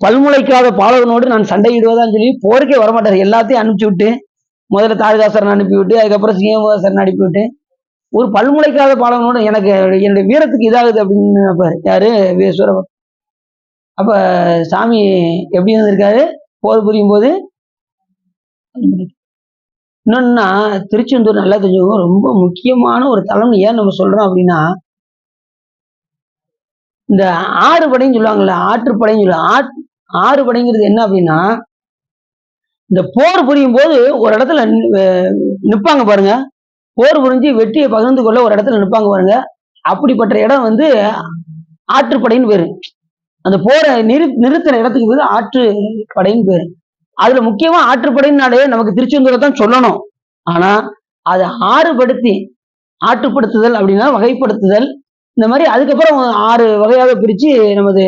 பல்முளைக்காத பாலகனோடு நான் சண்டையிடுவதான்னு சொல்லி போருக்கே வரமாட்டாரு. எல்லாத்தையும் அனுப்பிச்சு விட்டு, முதல்ல தாரகாசரன் அனுப்பி விட்டு, அதுக்கப்புறம் சிங்கவாசரன் அனுப்பி விட்டு, ஒரு பல்முளைக்காத பாலகனோட எனக்கு என்னுடைய வீரத்துக்கு இதாகுது அப்படின்னு நினைப்பாரு. யாரு? வீரேஸ்வரர். அப்ப சாமி எப்படி இருந்திருக்காரு போர் புரியும் போது? இன்னொன்னா திருச்செந்தூர் நல்லா தெரிஞ்சுக்கோங்க, ரொம்ப முக்கியமான ஒரு தலம். ஏன் நம்ம சொல்றோம் அப்படின்னா, இந்த ஆறு படைன்னு சொல்லுவாங்கல்ல, ஆற்றுப்படைன்னு சொல்லுவாங்க. ஆறு படைங்கிறது என்ன அப்படின்னா, இந்த போர் புரியும் போது ஒரு இடத்துல நிப்பாங்க பாருங்க. போர் புரிஞ்சு வெற்றியை பகிர்ந்து கொள்ள ஒரு இடத்துல நிப்பாங்க பாருங்க. அப்படிப்பட்ட இடம் வந்து ஆற்றுப்படைன்னு பேரு. அந்த போரை நிறுத்துற இடத்துக்கு பேரு ஆற்றுப்படைன்னு பேரு. அதுல முக்கியமா ஆற்றுப்படையினாலே நமக்கு திருச்செந்தூரை தான் சொல்லணும். ஆனா அதை ஆறுபடுத்தி, ஆற்றுப்படுத்துதல் அப்படின்னா வகைப்படுத்துதல், இந்த மாதிரி அதுக்கப்புறம் 6 வகையாக பிரிச்சு நமது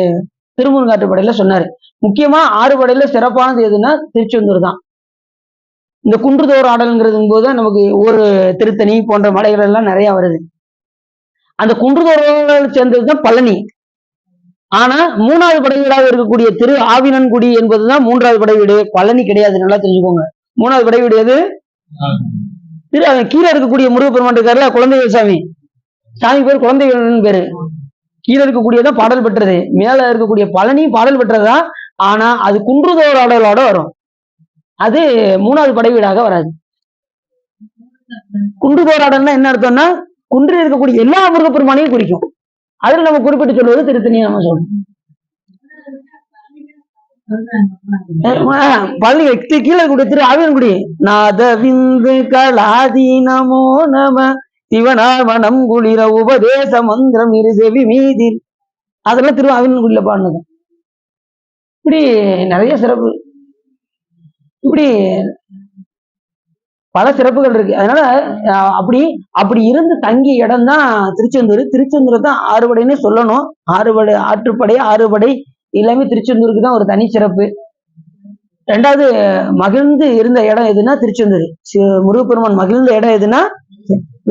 திருமுருகாற்றுப்படையில சொன்னாரு. முக்கியமா 6 படையில சிறப்பானது எதுன்னா திருச்செந்தூர் தான். இந்த குன்றுதோர் ஆடல்ங்கிறது போது நமக்கு ஒரு திருத்தணி போன்ற மலைகள் எல்லாம் நிறைய வருது. அந்த குன்றுதோரோடு சேர்ந்ததுதான் பழனி. ஆனா 3வது படை வீடாக இருக்கக்கூடிய திரு ஆவினன்குடி என்பதுதான் 3வது படை வீடு. பழனி கிடையாது, நல்லா தெரிஞ்சுக்கோங்க. 3வது படை வீடு எது? திரு கீழே இருக்கக்கூடிய முருகப்பெருமான் இருக்காருல்ல, குழந்தைகள் சாமி. சாமி பேர் குழந்தைகள் பேரு. கீழே இருக்கக்கூடியதான் பாடல் பெற்றது, மேல இருக்கக்கூடிய பழனி பாடல் பெற்றதுதான். ஆனா அது குன்றுதோர் ஆடலோட வரும். அது 3வது படை வீடாக வராது. குன்றுதோர் ஆடல்னா என்ன அர்த்தம்னா, குன்றில் இருக்கக்கூடிய எல்லா முருகப்பெருமானையும் குறிக்கும். அதுல நம்ம குறிப்பிட்டு சொல்வது திருத்தணி நம்ம சொல்றோம். பழனி கீழே கூடிய திரு ஆவியன்குடி நாத விந்து கலாதி நமோ நம சிவனாமணம் குளிர உபதேச மந்திரம் இரு செவி மீதில், அதெல்லாம் திரு ஆவியன்குடியில பாடினது. இப்படி நிறைய சிறப்பு, இப்படி பல சிறப்புகள் இருக்கு. அதனால அப்படி இருந்து தங்கிய இடம் தான் திருச்செந்தூர். திருச்செந்தூர் தான் ஆறுபடைன்னு சொல்லணும். ஆறுபடை ஆற்றுப்படை, ஆறுபடை எல்லாமே திருச்செந்தூருக்கு தான் ஒரு தனி சிறப்பு. 2வது மகிழ்ந்து இருந்த இடம் எதுன்னா திருச்செந்தூர். முருகப்பெருமான் மகிழ்ந்த இடம் எதுன்னா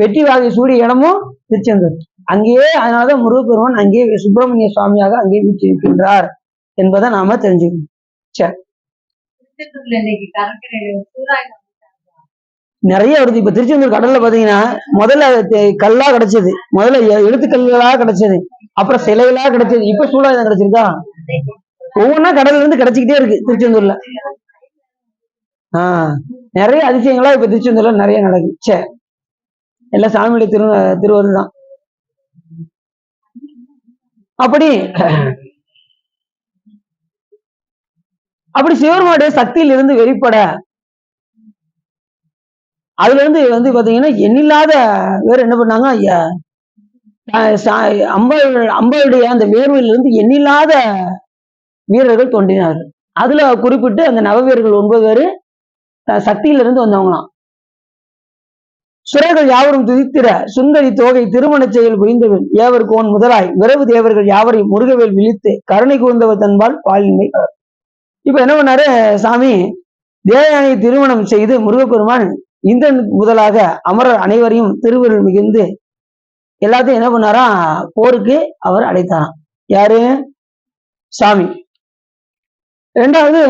வெற்றி வாகை சூடிய இடமும் திருச்செந்தூர். அங்கேயே, அதனாலதான் முருகப்பெருமான் அங்கேயே சுப்பிரமணிய சுவாமியாக அங்கே வீற்றிருக்கின்றார் என்பதை நாம தெரிஞ்சுக்கணும். சரி, நிறைய வருது. இப்ப திருச்செந்தூர் கடல்ல பாத்தீங்கன்னா முதல்ல கல்லா கிடைச்சது, முதல்ல எழுத்துக்கல்லா கிடைச்சது, அப்புறம் சிலைகளா கிடைச்சது, இப்ப சூழாயுதம் கிடைச்சிருக்கா. ஒவ்வொன்னா கடல்ல இருந்து கிடைச்சிக்கிட்டே இருக்கு திருச்செந்தூர்ல. நிறைய அதிசயங்களா இப்ப திருச்செந்தூர்ல நிறைய நடக்குது. சே, எல்லாம் சாமியுடைய திருவருள் தான். அப்படி சிவபெருமானுடைய சக்தியில் இருந்து வெளிப்பட, அதுல இருந்து வந்து பாத்தீங்கன்னா எண்ணில்லாத வேற என்ன பண்ணாங்க, அம்பாளுடைய அந்த வேர்வையிலிருந்து எண்ணில்லாத வீரர்கள் தோன்றினார்கள். அதுல குறிப்பிட்டு அந்த நவவீரர்கள் 9 பேரு சக்தியிலிருந்து வந்தவங்களாம். சுரர்கள் யாவரும் துதித்திர சுந்தரி தோகை திருமண செயல் புரிந்தவன் ஏவர் கோன் முதலாய் விரவு தேவர்கள் யாவரையும் முருகவேல் விழித்து கருணை கூர்ந்தவர் தன்பால் பாலின்மை. இப்ப என்ன பண்ணாரு சாமி? தேவயானை திருமணம் செய்து முருகப்பெருமான் இந்திரன் முதலாக அமரர் அனைவரையும் திருவருள் மிகுந்து எல்லாத்தையும் என்ன பண்ணாரா, போருக்கு அவர் அழைத்தாராம். யாரு? சாமி. 2வது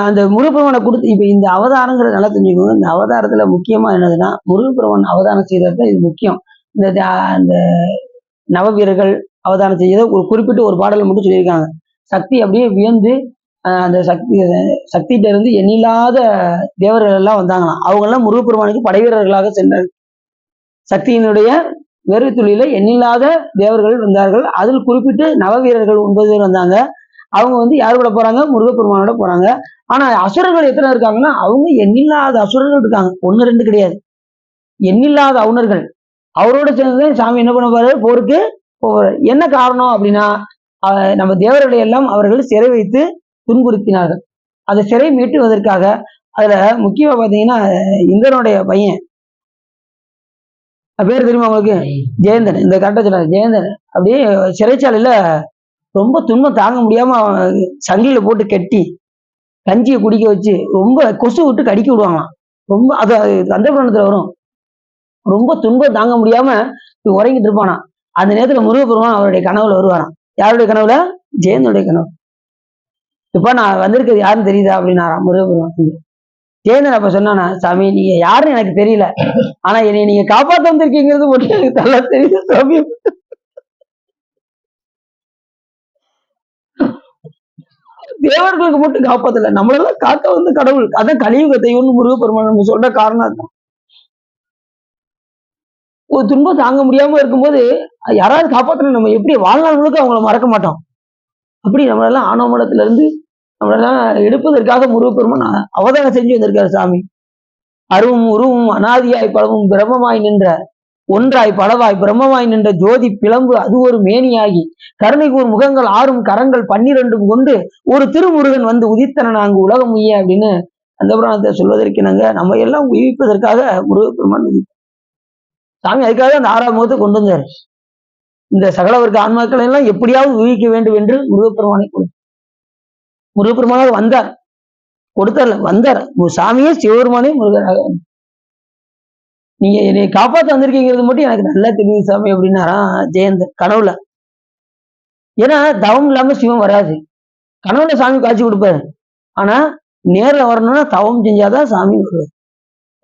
அந்த முருகப்பெருமானை கொடுத்து, இப்ப இந்த அவதாரங்கிறது நல்லா தெரிஞ்சுக்கணும். இந்த அவதாரத்துல முக்கியமா என்னதுன்னா, முருகப்பெருமான் அவதாரம் செய்தது இது முக்கியம். இந்த நவ வீரர்கள் அவதாரம் செய்யறத ஒரு குறிப்பிட்டு ஒரு பாடலை மட்டும் சொல்லியிருக்காங்க. சக்தி அப்படியே வியந்து அந்த சக்திகிட்ட இருந்து எண்ணில்லாத தேவர்கள் எல்லாம் வந்தாங்களாம். அவங்க எல்லாம் முருகப்பெருமானுக்கு படை வீரர்களாக சென்றார். சக்தியினுடைய வேர்வை துளியில எண்ணில்லாத தேவர்கள் வந்தார்கள். அதில் குறிப்பிட்டு நவ வீரர்கள் 9 பேர் வந்தாங்க. அவங்க வந்து யார் கூட போறாங்க? முருகப்பெருமானோட போறாங்க. ஆனா அசுரர்கள் எத்தனை இருக்காங்கன்னா, அவங்க எண்ணில்லாத அசுரர்கள் இருக்காங்க. 1, 2 கிடையாது. எண்ணில்லாத அவுணர்கள். அவரோட சேர்ந்து சாமி என்ன பண்ண போறாரு? போருக்கு போவாரு. என்ன காரணம் அப்படின்னா, நம்ம தேவர்களை எல்லாம் அவர்கள் சிறை வைத்து துன்புறுத்தினார்கள். அதை சிறை மீட்டுவதற்காக அதுல முக்கியமா பாத்தீங்கன்னா இந்திரனுடைய பையன் பேர் தெரியுமா உங்களுக்கு? ஜெயந்தன். இந்த கரெக்டா சொன்னாங்க. ஜெயந்தன் அப்படியே சிறைச்சாலையில ரொம்ப துன்பம் தாங்க முடியாம சங்கிலில போட்டு கட்டி கஞ்சியை குடிக்க வச்சு ரொம்ப கொசு விட்டு கடிக்க விடுவாங்களாம். ரொம்ப அது கந்தபுராணத்துல வரும். ரொம்ப துன்பம் தாங்க முடியாம உறங்கிட்டு இருப்பானா. அந்த நேரத்துல முருகப்பெருமான் அவருடைய கனவுல வருவாராம். யாருடைய கனவுல? ஜெயந்தனுடைய கனவு. இப்ப நான் வந்திருக்கிறது யாருன்னு தெரியுதா அப்படின்னாராம் முருகப்பெருமான். ஜெயந்தன் அப்ப சொன்னானா, சாமி நீங்க யாருன்னு எனக்கு தெரியல, ஆனா என்னை நீங்க காப்பாத்த வந்திருக்கீங்கிறது மட்டும் எனக்கு நல்லா தெரியுது சாமி. தேவர்களுக்கு மட்டும் காப்பாத்தல, நம்மளெல்லாம் காக்க வந்து கடவுள். அதான் கலியுக தெய்வம்னு முருகப்பெருமான் நம்ம சொல்ற காரணம் தான். ஒரு துன்பம் தாங்க முடியாம இருக்கும்போது யாராவது காப்பாத்தணும், நம்ம எப்படி வாழ்நாள் முழுக்க அவங்கள மறக்க மாட்டோம். அப்படி நம்மளெல்லாம் ஆணவ மடத்துல இருந்து நம்மளெல்லாம் எடுப்பதற்காக முருகப்பெருமான் அவதாரம் செஞ்சு வந்திருக்காரு சாமி. அருவும் உருவும் அனாதியாய் பலவும் பிரம்மமாய் நின்ற ஒன்றாய் பலவாய் பிரம்மமாய் நின்ற ஜோதி பிளம்பு அது ஒரு மேனியாகி கருணைகூர் முகங்கள் 6 கரங்கள் 12 கொண்டு ஒரு திருமுருகன் வந்து உதித்தன அங்கு உலகம் உய்ய அப்படின்னு அந்த புராணத்தை சொல்வதற்கு நம்ம எல்லாம் உயிர்ப்பதற்காக முருகப்பெருமான் சாமி அதுக்காக அந்த 6ஆம் முகத்தை கொண்டு வந்தார். இந்த சகலவர்க்க ஆன்மாக்களை எல்லாம் எப்படியாவது உயிர்க்க வேண்டும் என்று முருகப்பெருமானாக வந்தார். கொடுத்தார் வந்தார். சாமியே சிவபெருமானே முருகராக நீங்க என்னை காப்பாற்ற வந்திருக்கீங்கிறது மட்டும் எனக்கு நல்லா தெரியுது சாமி அப்படின்னாரா ஜெயந்த் கனவுல. ஏன்னா தவம் இல்லாம சிவம் வராது. கனவுல சாமி காட்சி கொடுப்பாரு. ஆனா நேர்ல வரணும்னா தவம் செஞ்சாதான் சாமி வருவார்.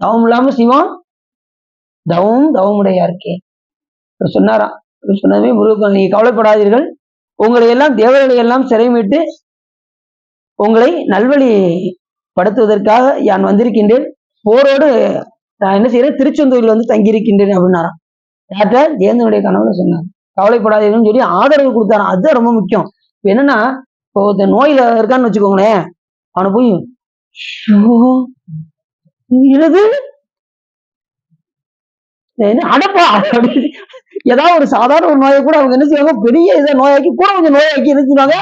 தவம் இல்லாம சிவம் தவமுடைய இருக்கே சொன்னாராம். சொன்னவே முருகன் நீங்க கவலைப்படாதீர்கள், உங்களை எல்லாம் தேவர்களை எல்லாம் சிறை மீட்டு உங்களை நல்வழி படுத்துவதற்காக யான் வந்திருக்கின்றேன். போரோடு நான் என்ன செய்யறேன், திருச்செந்தூரில் வந்து தங்கியிருக்கின்றேன் அப்படின்னாராம். யார்கிட்ட? ஜெயந்தனுடைய கனவுல சொன்னார். கவலைப்படாதீங்கன்னு சொல்லி ஆதரவு கொடுத்தாராம். அதுதான் ரொம்ப முக்கியம். இப்ப என்னன்னா, இப்போ இந்த நோயில இருக்கான்னு வச்சுக்கோங்களேன், அவனை போய் என்னது அடப்பா அப்படின்னு ஏதாவது ஒரு சாதாரண ஒரு நோயை கூட அவங்க என்ன செய்வாங்க, பெரிய இதை நோயாக்கி கூட கொஞ்சம் நோயாக்கி என்ன செய்வாங்க,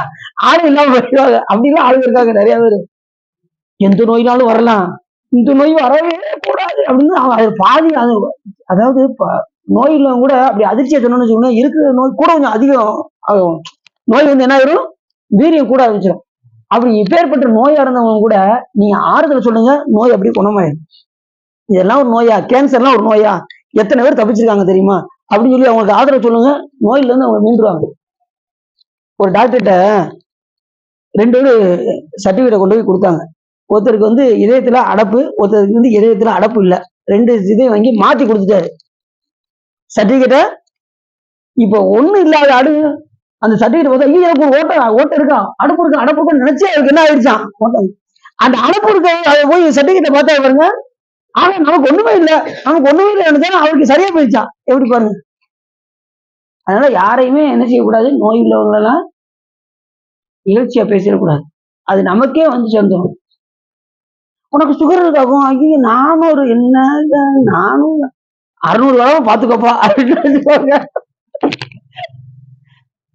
ஆள் இல்லாம போயிடுவாங்க. அப்படிலாம் ஆளுங்க இருக்காங்க நிறைய பேர். எந்த நோயினாலும் வரலாம், இந்த நோய் வரவே கூடாது அப்படின்னு அது பாதி. அதாவது நோயில கூட அப்படி அதிர்ச்சியை சொன்னோம்னு வச்சுக்கோங்க, இருக்கிற நோய் கூட கொஞ்சம் அதிகம் ஆகும். நோய் வந்து என்ன ஆயிரும், வீரியம் கூட ஆரம்பிச்சிடும். அப்படி இப்பேற்பட்ட நோயா இருந்தவங்க கூட நீங்க ஆறுதல் சொல்லுங்க, நோய் அப்படி குணமாயிடும். இதெல்லாம் ஒரு நோயா, கேன்சர்லாம் ஒரு நோயா, எத்தனை பேர் தப்பிச்சிருக்காங்க தெரியுமா அப்படின்னு சொல்லி அவங்களுக்கு ஆதரவு சொல்லுங்க, நோயில இருந்து அவங்க மீண்டுருவாங்க. ஒரு டாக்டர்கிட்ட 2 சர்டிபிகேட்டை கொண்டு போய் கொடுத்தாங்க. ஒருத்தருக்கு வந்து இதயத்துல அடப்பு, ஒருத்தருக்கு வந்து இதயத்துல அடப்பு இல்லை. 2 இதையும் வாங்கி மாத்தி கொடுத்துட்டாரு சர்டிபிகேட்டை. இப்ப ஒண்ணு இல்லாத அந்த சர்டிபிகேட் பார்த்தா ஐயோ எனக்கு ஒரு ஓட்ட இருக்கா, அடப்பு இருக்குன்னு நினைச்சே அவருக்கு என்ன ஆயிடுச்சான், அந்த அடப்பு இருக்க அதை போய் சர்டிபிகேட்டை பார்த்தா பாருங்க, ஆனா நமக்கு ஒண்ணுமே இல்லை நினைச்சாலும் அவருக்கு சரியா போயிடுச்சான். எப்படி பாருங்க. அதனால யாரையுமே என்ன செய்யக்கூடாது, நோய் உள்ளவங்களெல்லாம் இகழ்ச்சியா பேசிடக்கூடாது. அது நமக்கே வந்து சேர்ந்துடும். உனக்கு சுகர் இருக்காகும், ஐயோ நானும் என்ன 600 வளவும் பாத்துக்கப்பா அப்படின்னு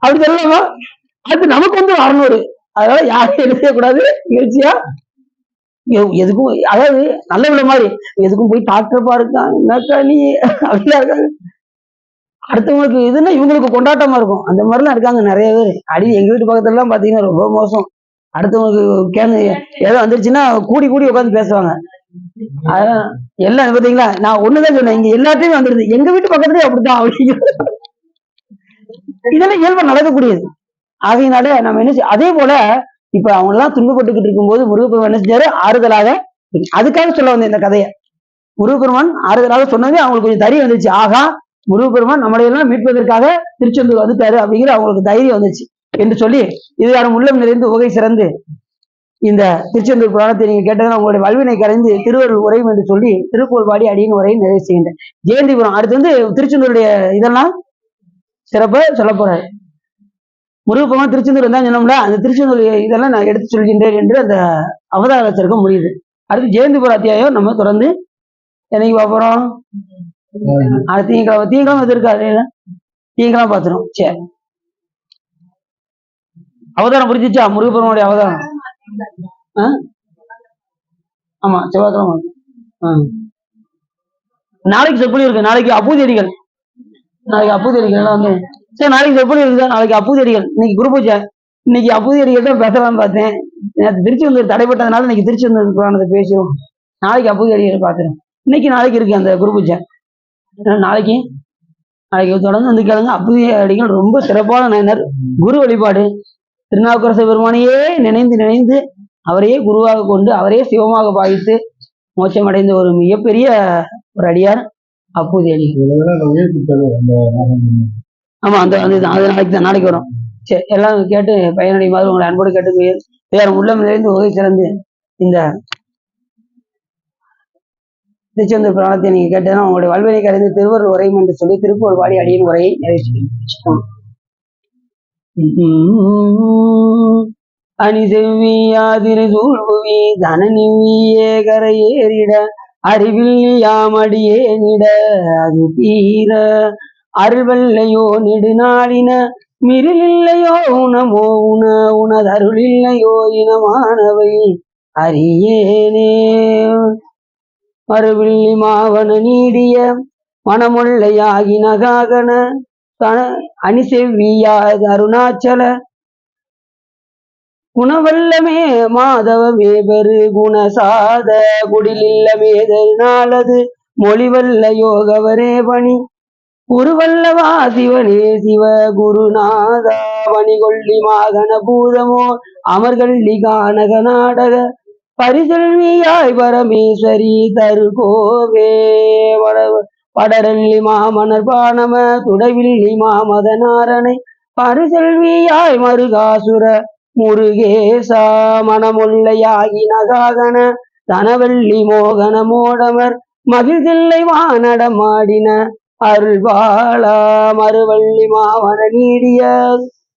அப்படி சொல்லலாமா? அது நமக்கு வந்து 600. அதனால யாரையும் என்ன செய்யக்கூடாது, இகழ்ச்சியா எதுக்கும். அதாவது நல்ல விட மாதிரி எதுக்கும் போய் டாக்டர் பாருக்கான் என்னக்கா நீ அப்படிலாம் இருக்காங்க. அடுத்தவங்களுக்கு இதுன்னா இவங்களுக்கு கொண்டாட்டமா இருக்கும். அந்த மாதிரிலாம் இருக்காங்க நிறைய பேர். எங்க வீட்டு பக்கத்துல எல்லாம் பாத்தீங்கன்னா ரொம்ப மோசம். அடுத்தவங்களுக்கு ஏதோ வந்துருச்சுன்னா கூடி உட்காந்து பேசுவாங்க. அதான் எல்லாம் பாத்தீங்களா, நான் ஒண்ணுதான் சொன்னேன், இங்க எல்லாத்தையும் வந்துருது, எங்க வீட்டு பக்கத்துலயே அப்படித்தான் அப்படிங்கிறது. இதெல்லாம் இயல்பா நடக்கக்கூடியது. ஆகையினால நம்ம என்ன அதே போல இப்ப அவங்க எல்லாம் துன்பப்பட்டுக்கிட்டு இருக்கும்போது முருகப்பெருமான் என்ன செஞ்சாரு, ஆறுதலாக. அதுக்காக சொல்ல வந்த இந்த கதையை முருகப்பெருமான் ஆறுதலாக சொன்னதே அவங்களுக்கு கொஞ்சம் தறி வந்துச்சு. ஆகா முருகப்பெருமான் நம்மளையெல்லாம் மீட்பதற்காக திருச்செந்தூர் வந்துட்டாரு அப்படிங்கிற அவங்களுக்கு தைரியம் வந்துச்சு என்று சொல்லி இதுகாரம் உள்ளம் நிறைந்து உகை சிறந்து இந்த திருச்செந்தூர் புராணத்தை நீங்க கேட்டதுன்னா உங்களுடைய வல்வினை கரைந்து திருவருள் உரையும் என்று சொல்லி திருப்பூர் பாடி அடியின் உரையை நிறைவு செய்கின்றேன். ஜெயந்திபுரம் அடுத்து வந்து திருச்செந்தூருடைய இதெல்லாம் சிறப்ப சொல்ல போறாரு. முருகப்பெருமான் திருச்செந்தூர் தான் சொன்னோம்ல, அந்த திருச்செந்தூர் இதெல்லாம் நான் எடுத்து சொல்கின்றேன் என்று அந்த அவதாரத்திற்கு முடியுது. அடுத்து ஜெயந்திபுர அத்தியாயம் நம்ம தொடர்ந்து என்னைக்கு பார்ப்போம்? திங்கக்கிழமை இருக்காது, திங்கக்கிழமை பார்த்துரும். சரி, அவதாரம் புரிஞ்சிச்சா? முருகப்பெருமானுடைய அவதாரம். ஆமா, செவ்வாய்க்கிழமை. நாளைக்கு சொற்பொழி இருக்கு. நாளைக்கு அப்பூதியடிகள், நாளைக்கு அப்பூதியடிகள் எல்லாம் வந்து சரி. நாளைக்கு சொற்பொழி இருக்குதா? நாளைக்கு அப்பூதியடிகள். இன்னைக்கு குரு பூஜை. இன்னைக்கு அப்பூதியடிகள் தான் பேசலாம்னு பார்த்தேன். நேற்று திருச்செந்தூர் தடைப்பட்டதுனால இன்னைக்கு திருச்செந்தூர் புராணத்தை பேசுவோம். நாளைக்கு அப்பூதியடிகள் பார்த்துருவோம். இன்னைக்கு இருக்கு அந்த குரு பூஜை. நாளைக்கு தொடர்ந்து வந்து கேளுங்க. அப்பூதியடிகள் ரொம்ப சிறப்பான நயனர். குரு வழிபாடு, திருநாவுக்கரசு பெருமானையே நினைந்து அவரையே குருவாக கொண்டு அவரையே சிவமாக பாவித்து மோட்சம் அடைந்த ஒரு மிகப்பெரிய ஒரு அடியார் அப்பூதியடிகள். ஆமா, அந்த நாளைக்கு வரும். சரி, எல்லாம் கேட்டு பயனடையுமாறு உங்களை அன்போடு கேட்டு வேற உள்ளம் நிறைந்து உதவி சிறந்து இந்த திருச்செந்தூர் புராணத்தை நீங்க கேட்டதுன்னா உங்களுடைய வல்வினை கரைந்து திருவருள் உரையும் என்று சொல்லி திருப்பூர் பாடி அடியின் உரையை நிறைவேற்றி அணி செவ்வியாதிரு சூழ்புவி தனநிவியே கரையேறிட அறிவில் யாமடியேனிட அது தீர அருள்வல்லையோ நெடுநாளின மிருளில்லையோ உணமோ உனதருளில்லையோ இனமானவை அறியேனே மறுவில்லி மாவன நீடிய மனமுள்ளையாகி நகாகன அணி செவ்வியாது அருணாச்சல குணவல்லமே மாதவமே பெரு குணசாத குடிலில்லமே தருநாளது மொழிவல்ல யோகவரே பணி குருவல்லவா சிவனே சிவ குருநாதா பணிகொள்ளி மாகன பூதமோ அமர்களி கானக நாடக பரிசெல்வியாய் பரமேஸ்வரி தருகோவே படரல்லி மாமனர் பானம துடைவில்லி மாமதனாரனை பரிசெல்வியாய் மருகாசுர முருகேசா மனமுல்லையாகி நகாகன தனவல்லி மோகன மோடமர் மகிழ்தில்லை வானடமாடின அருள்வாளா மறுவள்ளி மாவன நீடிய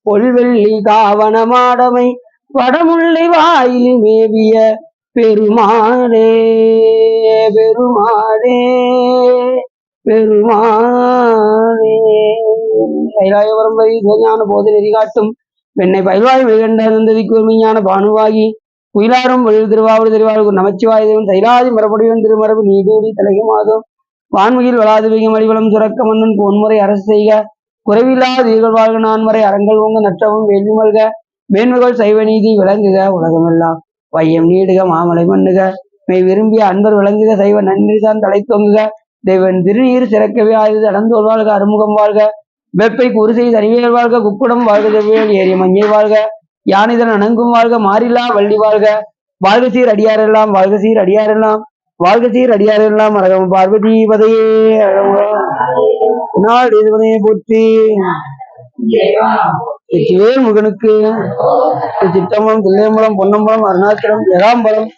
பொல்வெள்ளி காவன மாடமை வடமுல்லை வாயிலில் மேவிய பெருமாளே பெருமாளே பெருமாளே கைலாயவரம் வரை சிவஞான போது நெறிகாட்டும் வெண்ணை பயில்வாய் மிகண்டதிக்கு மெய்ஞான பானுவாகி குயிலாரும் பொழில் திருவாவூர் நமச்சிவாயுதேவன் தைலாதி மரபடிவன் திருமரபு நீடூடி தலைகுமாதோ வான்முகில் வளாது வீகம் அடிவளம் சுரக்க மன்னன் பொன்முறை அரசு செய்க குறைவில்லாத ஈர்கள் வாழ்க நான்மறை அறங்கள் ஓங்க நற்றவும் வேள்வி மல்க மேன்மைகள் சைவ நீதி விளங்குக உலகமெல்லாம் வையம் நீடுக மாமலை மண்ணுக மெய் விரும்பிய அன்பர் விளங்குக சைவ நன்றிதான் தலை தொங்குக தெய்வன் திருநீர் சிறக்கவே ஆயுது அடந்தோல் வாழ்க அறுமுகம் வாழ்க வெப்பை குருசை தனிவேல் வாழ்க குக்குடம் வாழ்க செவ்வேல் ஏறிய மஞ்சை வாழ்க யானைதன் அணங்கும் வாழ்க மாறில்லா வள்ளி வாழ்க வாழ்க சீர் அடியாரெல்லாம் வாழ்க சீர் அடியாரெல்லாம் வாழ்க சீர் அடியாரெல்லாம் அழகம் பார்வதி பதையே நாடு இதுவனையை போற்றி வெற்றிவேல் முருகனுக்கு சிற்றம்பலம் தில்லையம்பலம் பொன்னம்பலம் அருணாச்சலம் ஏகாம்பலம்